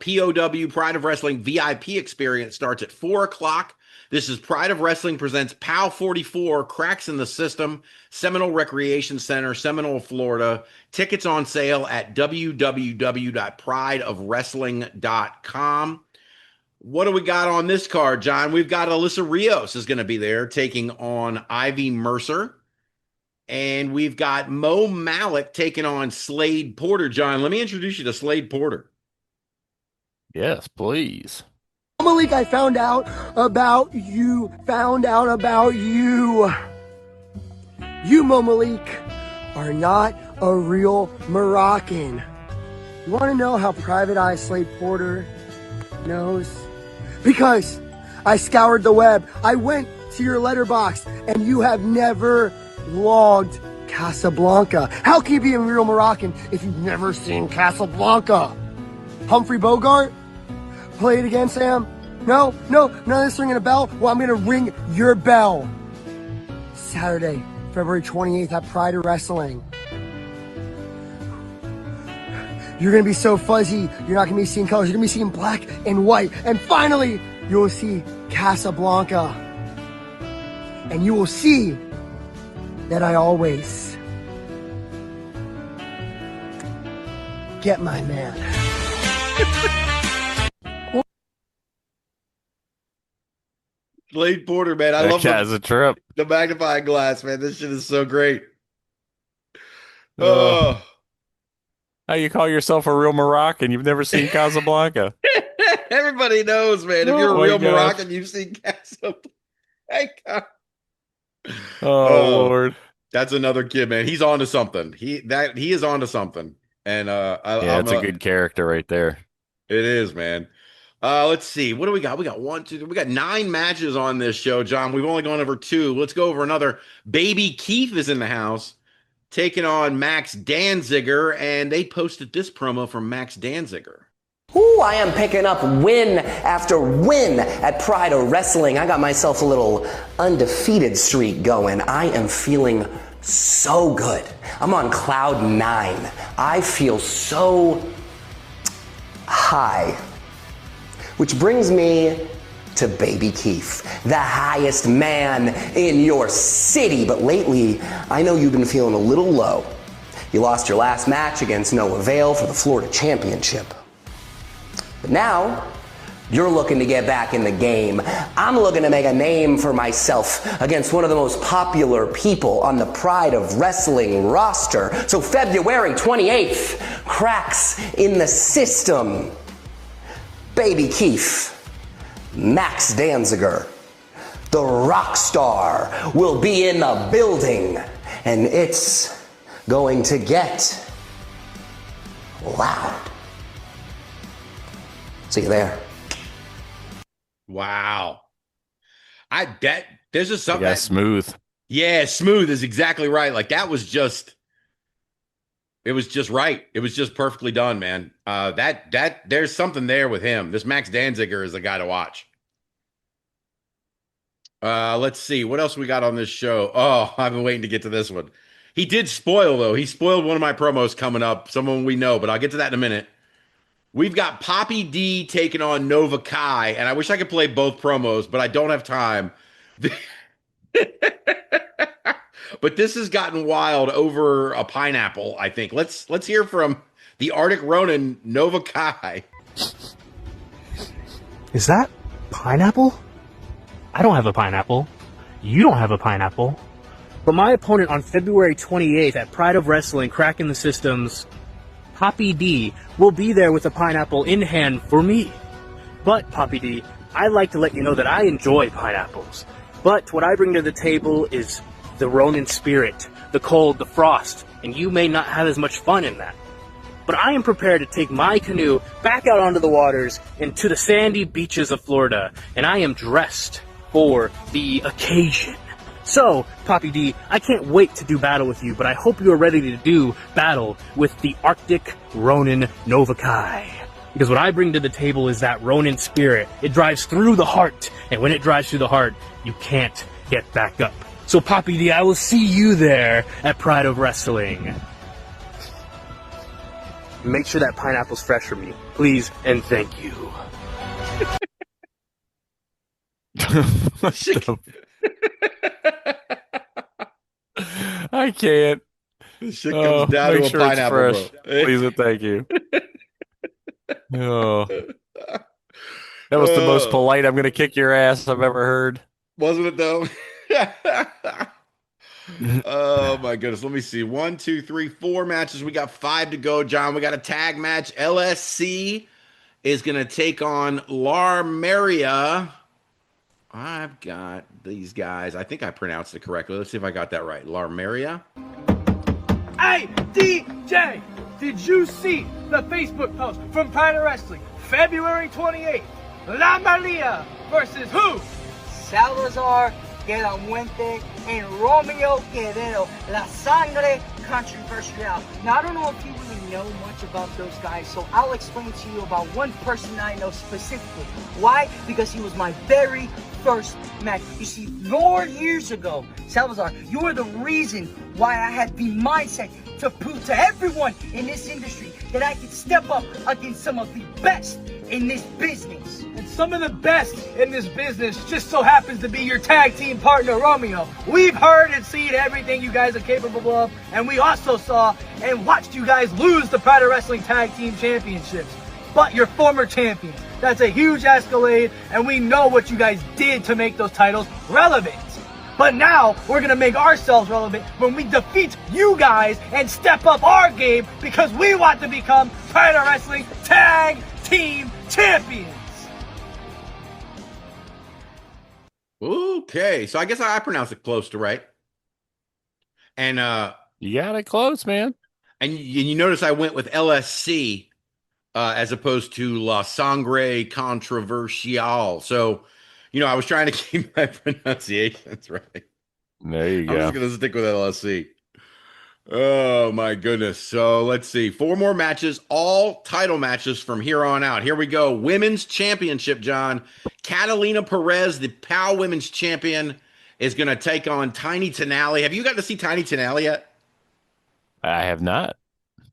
Pride of Wrestling VIP experience starts at 4 o'clock. This is Pride of Wrestling presents POW 44, Cracks in the System, Seminole Recreation Center, Seminole, Florida. Tickets on sale at www.prideofwrestling.com. What do we got on this card, John? We've got Alyssa Rios is going to be there taking on Ivy Mercer. And we've got Mo Malik taking on Slade Porter. John, let me introduce you to Slade Porter. Yes, please. Malik, I found out about you. You, Mo Malik, are not a real Moroccan. You want to know how Private Eye Slade Porter knows? Because I scoured the web. I went to your letterbox, and you have never logged Casablanca. How can you be a real Moroccan if you've never seen Casablanca? Humphrey Bogart? Play it again, Sam. No, none of this ringing a bell. Well, I'm gonna ring your bell. Saturday, February 28th at Pride of Wrestling. You're gonna be so fuzzy, you're not gonna be seeing colors. You're gonna be seeing black and white. And finally, you'll see Casablanca. And you will see that I always get my man. Slade Porter, man. I love a trip. The magnifying glass, man. This shit is so great. Oh. How you call yourself a real Moroccan? You've never seen Casablanca. Everybody knows, man. If you're a real Moroccan, you've seen Casablanca. Hey, God. Oh, Lord. That's another kid, man. He's on to something. He is on to something. And it's a good character right there. It is, man. Let's see. What do we got? We got 9 matches on this show, John. We've only gone over 2. Let's go over another. Baby Keith is in the house, taking on Max Danziger, and they posted this promo from Max Danziger. Ooh, I am picking up win after win at Pride of Wrestling. I got myself a little undefeated streak going. I am feeling so good. I'm on cloud 9. I feel so high. Which brings me to Baby Keith, the highest man in your city. But lately, I know you've been feeling a little low. You lost your last match against Noah Vale for the Florida Championship. But now, you're looking to get back in the game. I'm looking to make a name for myself against one of the most popular people on the Pride of Wrestling roster. So February 28th, Cracks in the System. Baby Keith, Max Danziger, the rock star, will be in the building, and it's going to get loud. See you there. Wow. There's just something. Yeah, smooth. Yeah, smooth is exactly right. Like that was just. It was just right. It was just perfectly done, man. There's something there with him. This Max Danziger is the guy to watch. Let's see. What else we got on this show? Oh, I've been waiting to get to this one. He did spoil, though. He spoiled one of my promos coming up, someone we know, but I'll get to that in a minute. We've got Poppy D taking on Nova Kai, and I wish I could play both promos, but I don't have time. But this has gotten wild over a pineapple, I think. Let's hear from the Arctic Ronin, Nova Kai. Is that pineapple? I don't have a pineapple. You don't have a pineapple. But my opponent on February 28th at Pride of Wrestling, Cracking the Systems, Poppy D will be there with a pineapple in hand for me. But, Poppy D, I'd like to let you know that I enjoy pineapples. But what I bring to the table is the Ronin spirit, the cold, the frost, and you may not have as much fun in that. But I am prepared to take my canoe back out onto the waters and to the sandy beaches of Florida, and I am dressed for the occasion. So, Poppy D, I can't wait to do battle with you, but I hope you are ready to do battle with the Arctic Ronin Novakai. Because what I bring to the table is that Ronin spirit. It drives through the heart, and when it drives through the heart, you can't get back up. So, Poppy D, I will see you there at Pride of Wrestling. Make sure that pineapple's fresh for me, please, and thank you. I can't. This shit comes down to a pineapple, bro. Please and thank you. Oh. That was the most polite "I'm gonna kick your ass" I've ever heard. Wasn't it though? Oh my goodness. Let me see. 1, 2, 3, 4 matches. We got 5 to go, John. We got a tag match. LSC is gonna take on Larmeria. I've got these guys. I think I pronounced it correctly. Let's see if I got that right. Larmeria. Hey, DJ, did you see the Facebook post from Pride of Wrestling, February 28th? La Maria versus who? Salazar de la Muerte and Romeo Guerrero, La Sangre Controversial. Now, I don't know if you really know much about those guys, so I'll explain to you about one person I know specifically. Why? Because he was my very first match. You see, 4 years ago, Salazar, you were the reason why I had the mindset to prove to everyone in this industry that I could step up against some of the best in this business. And some of the best in this business just so happens to be your tag team partner, Romeo. We've heard and seen everything you guys are capable of, and we also saw and watched you guys lose the Pride of Wrestling Tag Team Championships. But you're former champions. That's a huge escalade, and we know what you guys did to make those titles relevant. But now, we're going to make ourselves relevant when we defeat you guys and step up our game because we want to become Pride of Wrestling Tag Team Champions. Okay, so I guess I pronounced it close to right. And you got it close, man. And you notice I went with LSC as opposed to La Sangre Controversial. So, I was trying to keep my pronunciations right. There you go. I'm just going to stick with LSC. Oh, my goodness. So, let's see. 4 more matches, all title matches from here on out. Here we go. Women's Championship, John. Catalina Perez, the POW Women's Champion, is going to take on Tiny Tenali. Have you got to see Tiny Tenali yet? I have not.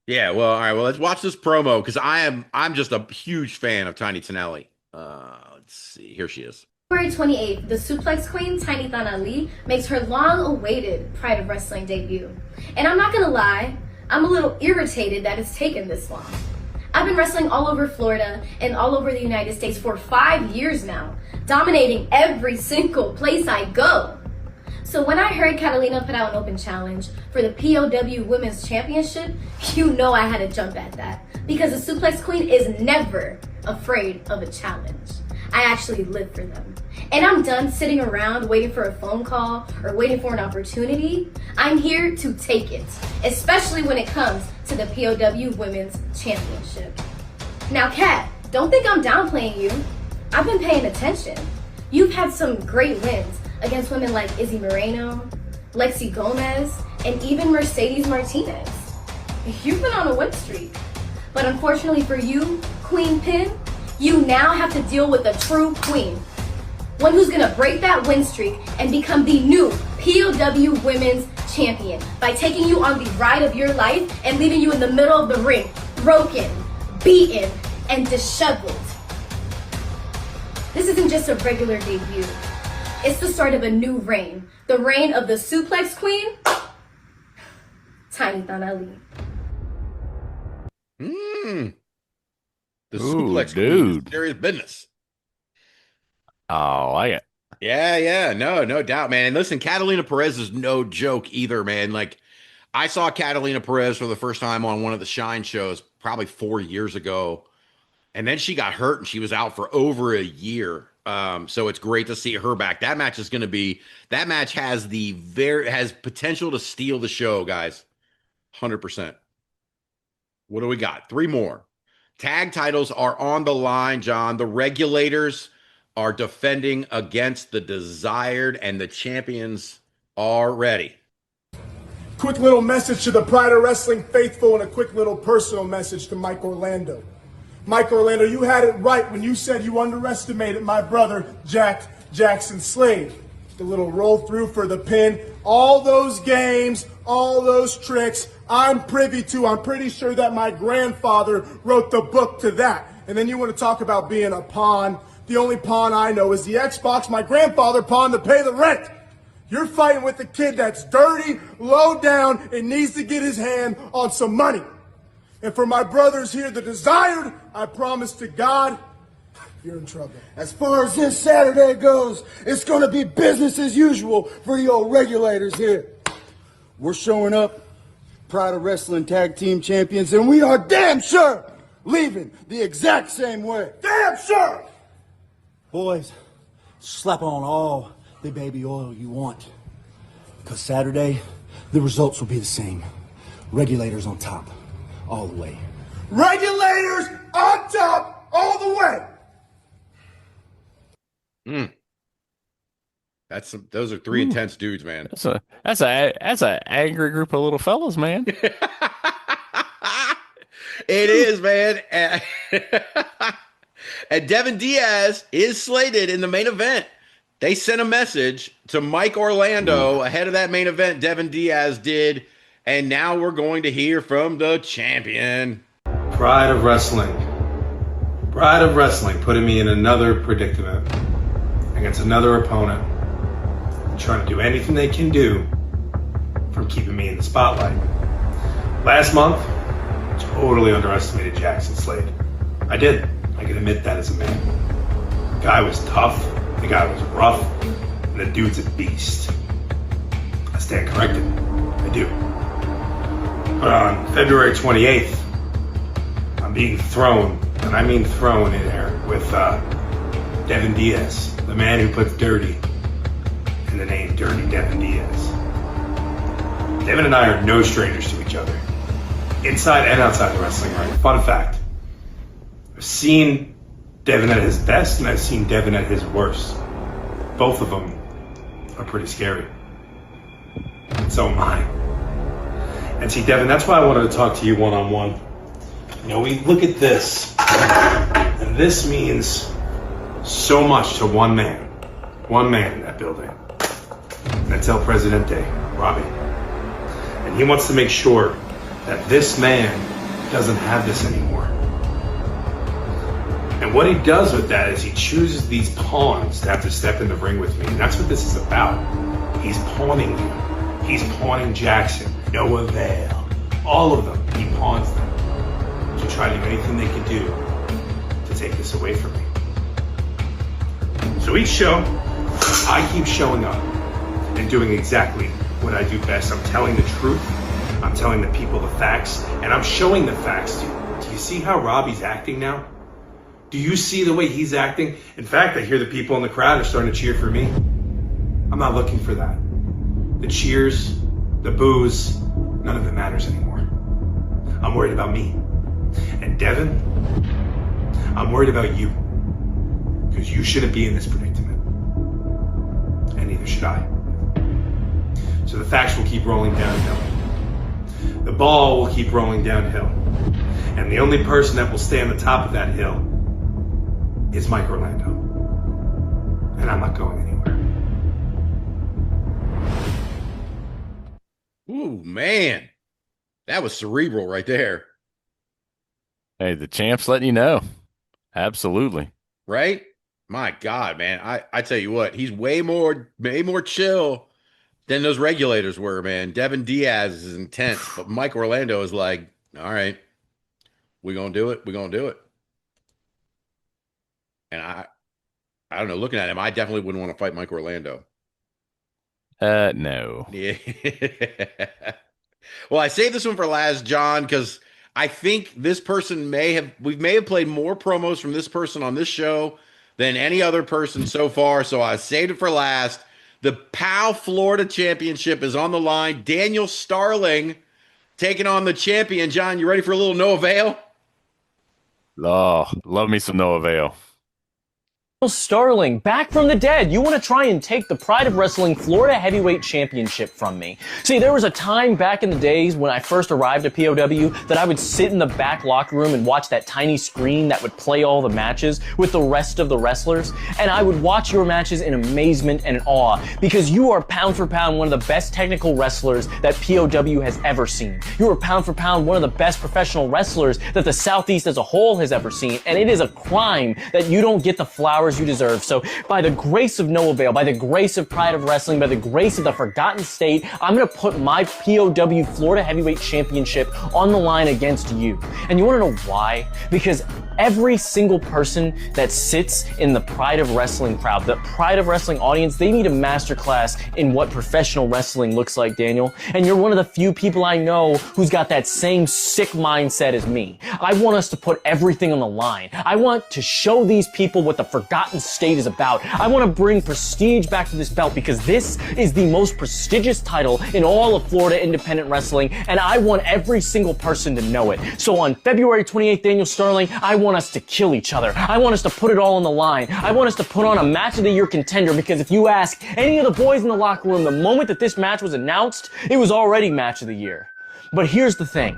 Yeah, well, all right. Well, let's watch this promo because I'm just a huge fan of Tiny Tenali. Let's see. Here she is. February 28th, the Suplex Queen, Tiny Tenali, makes her long-awaited Pride of Wrestling debut. And I'm not gonna lie, I'm a little irritated that it's taken this long. I've been wrestling all over Florida and all over the United States for 5 years now, dominating every single place I go. So when I heard Catalina put out an open challenge for the POW Women's Championship, you know I had to jump at that. Because the Suplex Queen is never afraid of a challenge. I actually live for them. And I'm done sitting around waiting for a phone call or waiting for an opportunity. I'm here to take it, especially when it comes to the POW Women's Championship. Now, Kat, don't think I'm downplaying you. I've been paying attention. You've had some great wins against women like Izzy Moreno, Lexi Gomez, and even Mercedes Martinez. You've been on a win streak. But unfortunately for you, Queen Pin, you now have to deal with a true queen. One who's gonna break that win streak and become the new POW Women's Champion by taking you on the ride of your life and leaving you in the middle of the ring, broken, beaten, and disheveled. This isn't just a regular debut. It's the start of a new reign. The reign of the Suplex Queen, Tiny Tenali. The Suplex Queen is serious business. Oh, I like it. Yeah, no doubt, man. And listen, Catalina Perez is no joke either, man. Like, I saw Catalina Perez for the first time on one of the Shine shows probably 4 years ago. And then she got hurt and she was out for over a year. So it's great to see her back. That match has has potential to steal the show, guys. 100%. What do we got? 3 more. Tag titles are on the line, John. The Regulators are defending against the Desired, and the champions are ready. Quick little message to the Pride of Wrestling faithful and a quick little personal message to Mike Orlando. Mike Orlando, you had it right when you said you underestimated my brother, Jackson Slade. The little roll through for the pin. All those games, all those tricks, I'm privy to. I'm pretty sure that my grandfather wrote the book to that. And then you want to talk about being a pawn. The only pawn I know is the Xbox my grandfather pawned to pay the rent. You're fighting with a kid that's dirty, low down, and needs to get his hand on some money. And for my brothers here, the Desired, I promise to God, you're in trouble. As far as this Saturday goes, it's going to be business as usual for the old Regulators here. We're showing up, Pride of Wrestling Tag Team Champions, and we are damn sure leaving the exact same way. Damn sure! Boys, slap on all the baby oil you want. Because Saturday, the results will be the same. Regulators on top, all the way. Regulators on top, all the way! Those are 3 intense dudes, man. That's a angry group of little fellas, man. It is, man. And Devin Diaz is slated in the main event. They sent a message to Mike Orlando ahead of that main event. Devin Diaz did, and now we're going to hear from the champion. Pride of Wrestling putting me in another predicament against another opponent, trying to do anything they can do from keeping me in the spotlight. Last month, totally underestimated Jackson Slade. I did. I can admit that as a man. The guy was tough, the guy was rough, and the dude's a beast. I stand corrected. I do. But on February 28th, I'm being thrown, and I mean thrown in there, with Devin Diaz, the man who puts dirty in the name Dirty Devin Diaz. Devin and I are no strangers to each other, inside and outside the wrestling ring. Fun fact, I've seen Devin at his best and I've seen Devin at his worst. Both of them are pretty scary. And so am I. And see, Devin, that's why I wanted to talk to you one-on-one. You know, we look at this, and this means so much to one man in that building. That's El Presidente, Robbie. And he wants to make sure that this man doesn't have this anymore. And what he does with that is he chooses these pawns to have to step in the ring with me. And that's what this is about. He's pawning you. He's pawning Jackson. No avail. All of them, he pawns them to try to do anything they can do to take this away from me. So each show, I keep showing up and doing exactly what I do best. I'm telling the truth. I'm telling the people the facts. And I'm showing the facts to you. Do you see how Robbie's acting now? Do you see the way he's acting? In fact, I hear the people in the crowd are starting to cheer for me. I'm not looking for that. The cheers, the boos, none of it matters anymore. I'm worried about me. And Devin, I'm worried about you. Because you shouldn't be in this predicament. And neither should I. So the facts will keep rolling downhill. The ball will keep rolling downhill. And the only person that will stay on the top of that hill is Mike Orlando. And I'm not going anywhere. Ooh, man. That was cerebral right there. Hey, the champ's letting you know. Absolutely. Right? My God, man. I tell you what, he's way more chill than those Regulators were, man. Devin Diaz is intense, but Mike Orlando is like, all right, we're going to do it. We're going to do it. And I don't know, looking at him, I definitely wouldn't want to fight Mike Orlando. No. Yeah. Well, I saved this one for last, John, because I think this person may have played more promos from this person on this show than any other person so far. So I saved it for last. The POW Florida Championship is on the line. Daniel Starling taking on the champion. John, you ready for a little no avail? Oh, love me some no avail. Starling, back from the dead. You want to try and take the Pride of Wrestling Florida Heavyweight Championship from me. See, there was a time back in the days when I first arrived at POW that I would sit in the back locker room and watch that tiny screen that would play all the matches with the rest of the wrestlers. And I would watch your matches in amazement and awe because you are pound for pound one of the best technical wrestlers that POW has ever seen. You are pound for pound one of the best professional wrestlers that the Southeast as a whole has ever seen. And it is a crime that you don't get the flowers you deserve. So by the grace of no avail, by the grace of Pride of Wrestling, by the grace of the Forgotten State, I'm going to put my POW Florida Heavyweight Championship on the line against you. And you want to know why? Because every single person that sits in the Pride of Wrestling crowd, the Pride of Wrestling audience, they need a masterclass in what professional wrestling looks like, Daniel. And you're one of the few people I know who's got that same sick mindset as me. I want us to put everything on the line. I want to show these people what the Forgotten State is about. I want to bring prestige back to this belt because this is the most prestigious title in all of Florida independent wrestling, and I want every single person to know it. So on February 28th, Daniel Starling, I want us to kill each other. I want us to put it all on the line. I want us to put on a match of the year contender because if you ask any of the boys in the locker room, the moment that this match was announced, it was already match of the year. But here's the thing.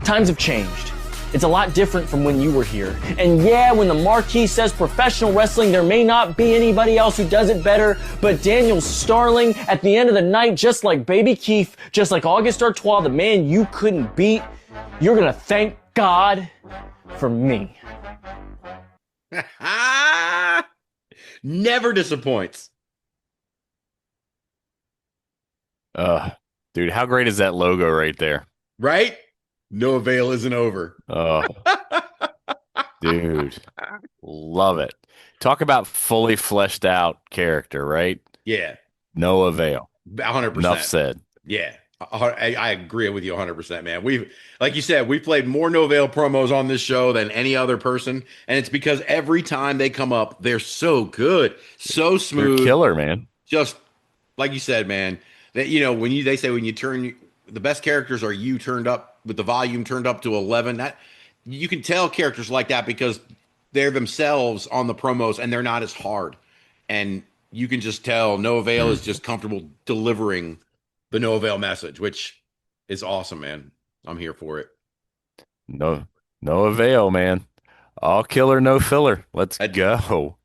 Times have changed. It's a lot different from when you were here. And yeah, when the marquee says professional wrestling, there may not be anybody else who does it better, but Daniel Starling, at the end of the night, just like Baby Keith, just like August Artois, the man you couldn't beat, you're gonna thank God for me. Never disappoints. Dude, how great is that logo right there? Right? No avail isn't over. Oh, dude, love it. Talk about fully fleshed out character, right? Yeah. No avail. 100%. Enough said. Yeah. I agree with you 100%, man. Like you said, we've played more no avail promos on this show than any other person. And it's because every time they come up, they're so good, so smooth. They're killer, man. Just like you said, man, that, when they say when you turn, the best characters are you turned up with the volume turned up to 11. That you can tell characters like that because they're themselves on the promos and they're not as hard. And you can just tell no avail is just comfortable delivering the no avail message, which is awesome, man. I'm here for it. No avail, man. All killer, no filler. Let's go.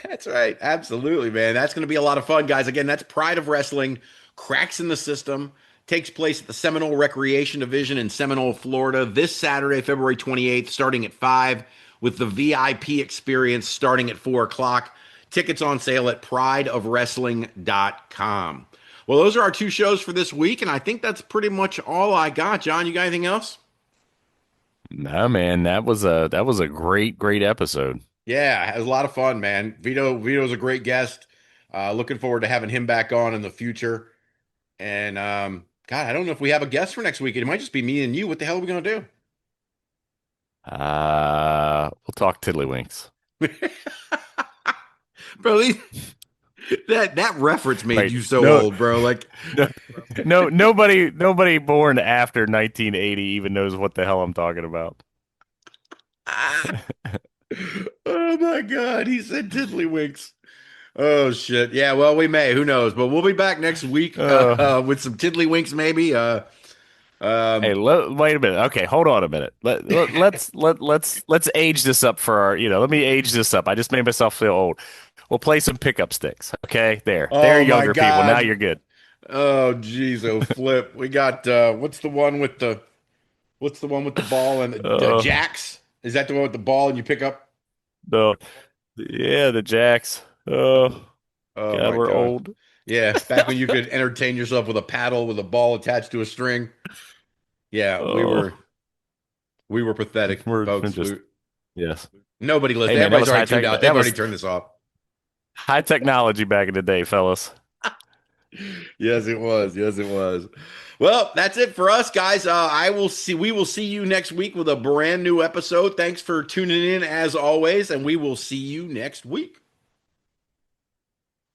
That's right. Absolutely, man. That's going to be a lot of fun, guys. Again, that's Pride of Wrestling, Cracks in the System. Takes place at the Seminole Recreation Division in Seminole, Florida, this Saturday, February 28th, starting at 5, with the VIP experience starting at 4 o'clock. Tickets on sale at prideofwrestling.com. Well, those are our two shows for this week, and I think that's pretty much all I got. John, you got anything else? No, man, that was a great episode. Yeah, it was a lot of fun, man. Vito's a great guest. Looking forward to having him back on in the future. And God, I don't know if we have a guest for next week. It might just be me and you. What the hell are we gonna do? We'll talk tiddlywinks. Bro, that reference made you so old, bro. Like nobody born after 1980 even knows what the hell I'm talking about. Oh my God, he said tiddlywinks. Oh shit. Yeah, well, we may. Who knows? But we'll be back next week with some tiddlywinks, maybe. Hey, wait a minute. Okay, hold on a minute. Let's age this up for our. Let me age this up. I just made myself feel old. We'll play some pickup sticks. Okay, there. They're younger people. Now you're good. Oh jeez, oh flip. We got what's the one with the ball and the jacks? Is that the one with the ball and you pick up? Yeah, the jacks. Oh God, we're old. Yeah, back when you could entertain yourself with a paddle with a ball attached to a string. Yeah, we were pathetic, folks. Yes. Nobody listened. Everybody's already tuned out. They've already turned this off. High technology back in the day, fellas. Yes, it was. Yes, it was. Well, that's it for us, guys. We will see you next week with a brand new episode. Thanks for tuning in as always, and we will see you next week.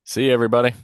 See you, everybody.